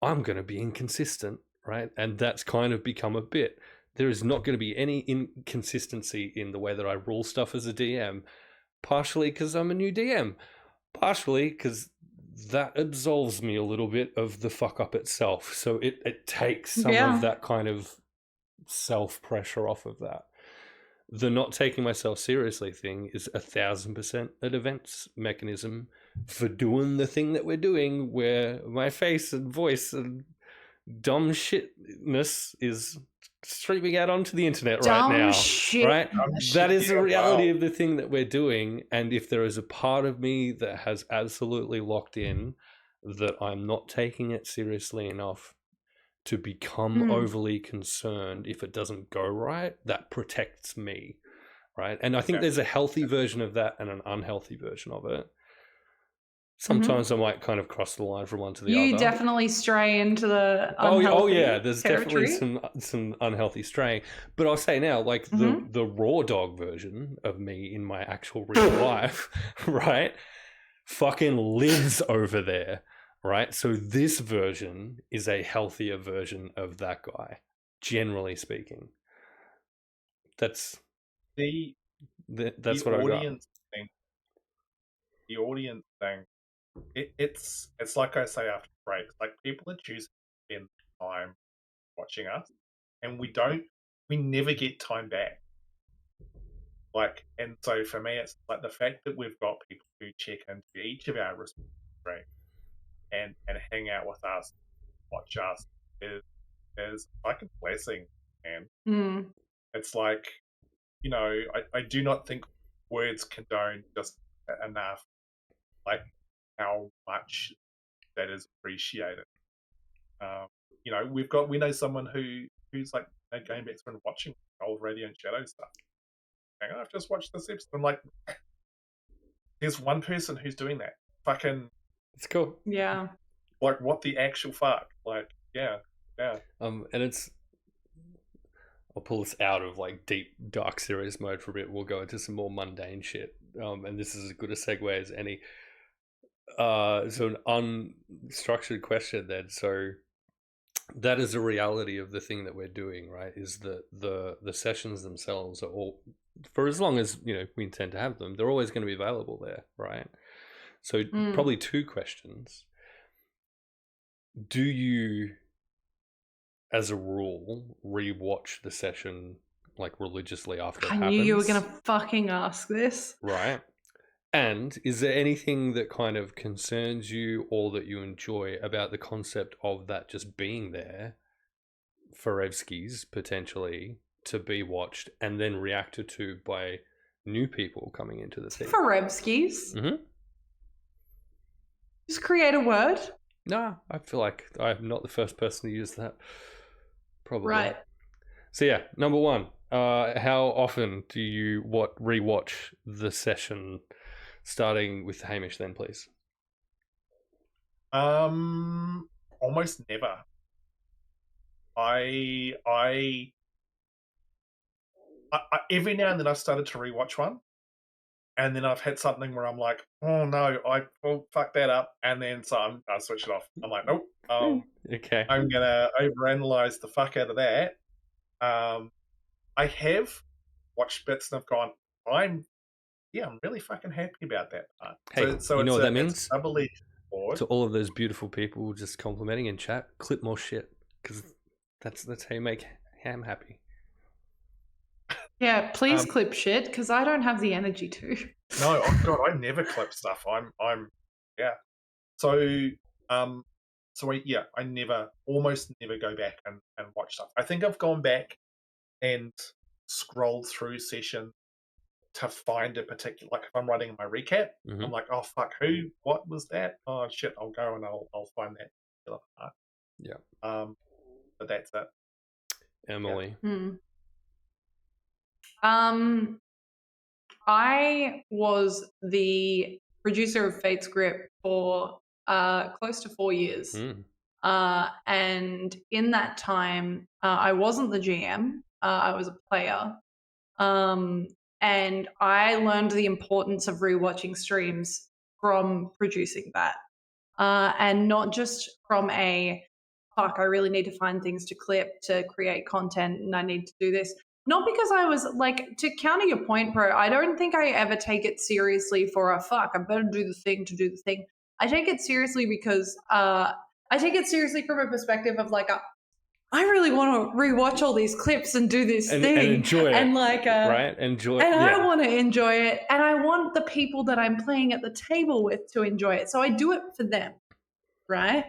I'm going to be inconsistent, right? And that's kind of become a bit. There is not going to be any inconsistency in the way that I rule stuff as a DM, partially because I'm a new DM, partially because that absolves me a little bit of the fuck up itself. So it takes some of that kind of self-pressure off of that. The not taking myself seriously thing is 1000% an events mechanism for doing the thing that we're doing, where my face and voice and dumb shitness is streaming out onto the internet right now. Right? That is the reality of the thing that we're doing. And if there is a part of me that has absolutely locked in that I'm not taking it seriously enough to become overly concerned if it doesn't go right, that protects me, right? And I think there's a healthy version of that and an unhealthy version of it. Sometimes I might kind of cross the line from one to the other. You definitely stray into the unhealthy there's territory. definitely some unhealthy straying. But I'll say now, like the raw dog version of me in my actual real life, right, fucking lives over there. right? So this version is a healthier version of that guy, generally speaking. That's The that's what I got. audience thing. The audience thing. It's like I say after breaks. Like, people are choosing to spend time watching us, and we never get time back. Like, and so for me, it's like the fact that we've got people who check into each of our streams and hang out with us, watch us, is like a blessing, man. It's like, I do not think words condone just enough, like, how much that is appreciated. We know someone who's like going back through and watching old Radio and Shadow stuff. I've just watched this episode. I'm like, there's one person who's doing that. Fucking, it's cool. Yeah. Like, what the actual fuck? Like, yeah. And it's, I'll pull this out of like deep, dark, serious mode for a bit. We'll go into some more mundane shit. And this is as good a segue as any. So an unstructured question then. So that is a reality of the thing that we're doing, right? Is that the sessions themselves are all, for as long as we intend to have them, they're always going to be available there, right? So probably two questions. Do you, as a rule, rewatch the session like religiously after it happens? I knew you were going to fucking ask this. Right. And is there anything that kind of concerns you or that you enjoy about the concept of that just being there for Evskis, potentially, to be watched and then reacted to by new people coming into the thing? For Evskis? Mm-hmm. Just create a word? No, I feel like I'm not the first person to use that. Probably. Right. So yeah, number one, how often do you rewatch the session? Starting with Hamish, then, please. Almost never. I every now and then I've started to rewatch one, and then I've had something where I'm like, oh no, I fuck that up, and then so I switch it off. I'm like, nope. Okay. I'm gonna overanalyze the fuck out of that. I have watched bits and I've gone, I'm really fucking happy about that part. Hey, so you know what that means? It's doubly forward. To all of those beautiful people just complimenting in chat, clip more shit, because that's how you make Ham happy. Yeah, please clip shit, because I don't have the energy to. No, oh god, I never clip stuff. I'm yeah. So I almost never go back and watch stuff. I think I've gone back and scrolled through sessions to find a particular, like if I'm writing my recap, I'm like, oh fuck, what was that? Oh shit, I'll go and I'll find that particular part. Yeah. But that's it. Emily. Yeah. I was the producer of Fate's Grip for close to 4 years. And in that time, I wasn't the GM. I was a player. And I learned the importance of rewatching streams from producing that. And not just from I really need to find things to clip to create content and I need to do this. Not because I was like, to counter your point, bro, I don't think I ever take it seriously for I better do the thing to do the thing. I take it seriously because I take it seriously from a perspective of like, I really want to rewatch all these clips and do this thing and enjoy it, and like, right? Enjoy, and I want to enjoy it, and I want the people that I'm playing at the table with to enjoy it. So I do it for them, right?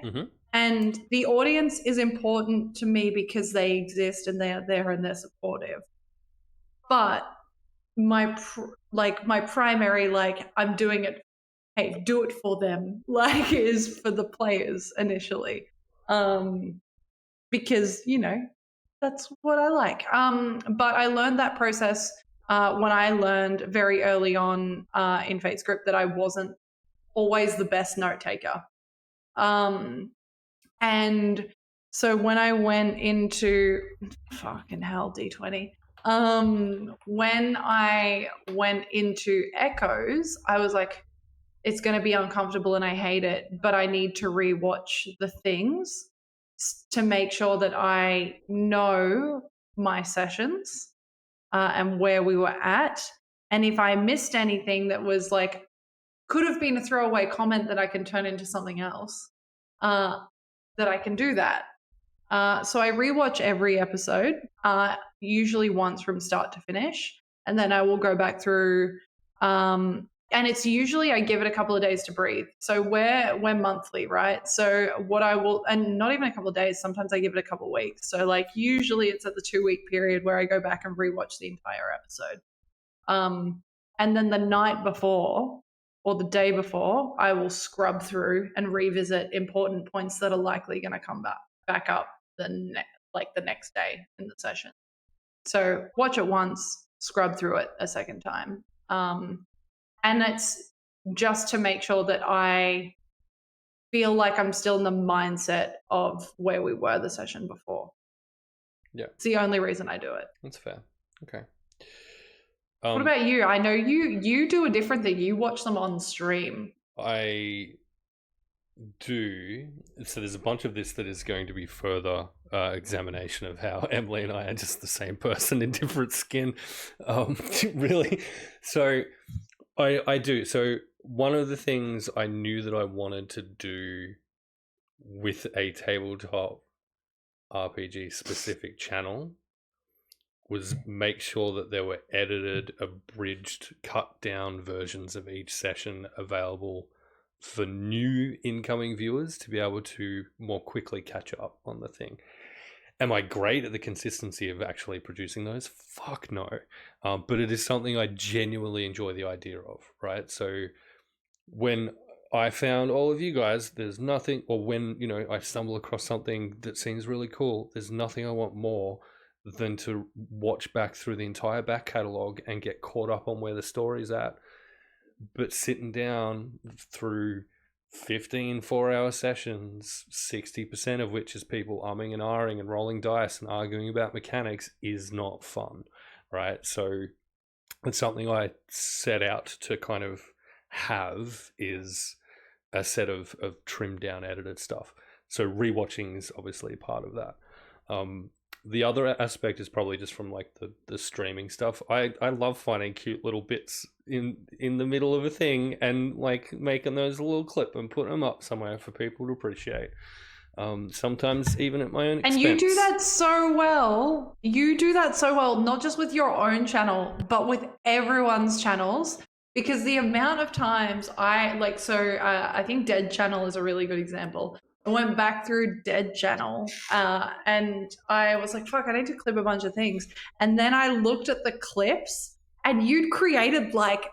And the audience is important to me because they exist and they're there and they're supportive. But my primary, like, I'm doing it, hey, do it for them, like, is for the players initially. Because, that's what I like. But I learned that process when I learned very early on in Fate's Grip that I wasn't always the best note taker. And so when I went into fucking hell, D20, when I went into Echoes, I was like, it's going to be uncomfortable and I hate it, but I need to rewatch the things to make sure that I know my sessions and where we were at. And if I missed anything that was like, could have been a throwaway comment that I can turn into something else, that I can do that. So I rewatch every episode, usually once from start to finish, and then I will go back through. And it's usually I give it a couple of days to breathe. So we're monthly, right? So what I will, and not even a couple of days, sometimes I give it a couple of weeks. So like usually it's at the 2-week period where I go back and rewatch the entire episode. And then the night before or the day before, I will scrub through and revisit important points that are likely going to come back up the next day in the session. So watch it once, scrub through it a second time. And it's just to make sure that I feel like I'm still in the mindset of where we were the session before. Yeah. It's the only reason I do it. That's fair. Okay. What about you? I know you do a different thing. You watch them on stream. I do. So there's a bunch of this that is going to be further examination of how Emily and I are just the same person in different skin. Really. So I do. So one of the things I knew that I wanted to do with a tabletop RPG specific channel was make sure that there were edited, abridged, cut down versions of each session available for new incoming viewers to be able to more quickly catch up on the thing. Am I great at the consistency of actually producing those? Fuck no. But it is something I genuinely enjoy the idea of, right? So when I found all of you guys, there's nothing, or when, I stumble across something that seems really cool, there's nothing I want more than to watch back through the entire back catalogue and get caught up on where the story's at. But sitting down through 15 4-hour sessions, 60% of which is people umming and ahhing and rolling dice and arguing about mechanics, is not fun, right? So it's something I set out to kind of have, is a set of trimmed down edited stuff. So rewatching is obviously part of that. The other aspect is probably just from like the streaming stuff. I love finding cute little bits in the middle of a thing and like making those a little clip and putting them up somewhere for people to appreciate. Sometimes even at my own expense. And you do that so well. You do that so well, not just with your own channel, but with everyone's channels. Because the amount of times I think Dead Channel is a really good example. I went back through Dead Channel and I was like, fuck, I need to clip a bunch of things. And then I looked at the clips and you'd created like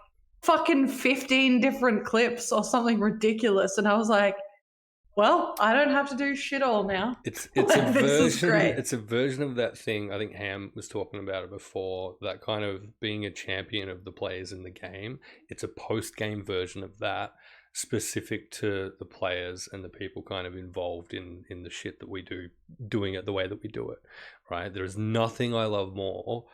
fucking 15 different clips or something ridiculous. And I was like, well, I don't have to do shit all now. It's a version. It's a version of that thing. I think Ham was talking about it before. That kind of being a champion of the players in the game. It's a post-game version of that, specific to the players and the people kind of involved in the shit that we do, doing it the way that we do it. Right? There is nothing I love more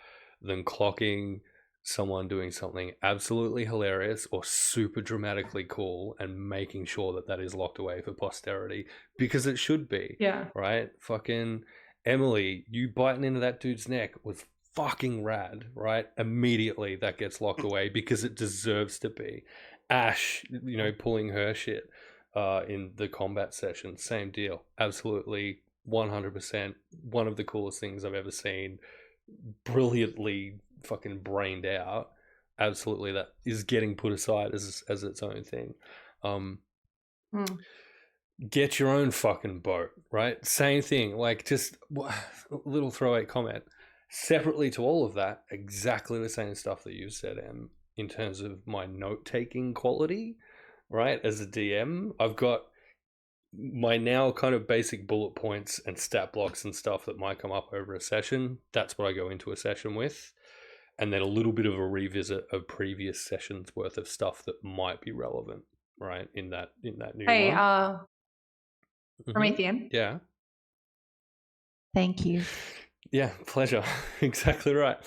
than clocking someone doing something absolutely hilarious or super dramatically cool and making sure that that is locked away for posterity, because it should be. Yeah. Right? Fucking Emily, you biting into that dude's neck was fucking rad, right? Immediately that gets locked away because it deserves to be. Ash, pulling her shit in the combat session, same deal. Absolutely 100% one of the coolest things I've ever seen. Brilliantly fucking brained out. Absolutely, that is getting put aside as its own thing. Get your own fucking boat, right? Same thing. Like, just a little throwaway comment separately to all of that, exactly the same stuff that you said, Em, in terms of my note-taking quality, right? As a DM, I've got my now kind of basic bullet points and stat blocks and stuff that might come up over a session. That's what I go into a session with. And then a little bit of a revisit of previous sessions worth of stuff that might be relevant, right? In that new one. Promethean. Yeah. Thank you. Yeah, pleasure. Exactly right.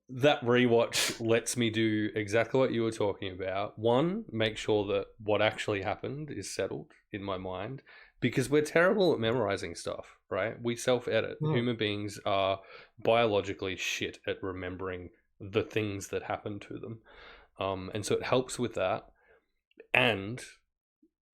that rewatch lets me do exactly what you were talking about. One, make sure that what actually happened is settled in my mind, because we're terrible at memorizing stuff, right? We self-edit. Human beings are biologically shit at remembering the things that happen to them. And so it helps with that. And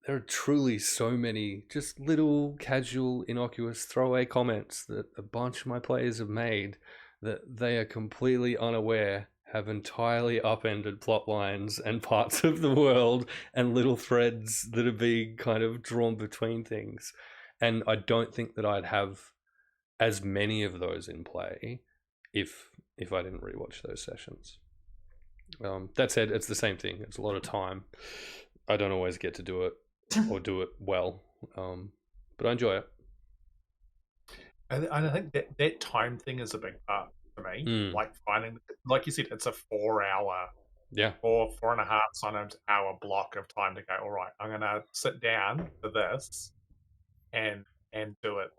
there are truly so many just little casual, innocuous throwaway comments that a bunch of my players have made that they are completely unaware have entirely upended plot lines and parts of the world and little threads that are being kind of drawn between things. And I don't think that I'd have as many of those in play if I didn't rewatch those sessions. That said, it's the same thing. It's a lot of time. I don't always get to do it or do it well, but I enjoy it. And I think that time thing is a big part for me. Like finding, like you said, it's a 4 hour, or 4.5 sometimes hour block of time to go. All right, I'm gonna sit down for this, and do it.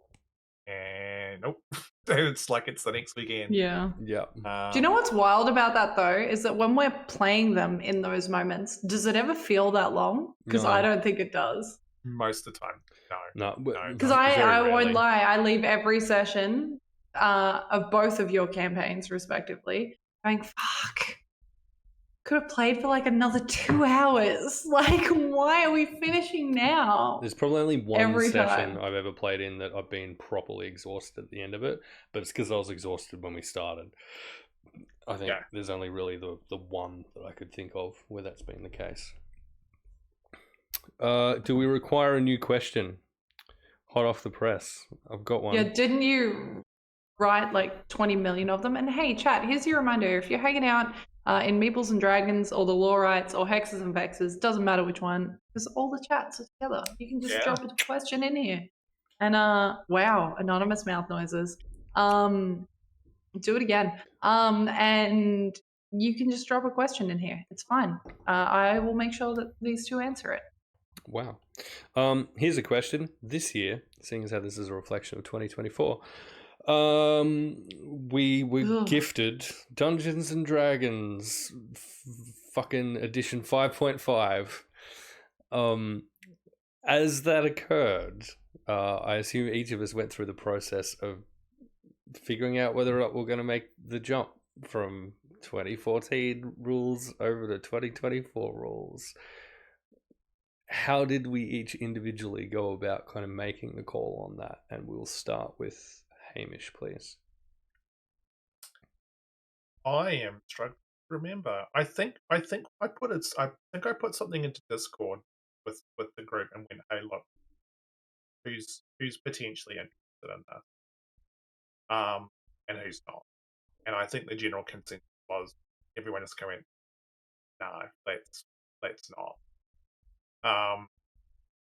And nope, it's like it's the next weekend. Yeah. Yeah. Do you know what's wild about that though? Is that when we're playing them in those moments, does it ever feel that long? Because I don't think it does. Most of the time, no. Because I won't lie, I leave every session of both of your campaigns, respectively, going, fuck, could have played for like another 2 hours. Like, why are we finishing now? There's probably only one Every session time. I've ever played in that I've been properly exhausted at the end of it, but it's because I was exhausted when we started. I think there's only really the one that I could think of where that's been the case. Do we require a new question? Hot off the press. I've got one. Yeah, didn't you write like 20 million of them? And hey, chat, here's your reminder. If you're hanging out in Meeples and Dragons or the Lawrites or Hexes and Vexes, doesn't matter which one, because all the chats are together. You can just drop a question in here. And wow, anonymous mouth noises. Do it again. And you can just drop a question in here. It's fine. I will make sure that these two answer it. Wow. Here's a question. This year, seeing as how this is a reflection of 2024, we were gifted Dungeons and Dragons fucking edition 5.5. As that occurred, I assume each of us went through the process of figuring out whether or not we're going to make the jump from 2014 rules over to 2024 rules. How did we each individually go about kind of making the call on that? And we'll start with Hamish, please. I am struggling to remember. I think I put something into Discord with the group and went, "Hey, look, who's potentially interested in this, and who's not?" And I think the general consensus was everyone is going, "No, let's not."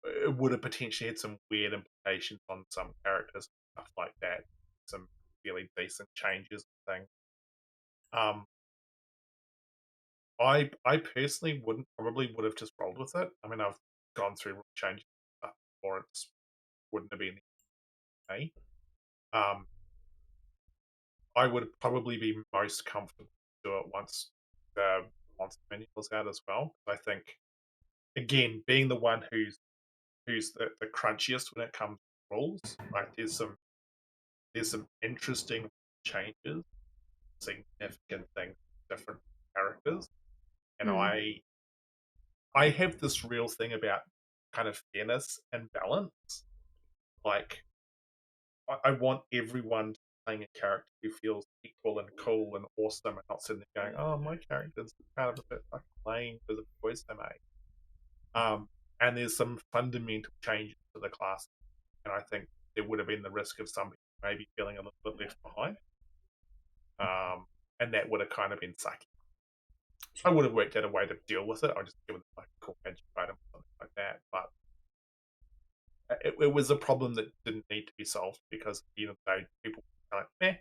It would have potentially had some weird implications on some characters and stuff like that. Some really decent changes and things. I personally would have just rolled with it. I mean, I've gone through changes before, it wouldn't have been me. I would probably be most comfortable to do it once the menu was out as well. I think, again, being the one who's the crunchiest when it comes to rules, like there's some interesting changes, significant things, different characters, and I have this real thing about kind of fairness and balance. Like, I want everyone playing a character who feels equal and cool and awesome, and not sitting there going, "Oh, my character's kind of a bit like lame because of the choice they made." And there's some fundamental changes to the class, and I think there would have been the risk of somebody maybe feeling a little bit left behind, and that would have kind of been sucky. I would have worked out a way to deal with it. I just given like a cool magic item or something like that, but it was a problem that didn't need to be solved because at the end of the day, people were like, meh.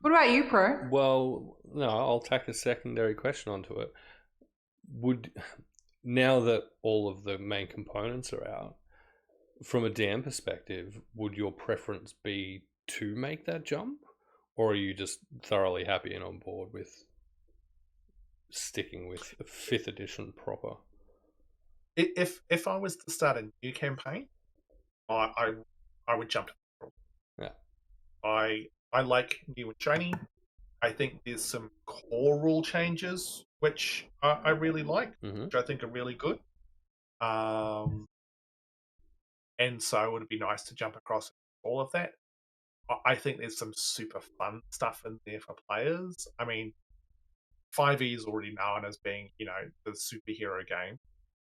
What about you, Pro? Well, no, I'll tack a secondary question onto it. Now that all of the main components are out, from a DM perspective, would your preference be to make that jump, or are you just thoroughly happy and on board with sticking with 5th edition proper? If I was to start a new campaign, I would jump to the rule. Yeah. I like new and shiny. I think there's some core rule changes which I really like, which I think are really good. And so it would be nice to jump across all of that. I think there's some super fun stuff in there for players. I mean, 5e is already known as being, the superhero game.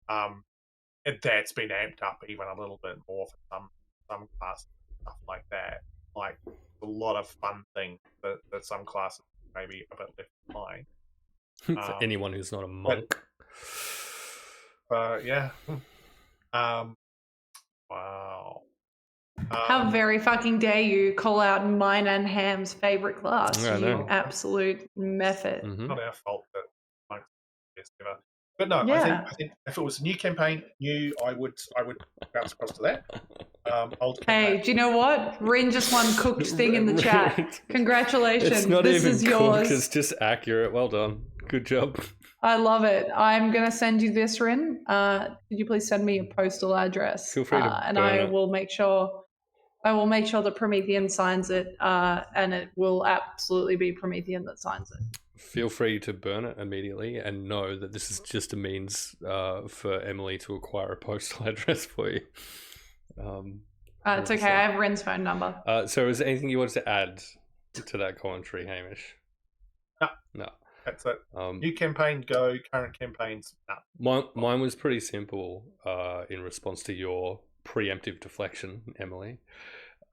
And that's been amped up even a little bit more for some classes, stuff like that. Like a lot of fun things that some classes maybe a bit left behind. For anyone who's not a monk. Yeah. Wow. How very fucking dare you call out mine and Ham's favorite class, you absolute method. Not our fault that monks are best ever. But no, Yeah. I think if it was a new campaign, I would bounce across to that. Old campaign. Hey, do you know what? Rin just won cooked thing in the chat. Congratulations. It's not this even is yours. It's just accurate. Well done. Good job. I love it. I'm going to send you this, Rin. Could you please send me your postal address? Feel free to and I will make sure that Promethean signs it, and it will absolutely be Promethean that signs it. Feel free to burn it immediately, and know that this is just a means for Emily to acquire a postal address for you. It's okay. I have Rin's phone number. So is there anything you wanted to add to that commentary, Hamish? No. That's it. New campaign, go. Current campaigns, no. Mine was pretty simple in response to your preemptive deflection, Emily.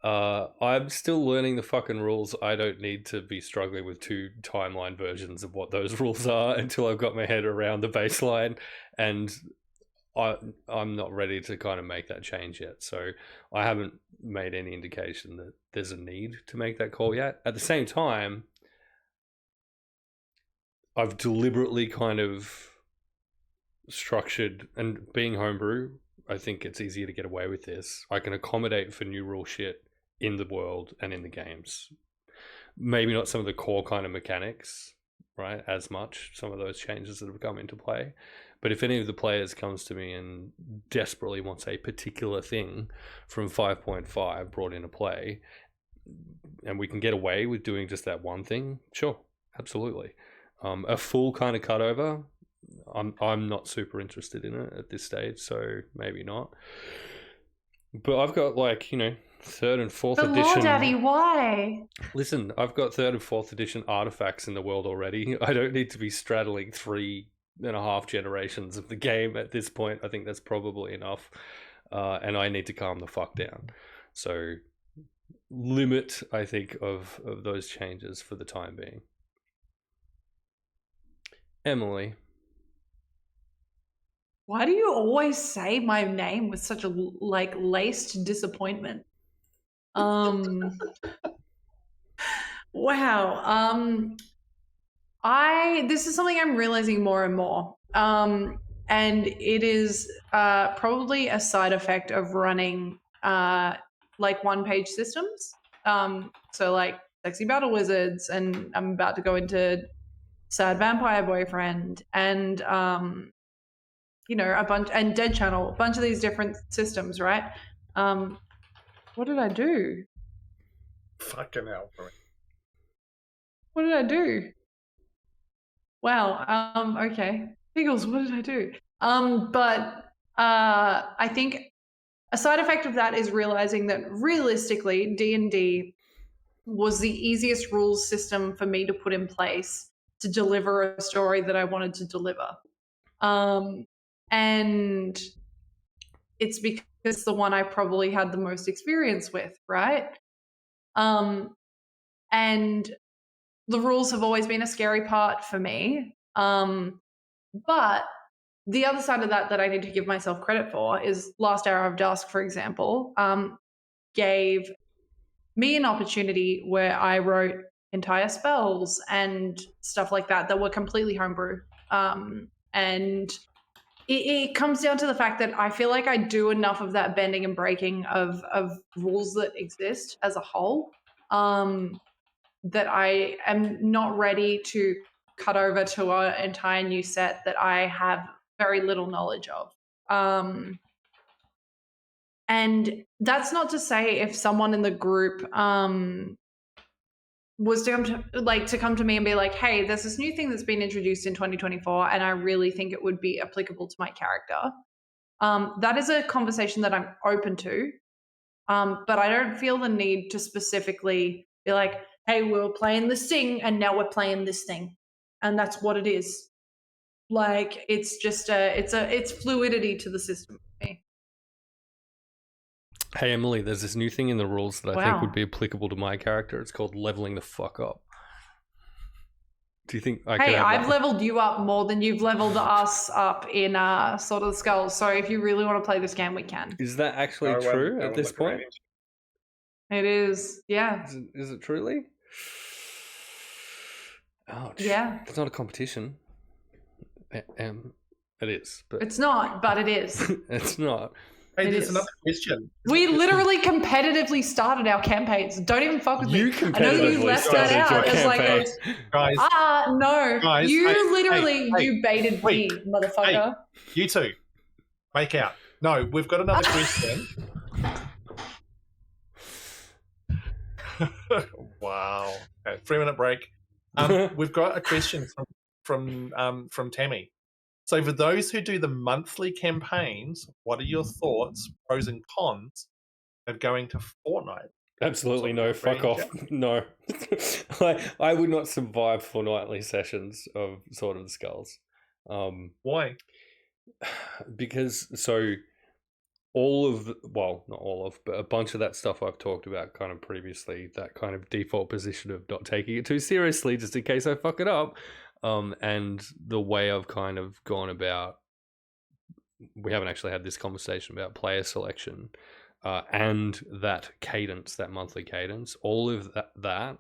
I'm still learning the fucking rules. I don't need to be struggling with 2 timeline versions of what those rules are until I've got my head around the baseline, and I'm not ready to kind of make that change yet. So I haven't made any indication that there's a need to make that call yet. At the same time, I've deliberately kind of structured, and being homebrew, I think it's easier to get away with this. I can accommodate for new rule shit in the world and in the games. Maybe not some of the core kind of mechanics, right, as much, some of those changes that have come into play. But if any of the players comes to me and desperately wants a particular thing from 5.5 brought into play, and we can get away with doing just that one thing, sure, absolutely. A full kind of cutover, I'm not super interested in it at this stage, so maybe not. But I've got 3rd and 4th edition. Lord Daddy, why? Listen, I've got 3rd and 4th edition artifacts in the world already. I don't need to be straddling 3.5 generations of the game at this point. I think that's probably enough. And I need to calm the fuck down. So limit, I think, of those changes for the time being. Emily. Why do you always say my name with such a laced disappointment? Wow. This is something I'm realizing more and more. And it is probably a side effect of running one-page systems. So like Sexy Battle Wizards, and I'm about to go into Sad Vampire Boyfriend, and a bunch, and Dead Channel, a bunch of these different systems, right? What did I do? Fucking hell, bro. What did I do? Wow. Okay. Pickles, what did I do? But I think a side effect of that is realizing that realistically, D&D was the easiest rules system for me to put in place to deliver a story that I wanted to deliver. And it's because it's the one I probably had the most experience with, right? And the rules have always been a scary part for me. But the other side of that I need to give myself credit for is Last Hour of Dusk, for example, gave me an opportunity where I wrote entire spells and stuff like that were completely homebrew. And it comes down to the fact that I feel like I do enough of that bending and breaking of rules that exist as a whole, that I am not ready to cut over to an entire new set that I have very little knowledge of. And that's not to say if someone in the group was to come to me and be like, hey, there's this new thing that's been introduced in 2024 and I really think it would be applicable to my character. That is a conversation that I'm open to. But I don't feel the need to specifically be like, hey, we were playing this thing and now we're playing this thing. And that's what it is. Like, it's just it's fluidity to the system for me. Hey, Emily, there's this new thing in the rules that I think would be applicable to my character. It's called leveling the fuck up. Do you think I could have I've leveled you up more than you've leveled us up in Sword of the Skulls. So if you really want to play this game, we can. Is that actually true at this point? It is, yeah. Is it truly? Ouch. Yeah. It's not a competition. It is. But it's not, but it is. It's not. Hey, there's another question. We literally competitively started our campaigns. Don't even fuck with me. I know you left that out. It's like, guys, no. Guys, you literally you baited me, motherfucker. Hey, you two, make out. No, we've got another question. Wow. Okay, 3-minute break. We've got a question from Tammy. So for those who do the monthly campaigns, what are your thoughts, pros and cons, of going to fortnight? Absolutely no. Fuck off. No. I would not survive fortnightly sessions of Sword of the Skulls. Why? Because not all of, but a bunch of that stuff I've talked about kind of previously, that kind of default position of not taking it too seriously just in case I fuck it up. And the way I've kind of gone about, we haven't actually had this conversation about player selection, and that cadence, that monthly cadence, all of that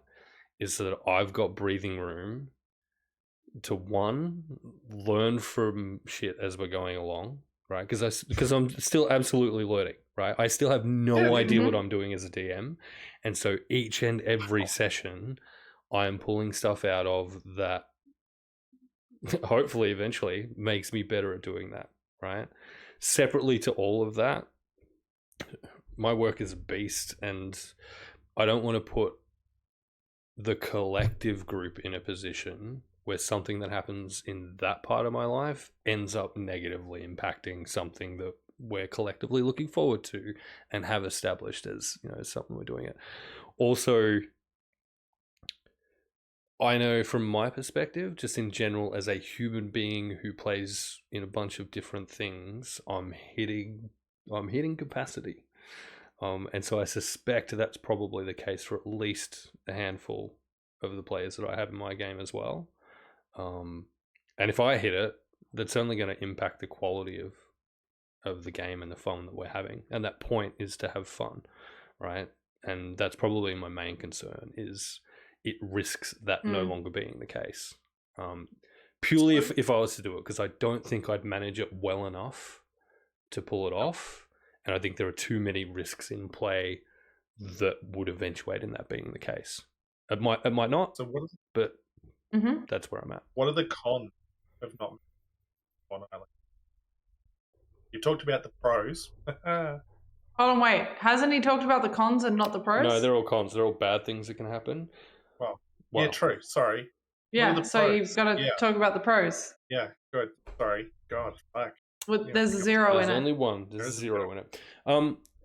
is that I've got breathing room to, one, learn from shit as we're going along, right? Because I'm still absolutely learning, right? I still have no idea what I'm doing as a DM. And so each and every session, I am pulling stuff out of that hopefully eventually makes me better at doing that, right? Separately to all of that, my work is a beast, and I don't want to put the collective group in a position where something that happens in that part of my life ends up negatively impacting something that we're collectively looking forward to and have established as, something we're doing it. Also, I know from my perspective, just in general, as a human being who plays in a bunch of different things, I'm hitting capacity. And so I suspect that's probably the case for at least a handful of the players that I have in my game as well. And if I hit it, that's only going to impact the quality of the game and the fun that we're having. And that point is to have fun, right? And that's probably my main concern, is it risks that no longer being the case. Purely if I was to do it, because I don't think I'd manage it well enough to pull it off. And I think there are too many risks in play that would eventuate in that being the case. It might not, but that's where I'm at. What are the cons of not on Island? You talked about the pros. Hold on, wait. Hasn't he talked about the cons and not the pros? No, they're all cons. They're all bad things that can happen. Well, yeah, true. Sorry. Yeah, so you've got to talk about the pros. Yeah, good. Sorry. God, fuck. There's a zero in it. There's only one. There's a zero in it.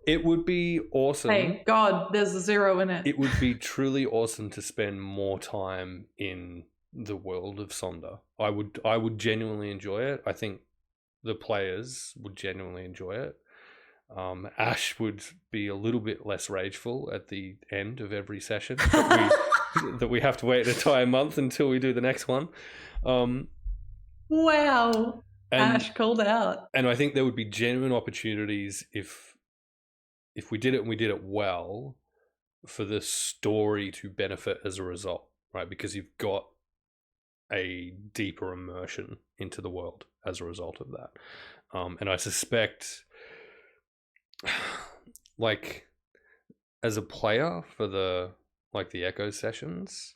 It would be awesome. Hey, God, there's a zero in it. It would be truly awesome to spend more time in the world of Sonder. I would genuinely enjoy it. I think the players would genuinely enjoy it. Ash would be a little bit less rageful at the end of every session that we have to wait an entire month until we do the next one. Wow. Ash called out. And I think there would be genuine opportunities if we did it and we did it well, for the story to benefit as a result, right? Because you've got a deeper immersion into the world as a result of that. And I suspect, like, as a player for the like the Echo sessions,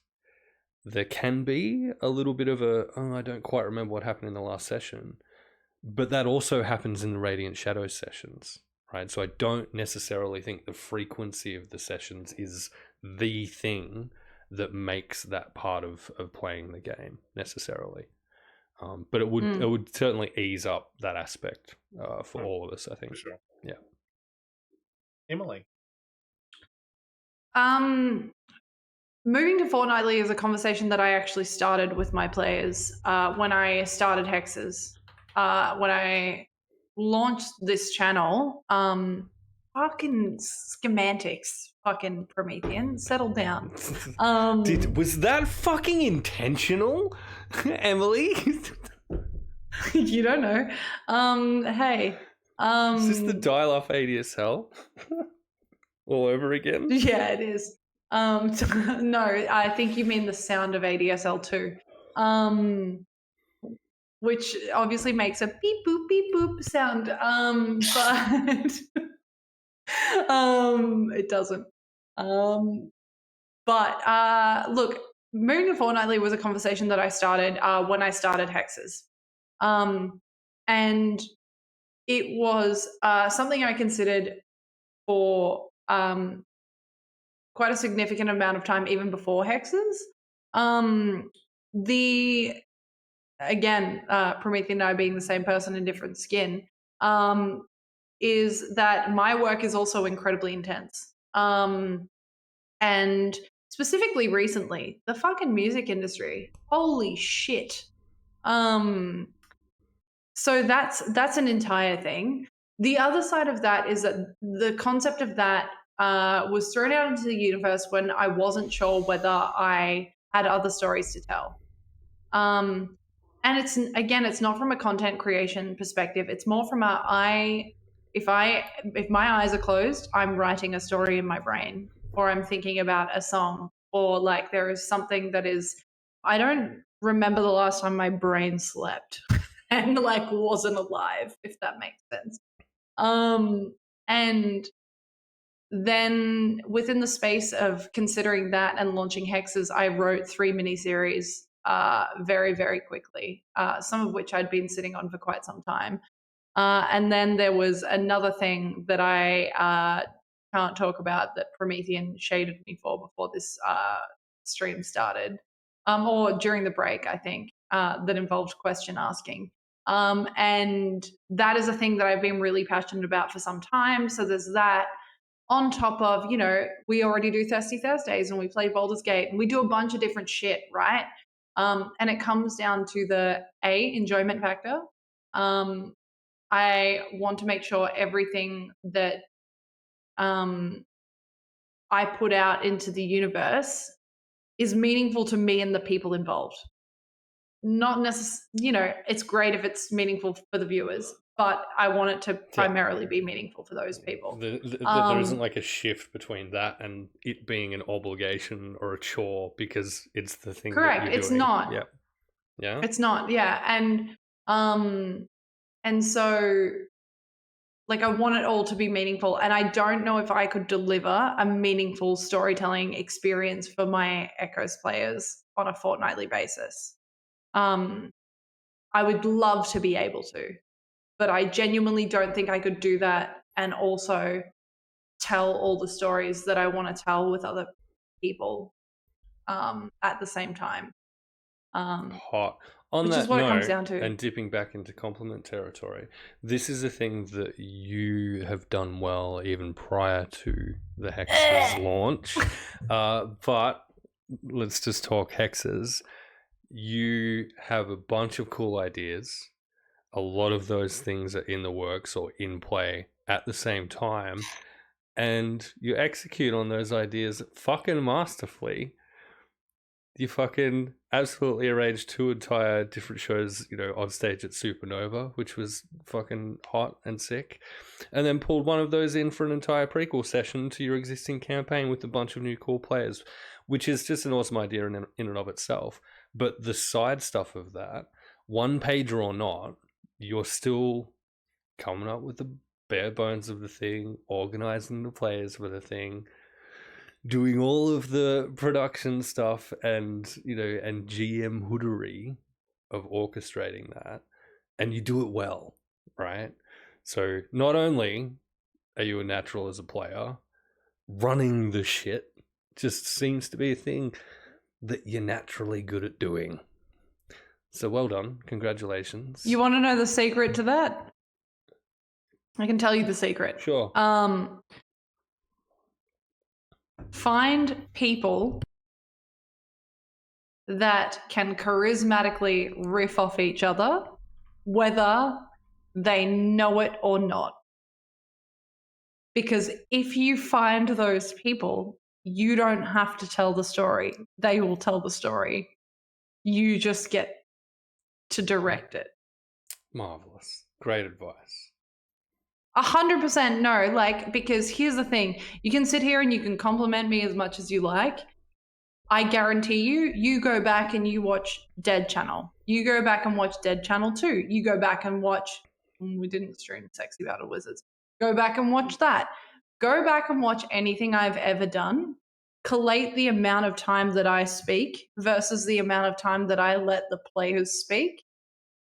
there can be a little bit of I don't quite remember what happened in the last session, but that also happens in the Radiant Shadows sessions, right? So I don't necessarily think the frequency of the sessions is the thing that makes that part of playing the game necessarily. But it would certainly ease up that aspect for all of us, I think. For sure. Yeah. Emily. Moving to fortnightly is a conversation that I actually started with my players when I started Hexes. When I launched this channel, fucking schematics, fucking Promethean, settle down. Was that fucking intentional, Emily? You don't know. Hey. Is this the dial-up ADSL all over again? Yeah, it is. No, I think you mean the sound of ADSL too. Which obviously makes a beep boop sound. But it doesn't. But look, moving to fortnightly was a conversation that I started when I started Hexes. And it was something I considered for quite a significant amount of time, even before Hexes. Promethean and I being the same person in different skin, is that my work is also incredibly intense. And specifically recently, the fucking music industry, holy shit. So that's an entire thing. The other side of that is that the concept of that was thrown out into the universe when I wasn't sure whether I had other stories to tell. And it's not from a content creation perspective. It's more from if my eyes are closed, I'm writing a story in my brain, or I'm thinking about a song, or like there is something that is, I don't remember the last time my brain slept and like wasn't alive, if that makes sense. And then within the space of considering that and launching Hexes, I wrote 3 miniseries very, very quickly, some of which I'd been sitting on for quite some time. And then there was another thing that I can't talk about that Promethean shaded me for before this stream started, or during the break, I think, that involved question asking. And that is a thing that I've been really passionate about for some time. So there's that. On top of, we already do Thirsty Thursdays and we play Baldur's Gate and we do a bunch of different shit, right? And it comes down to the enjoyment factor. I want to make sure everything that I put out into the universe is meaningful to me and the people involved. Not necessarily, it's great if it's meaningful for the viewers, but I want it to primarily be meaningful for those people. There isn't like a shift between that and it being an obligation or a chore because it's the thing. Correct. That you're it's doing. not. Yeah. It's not. Yeah. And so like I want it all to be meaningful, and I don't know if I could deliver a meaningful storytelling experience for my Echoes players on a fortnightly basis. I would love to be able to, but I genuinely don't think I could do that and also tell all the stories that I want to tell with other people at the same time. Hot. On which that is what note, it comes down to. And dipping back into compliment territory, this is a thing that you have done well even prior to the Hexes launch. But let's just talk Hexes. You have a bunch of cool ideas. A lot of those things are in the works or in play at the same time. And you execute on those ideas fucking masterfully. You fucking absolutely arranged 2 entire different shows, on stage at Supernova, which was fucking hot and sick. And then pulled one of those in for an entire prequel session to your existing campaign with a bunch of new cool players, which is just an awesome idea in and of itself. But the side stuff of that, one pager or not, you're still coming up with the bare bones of the thing, organizing the players for the thing, doing all of the production stuff and and GM hoodery of orchestrating that, and you do it well, right? So not only are you a natural as a player, running the shit just seems to be a thing that you're naturally good at doing. So well done. Congratulations. You want to know the secret to that? I can tell you the secret. Sure. Find people that can charismatically riff off each other, whether they know it or not. Because if you find those people, you don't have to tell the story. They will tell the story. You just get to direct it. Marvelous. Great advice. 100% no, like, because here's the thing. You can sit here and you can compliment me as much as you like. I guarantee you go back and you watch Dead Channel. You go back and watch Dead Channel 2. You go back and watch, we didn't stream Sexy Battle Wizards. Go back and watch that. Go back and watch anything I've ever done. Collate the amount of time that I speak versus the amount of time that I let the players speak.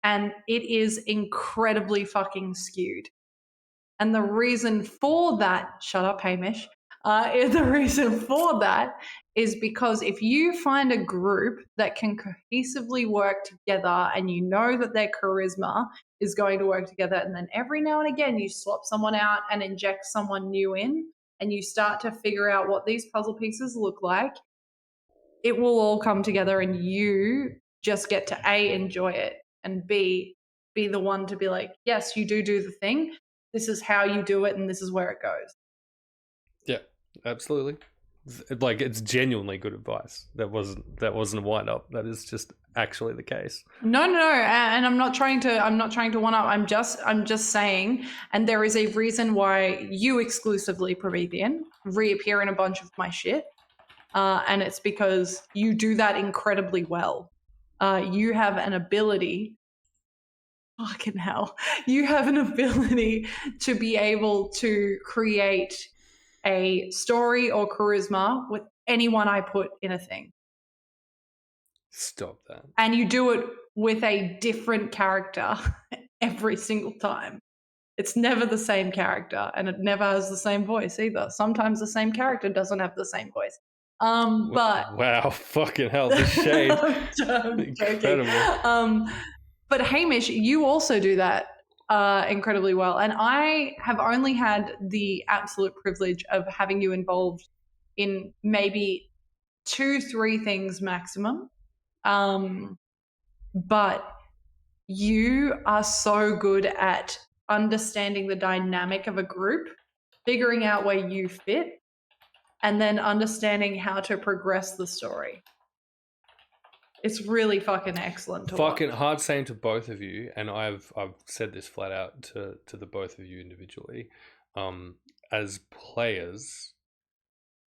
And it is incredibly fucking skewed. And the reason for that, shut up, Hamish. The reason for that is because if you find a group that can cohesively work together and you know that their charisma is going to work together, and then every now and again you swap someone out and inject someone new in, and you start to figure out what these puzzle pieces look like, it will all come together and you just get to A, enjoy it, and B, be the one to be like, yes, you do the thing. This is how you do it, and this is where it goes. Yeah, absolutely. Like, it's genuinely good advice. That wasn't a wind up. That is just actually the case. No, and I'm not trying to one up. I'm just saying, and there is a reason why you exclusively, Promethean, reappear in a bunch of my shit, and it's because you do that incredibly well. You have an ability. Fucking hell. You have an ability to be able to create a story or charisma with anyone I put in a thing. Stop that. And you do it with a different character every single time. It's never the same character, and it never has the same voice either. Sometimes the same character doesn't have the same voice. But wow, fucking hell, the shade. I'm incredible. But Hamish, you also do that incredibly well. And I have only had the absolute privilege of having you involved in maybe 2-3 things maximum. But you are so good at understanding the dynamic of a group, figuring out where you fit, and then understanding how to progress the story. It's really fucking excellent to watch. Hard saying to both of you, and I've said this flat out to the both of you individually. As players,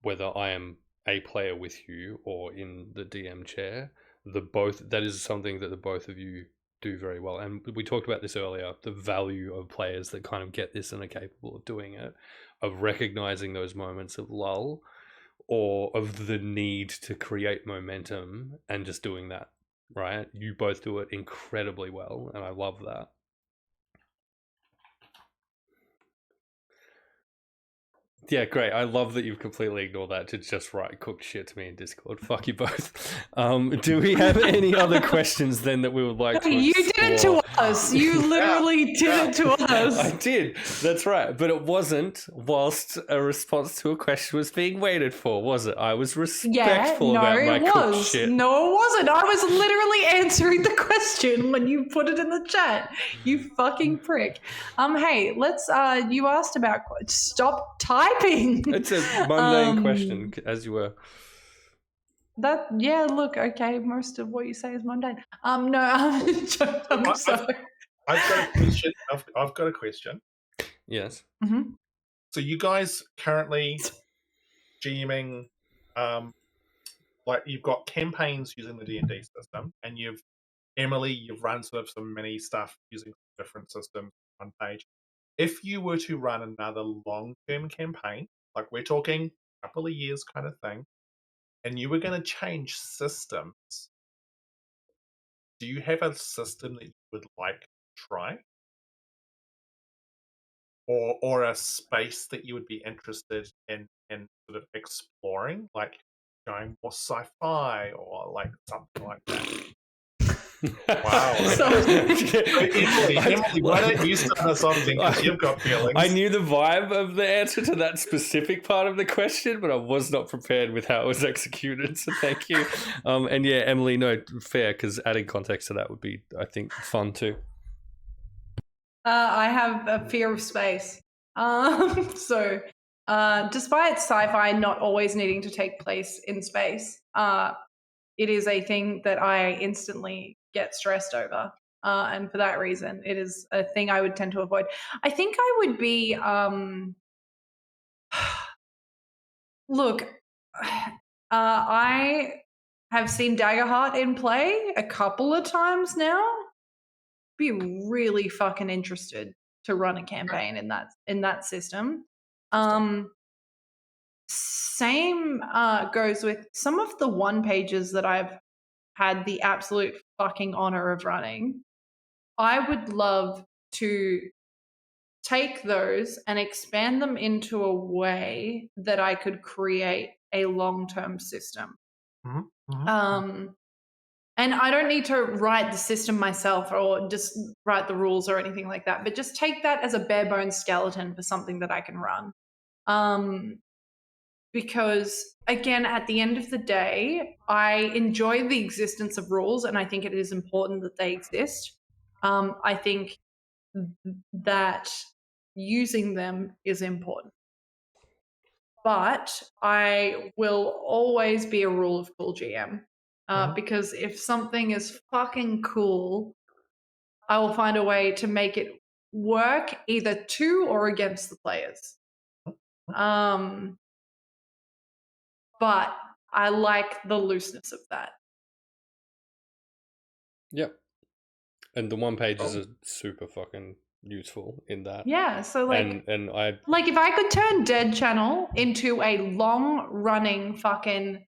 whether I am a player with you or in the DM chair, that is something that the both of you do very well. And we talked about this earlier, the value of players that kind of get this and are capable of doing it, of recognizing those moments of lull, or of the need to create momentum and just doing that, right? You both do it incredibly well, and I love that. Yeah, great. I love that you've completely ignored that to just write cooked shit to me in Discord. Fuck you both. Do we have any other questions then that we would like to explore? You did it to us. You literally did it to us. I did. That's right. But it wasn't whilst a response to a question was being waited for, was it? I was respectful about my cooked shit. No, it wasn't. I was literally answering the question when you put it in the chat. You fucking prick. Hey, let's you asked about stop typing. It's a mundane question, as you were. Look, okay, most of what you say is mundane. No, I'm sorry. I've got a question. I've got a question. Yes. Mm-hmm. So you guys currently GMing, like you've got campaigns using the D&D system, and you've run sort of some mini stuff using different systems on page. If you were to run another long-term campaign, like we're talking couple of years kind of thing, and you were going to change systems, do you have a system that you would like to try? Or a space that you would be interested in sort of exploring, like going more sci-fi or like something like that? Wow. Emily, why don't you start us off then, because you've got feelings. I knew the vibe of the answer to that specific part of the question, but I was not prepared with how it was executed, so thank you. And yeah, Emily, no, fair, because adding context to that would be, I think, fun too. I have a fear of space. So despite sci-fi not always needing to take place in space, it is a thing that I instantly get stressed over. And for that reason, it is a thing I would tend to avoid. I think I would be, look, I have seen Daggerheart in play a couple of times now. Be really fucking interested to run a campaign in that system. Same goes with some of the one pages that I've had the absolute fucking honor of running. I would love to take those and expand them into a way that I could create a long-term system. And I don't need to write the system myself or just write the rules or anything like that, but just take that as a bare bones skeleton for something that I can run. Because again, at the end of the day, I enjoy the existence of rules and I think it is important that they exist. I think that using them is important. But I will always be a rule of cool GM. Because if something is fucking cool, I will find a way to make it work either to or against the players. But I like the looseness of that. Yep. And the one pages are super fucking useful in that. Yeah, so like, and I like if I could turn Dead Channel into a long-running fucking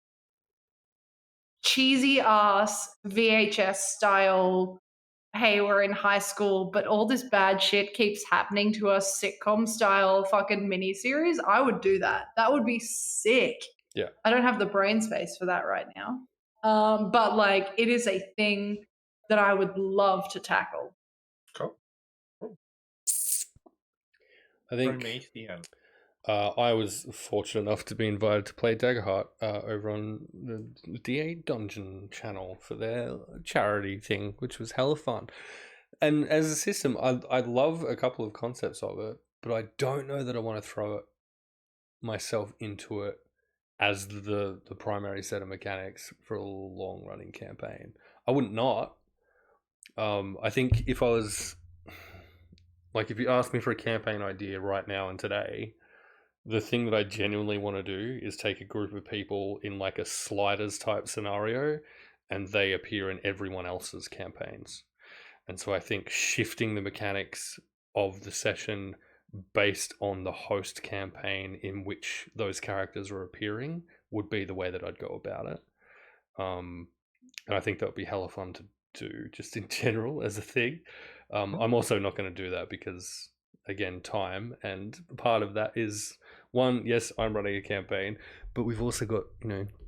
cheesy ass VHS style, hey, we're in high school, but all this bad shit keeps happening to us sitcom style fucking miniseries, I would do that. That would be sick. Yeah. I don't have the brain space for that right now. But like it is a thing that I would love to tackle. Cool. I think Promethean. I was fortunate enough to be invited to play Daggerheart over on the DA Dungeon channel for their charity thing, which was hella fun. And as a system, I love a couple of concepts of it, but I don't know that I want to throw it myself into it as the primary set of mechanics for a long running campaign. I wouldn't not. I think if I was like, if you asked me for a campaign idea right now and today, the thing that I genuinely want to do is take a group of people in like a sliders type scenario and they appear in everyone else's campaigns. And so I think shifting the mechanics of the session based on the host campaign in which those characters are appearing would be the way that I'd go about it. And I think that would be hella fun to do just in general as a thing. I'm also not going to do that because, again, time, and part of that is, one, yes, I'm running a campaign, but we've also got,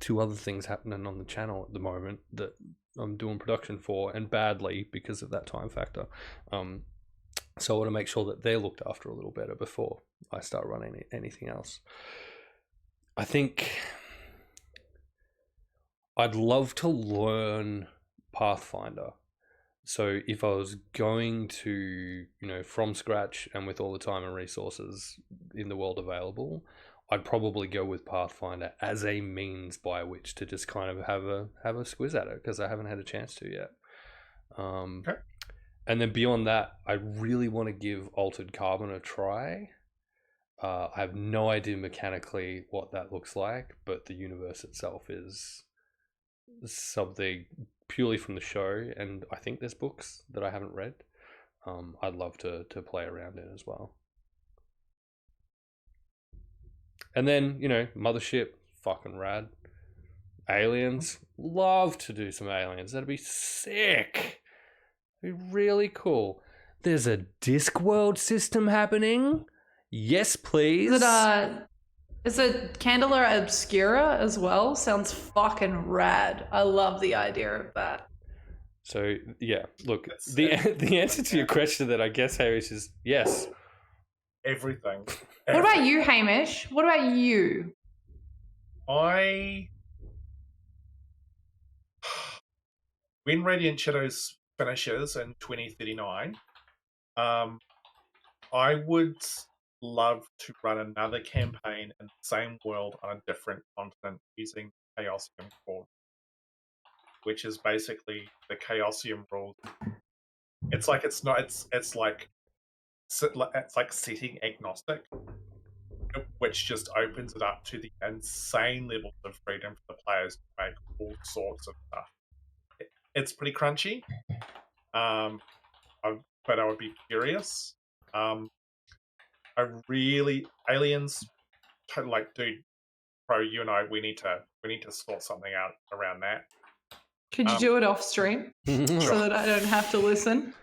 2 other things happening on the channel at the moment that I'm doing production for, and badly because of that time factor. So I want to make sure that they're looked after a little better before I start running anything else. I think I'd love to learn Pathfinder. So if I was going to, from scratch and with all the time and resources in the world available, I'd probably go with Pathfinder as a means by which to just kind of have a squiz at it, because I haven't had a chance to yet. Okay. And then beyond that, I really want to give Altered Carbon a try. I have no idea mechanically what that looks like, but the universe itself is something purely from the show, and I think there's books that I haven't read. I'd love to play around in as well. And then, Mothership, fucking rad. Aliens, love to do some aliens. That'd be sick. It'd be really cool. There's a Discworld system happening. Yes, please. Is it Candela Obscura as well? Sounds fucking rad. I love the idea of that. So yeah, look, the answer to your question that I guess, Hamish, is yes. Everything. What about you, Hamish? What about you? When Radiant Shadows finishes in 2039, I would love to run another campaign in the same world on a different continent using Chaosium core, which is basically the Chaosium rules. It's like it's like setting agnostic, which just opens it up to the insane levels of freedom for the players to make all sorts of stuff. It's pretty crunchy, but I would be curious. Aliens, like, dude, Pro, you and I, we need to sort something out around that. Could you do it off stream so that I don't have to listen?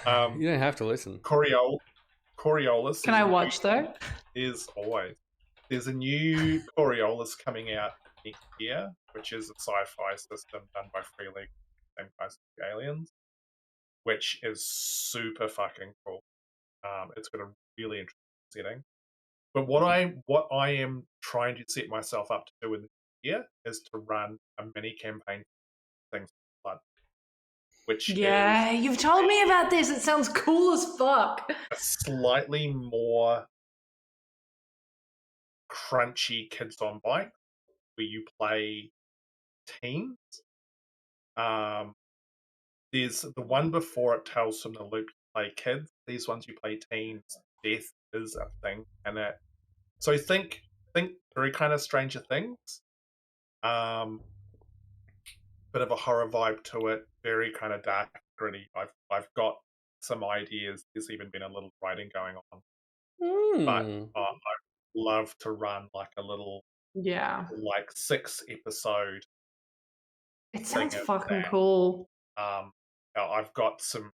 You don't have to listen. Coriolis. Can I watch though? Is always. There's a new Coriolis coming out next year, which is a sci-fi system done by Free League, same guys as Aliens, which is super fucking cool. It's got a really interesting setting. But what I am trying to set myself up to do in the year is to run a mini campaign things like which you've told me about this. It sounds cool as fuck. A slightly more crunchy kids on bike where you play teams. There's the one before it, Tales from the Loop, you play kids. These ones you play teams. Death is a thing, and so think very kind of Stranger Things. Bit of a horror vibe to it, very kind of dark, gritty. I've got some ideas. There's even been a little writing going on, but I'd love to run like a little, like 6-episode. It sounds fucking cool. I've got some,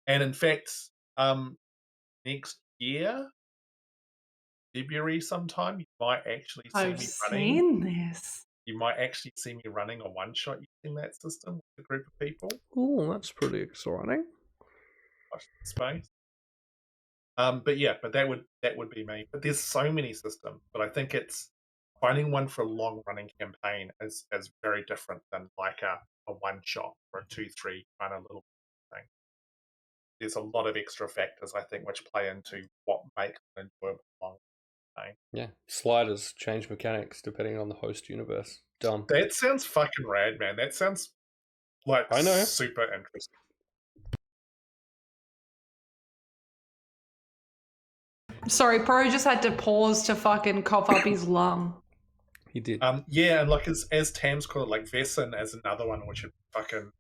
and in fact, next year, February sometime, you might actually see me running. I've seen this. You might actually see me running a one-shot using that system with a group of people. Oh, that's pretty exciting. Space. But that would be me. But there's so many systems. But I think it's finding one for a long-running campaign is very different than like a one-shot or a 2-3 kind of little thing. There's a lot of extra factors, I think, which play into what makes an enjoyable long campaign. Yeah, sliders change mechanics depending on the host universe. Done. That sounds fucking rad, man. That sounds like super interesting. Sorry, Pro just had to pause to fucking cough up his lung. He did. Yeah, and like as Tam's called it, like Vessin as another one which is fucking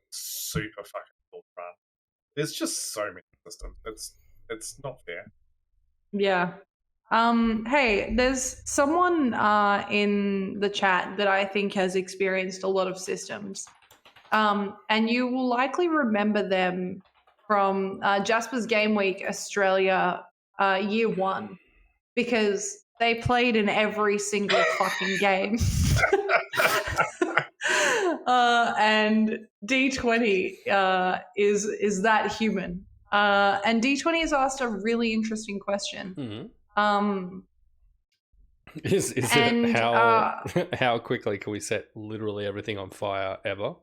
super fucking cool to run. There's just so many systems. It's not fair. Yeah. Hey, there's someone in the chat that I think has experienced a lot of systems. And you will likely remember them from Jasper's Game Week Australia year 1, because they played in every single fucking game. And D20 is that human. And D20 has asked a really interesting question. Mm-hmm. Is it how quickly can we set literally everything on fire ever?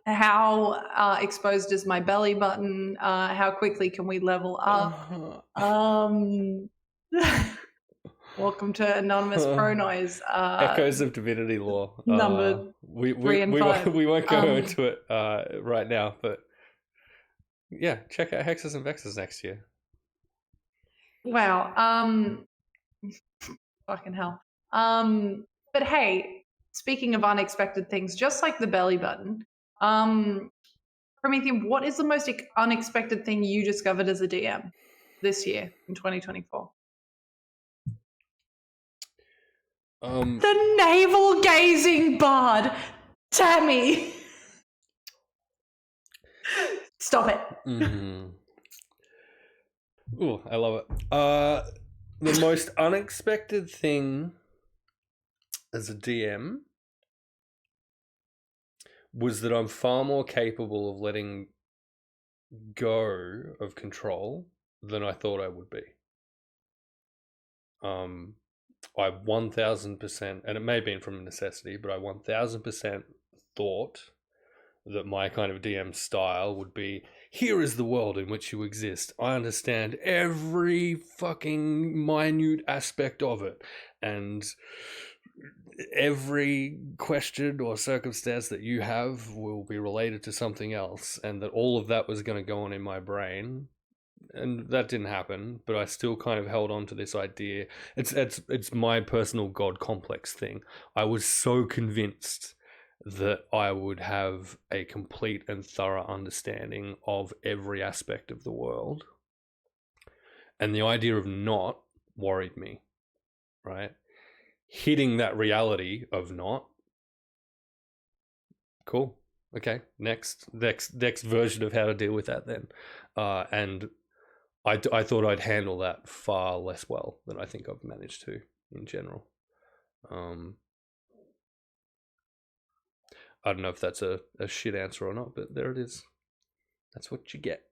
How exposed is my belly button? How quickly can we level up? Welcome to Anonymous Pro Noise. Echoes of Divinity Lore. Number 3 and 5. We won't go into it right now, but yeah, check out Hexes and Vexes next year. Wow. Fucking hell. But hey, speaking of unexpected things, just like the belly button, Promethean, what is the most unexpected thing you discovered as a DM this year in 2024? The navel-gazing bard, Tammy. Stop it. Ooh, I love it. The most unexpected thing as a DM was that I'm far more capable of letting go of control than I thought I would be. I 1000%, and it may have been from necessity, but I 1000% thought that my kind of DM style would be, here is the world in which you exist. I understand every fucking minute aspect of it. And every question or circumstance that you have will be related to something else. And that all of that was going to go on in my brain. And that didn't happen, but I still kind of held on to this idea. It's my personal God complex thing. I was so convinced that I would have a complete and thorough understanding of every aspect of the world. And the idea of not worried me, right? Hitting that reality of not, cool. Okay, next version of how to deal with that then. And I thought I'd handle that far less well than I think I've managed to in general. I don't know if that's a shit answer or not, but there it is. That's what you get.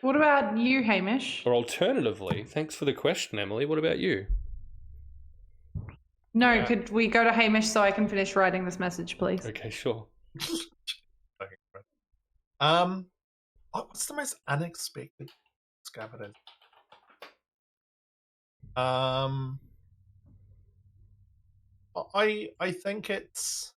What about you, Hamish? Or alternatively, thanks for the question, Emily. What about you? No, could we go to Hamish so I can finish writing this message, please? Okay, sure. What's the most unexpected discovered? I think it's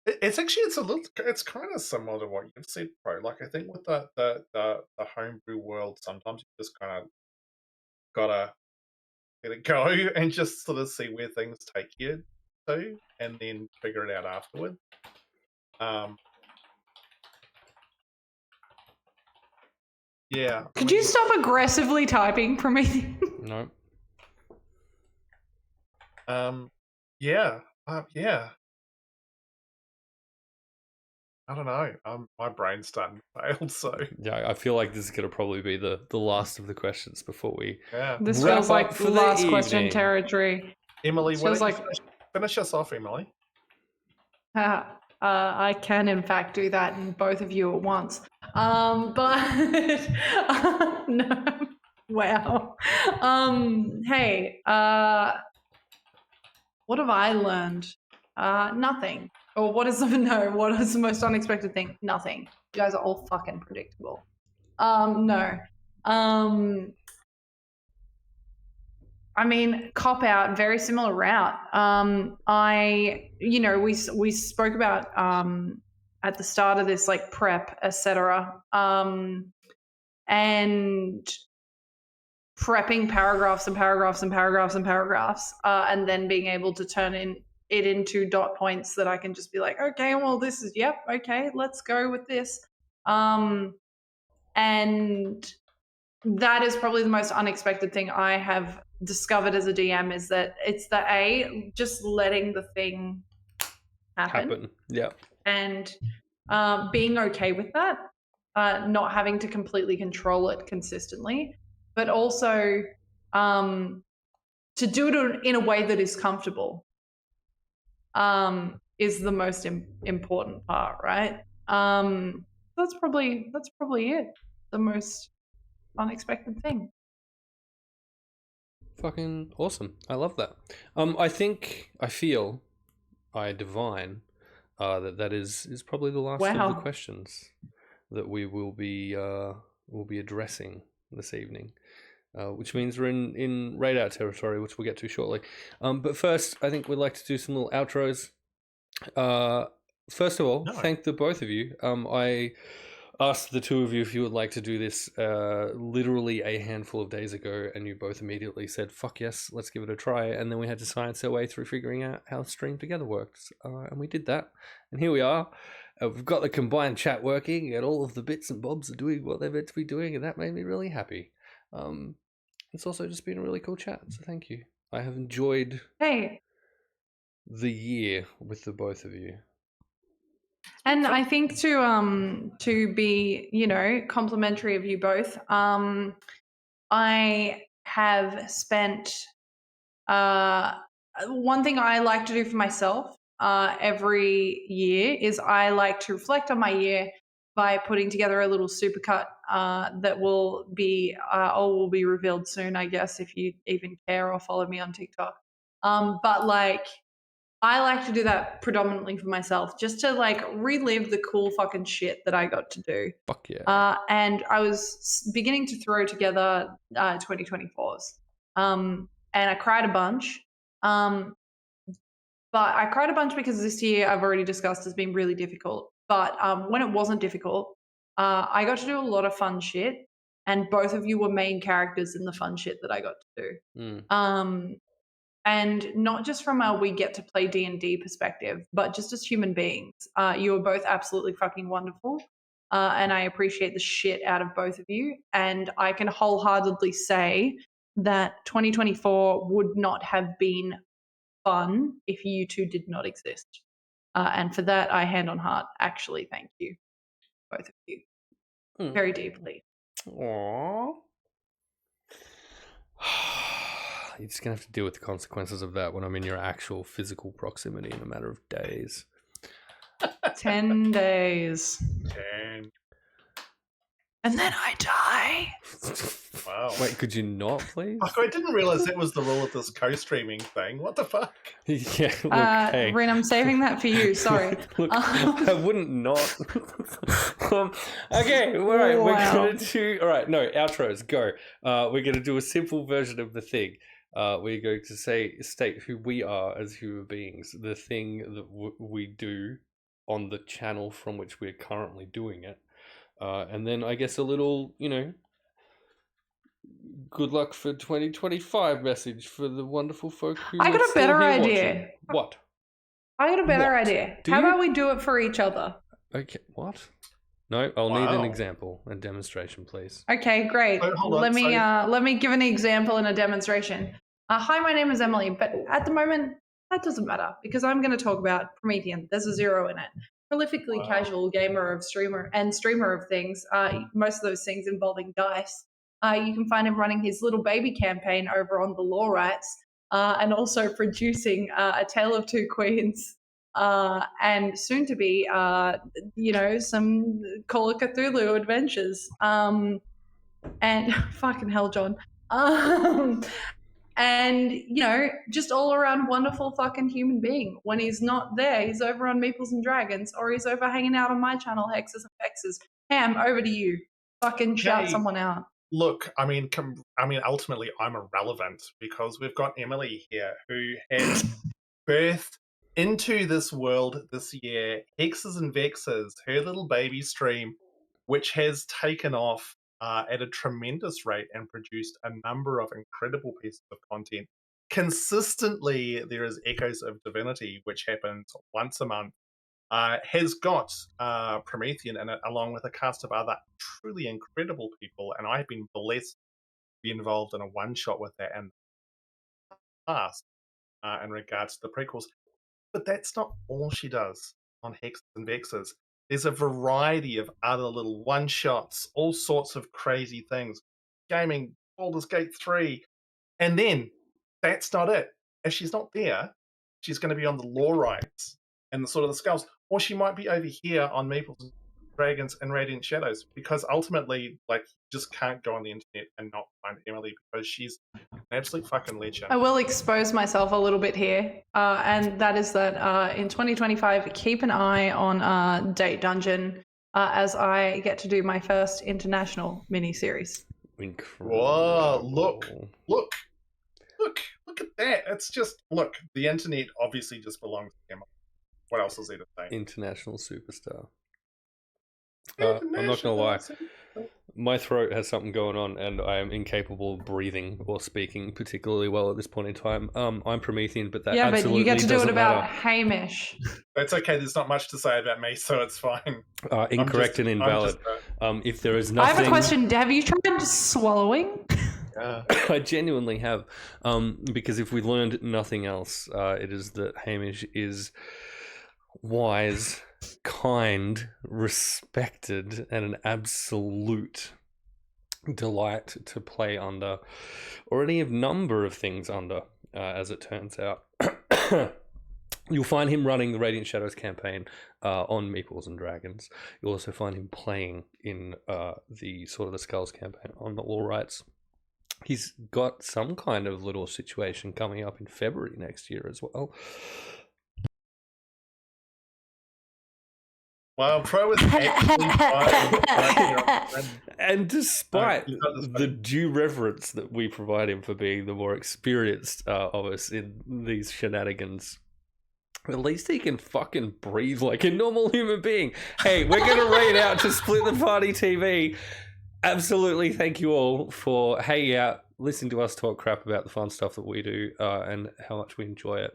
it's kind of similar to what you've said, Pro. Like, I think with the homebrew world, sometimes you just kind of gotta let it go and just sort of see where things take you to, and then figure it out afterward. Yeah. Could you stop aggressively typing for me? No. Yeah. Yeah. I don't know. My brain's starting to fail. So yeah, I feel like this is going to probably be the last of the questions before we. Yeah. This Wrap feels up like for the last question evening. territory. Emily, Feels like finish us off, Emily. I can in fact do that in both of you at once. But no. Wow. Hey, what have I learned? Nothing. Or what is the most unexpected thing? Nothing. You guys are all fucking predictable. No. I mean, cop out, very similar route. We spoke about at the start of this, like prep, etc. And prepping paragraphs and paragraphs and paragraphs and paragraphs, and then being able to turn it into dot points that I can just be like, okay, well, this is, yep, okay, let's go with this. And that is probably the most unexpected thing I have discovered as a DM, is that it's just letting the thing happen. Yeah. And being okay with that, not having to completely control it consistently, but also to do it in a way that is comfortable, is the most important part, right? That's probably it. The most unexpected thing. Fucking awesome. I love that. I divine that is probably the last of the questions that we will be addressing this evening. Which means we're in raid out territory, which we'll get to shortly. But first, I think we'd like to do some little outros. First of all, thank the both of you. I asked the two of you if you would like to do this literally a handful of days ago, and you both immediately said, fuck yes, let's give it a try. And then we had to science our way through figuring out how Stream Together works. And we did that. And here we are. We've got the combined chat working, and all of the bits and bobs are doing what they're meant to be doing, and that made me really happy. it's also just been a really cool chat. So thank you. I have enjoyed Hey, the year with the both of you. and I think to be, you know, complimentary of you both, I have spent one thing I like to do for myself every year is I like to reflect on my year by putting together a little supercut that will be revealed soon, I guess, if you even care or follow me on TikTok. But like, I like to do that predominantly for myself, just to like relive the cool fucking shit that I got to do. Fuck yeah. And I was beginning to throw together 2024s. And I cried a bunch. But I cried a bunch because this year I've already discussed has been really difficult. But when it wasn't difficult, I got to do a lot of fun shit. And both of you were main characters in the fun shit that I got to do. And not just from a we get to play D&D perspective, but just as human beings. You are both absolutely fucking wonderful. And I appreciate the shit out of both of you. And I can wholeheartedly say that 2024 would not have been fun if you two did not exist. And for that, I hand on heart, actually thank you, both of you, very deeply. Aww. You're just going to have to deal with the consequences of that when I'm in your actual physical proximity in a matter of days. 10 days. 10. And then I die. Wow. Wait, could you not, please? Fuck, I didn't realize that was the rule of this co-streaming thing. What the fuck? Yeah, look, hey. Rin, I'm saving that for you. Sorry. Look, I wouldn't not. Okay, all right, we're going to do... All right, no, outros, go. We're going to do a simple version of the thing. We're going to state who we are as human beings, the thing that we do on the channel from which we're currently doing it. And then I guess a little, you know, good luck for 2025 message for the wonderful folk who I got a better idea. Watching. What? I got a better idea. How about we do it for each other? Okay, what? No, I'll need an example, a demonstration, please. Okay, great. Let me give an example and a demonstration. Hi, my name is Emily, but at the moment, that doesn't matter because I'm going to talk about Promethean. There's a 0 in it. Prolifically casual gamer of streamer of things, most of those things involving dice. You can find him running his little baby campaign over on the Law Rights, and also producing A Tale of Two Queens, and soon to be, you know, some Call of Cthulhu adventures. And fucking hell, John. And, you know, just all around wonderful fucking human being. When he's not there, he's over on Meeples and Dragons, or he's over hanging out on my channel, Hexes and Vexes. Ham, over to you. Fucking shout someone out. Look, I mean, ultimately, I'm irrelevant because we've got Emily here who has birthed into this world this year, Hexes and Vexes, her little baby stream, which has taken off at a tremendous rate and produced a number of incredible pieces of content. Consistently, there is Echoes of Divinity, which happens once a month, has got Promethean in it, along with a cast of other truly incredible people, and I have been blessed to be involved in a one-shot with that in the past in regards to the prequels. But that's not all she does on Hexes and Vexes. There's a variety of other little one-shots, all sorts of crazy things. Gaming, Baldur's Gate 3. And then, that's not it. If she's not there, she's going to be on the Law Rights and the sort of the Skulls. Or she might be over here on Meeples and Dragons and Radiant Shadows. Because ultimately, like, you just can't go on the internet and not find Emily because she's an absolute fucking legend. I will expose myself a little bit here. And that is that in 2025, keep an eye on Date Dungeon as I get to do my first international mini-series. Incredible. Whoa, look at that. It's just, look, the internet obviously just belongs to Emily. What else is there to say? International superstar. I'm not gonna lie, my throat has something going on and I am incapable of breathing or speaking particularly well at this point in time. I'm Promethean, but that absolutely but you get to do it about matter. Hamish. That's okay, there's not much to say about me, so it's fine. Incorrect and invalid. If there is nothing... I have a question. Have you tried swallowing? Yeah. I genuinely have, because if we learned nothing else, it is that Hamish is wise, kind, respected, and an absolute delight to play under, or any number of things under, as it turns out. You'll find him running the Radiant Shadows campaign on Meeples and Dragons. You'll also find him playing in the Sword of the Skulls campaign on the All Rights. He's got some kind of little situation coming up in February next year as well. Well, Pro is actually fine. And despite the due reverence that we provide him for being the more experienced of us in these shenanigans, at least he can fucking breathe like a normal human being. Hey, we're going to raid out to Split the Party TV. Absolutely, thank you all for hanging out, listening to us talk crap about the fun stuff that we do, and how much we enjoy it.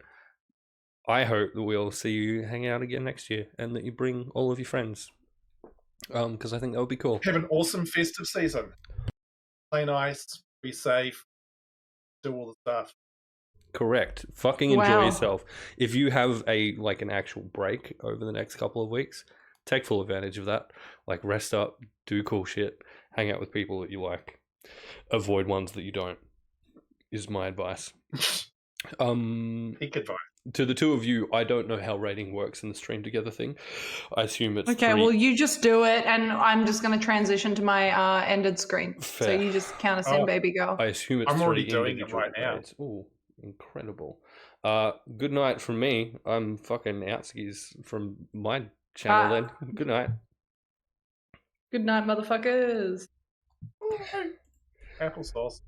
I hope that we'll see you hang out again next year, and that you bring all of your friends, because I think that would be cool. Have an awesome festive season. Play nice, be safe, do all the stuff. Correct. Fucking enjoy yourself. If you have an actual break over the next couple of weeks, take full advantage of that. Like, rest up, do cool shit, hang out with people that you like, avoid ones that you don't, is my advice. Peak advice. To the two of you, I don't know how rating works in the stream together thing. I assume it's okay. Well, you just do it, and I'm just going to transition to my ended screen. Fair. So you just count us in, baby girl. I assume it's I'm already doing it individual right now. grades. Ooh, incredible. Good night from me. I'm fucking outskis from my channel then. Good night. Good night, motherfuckers. Applesauce.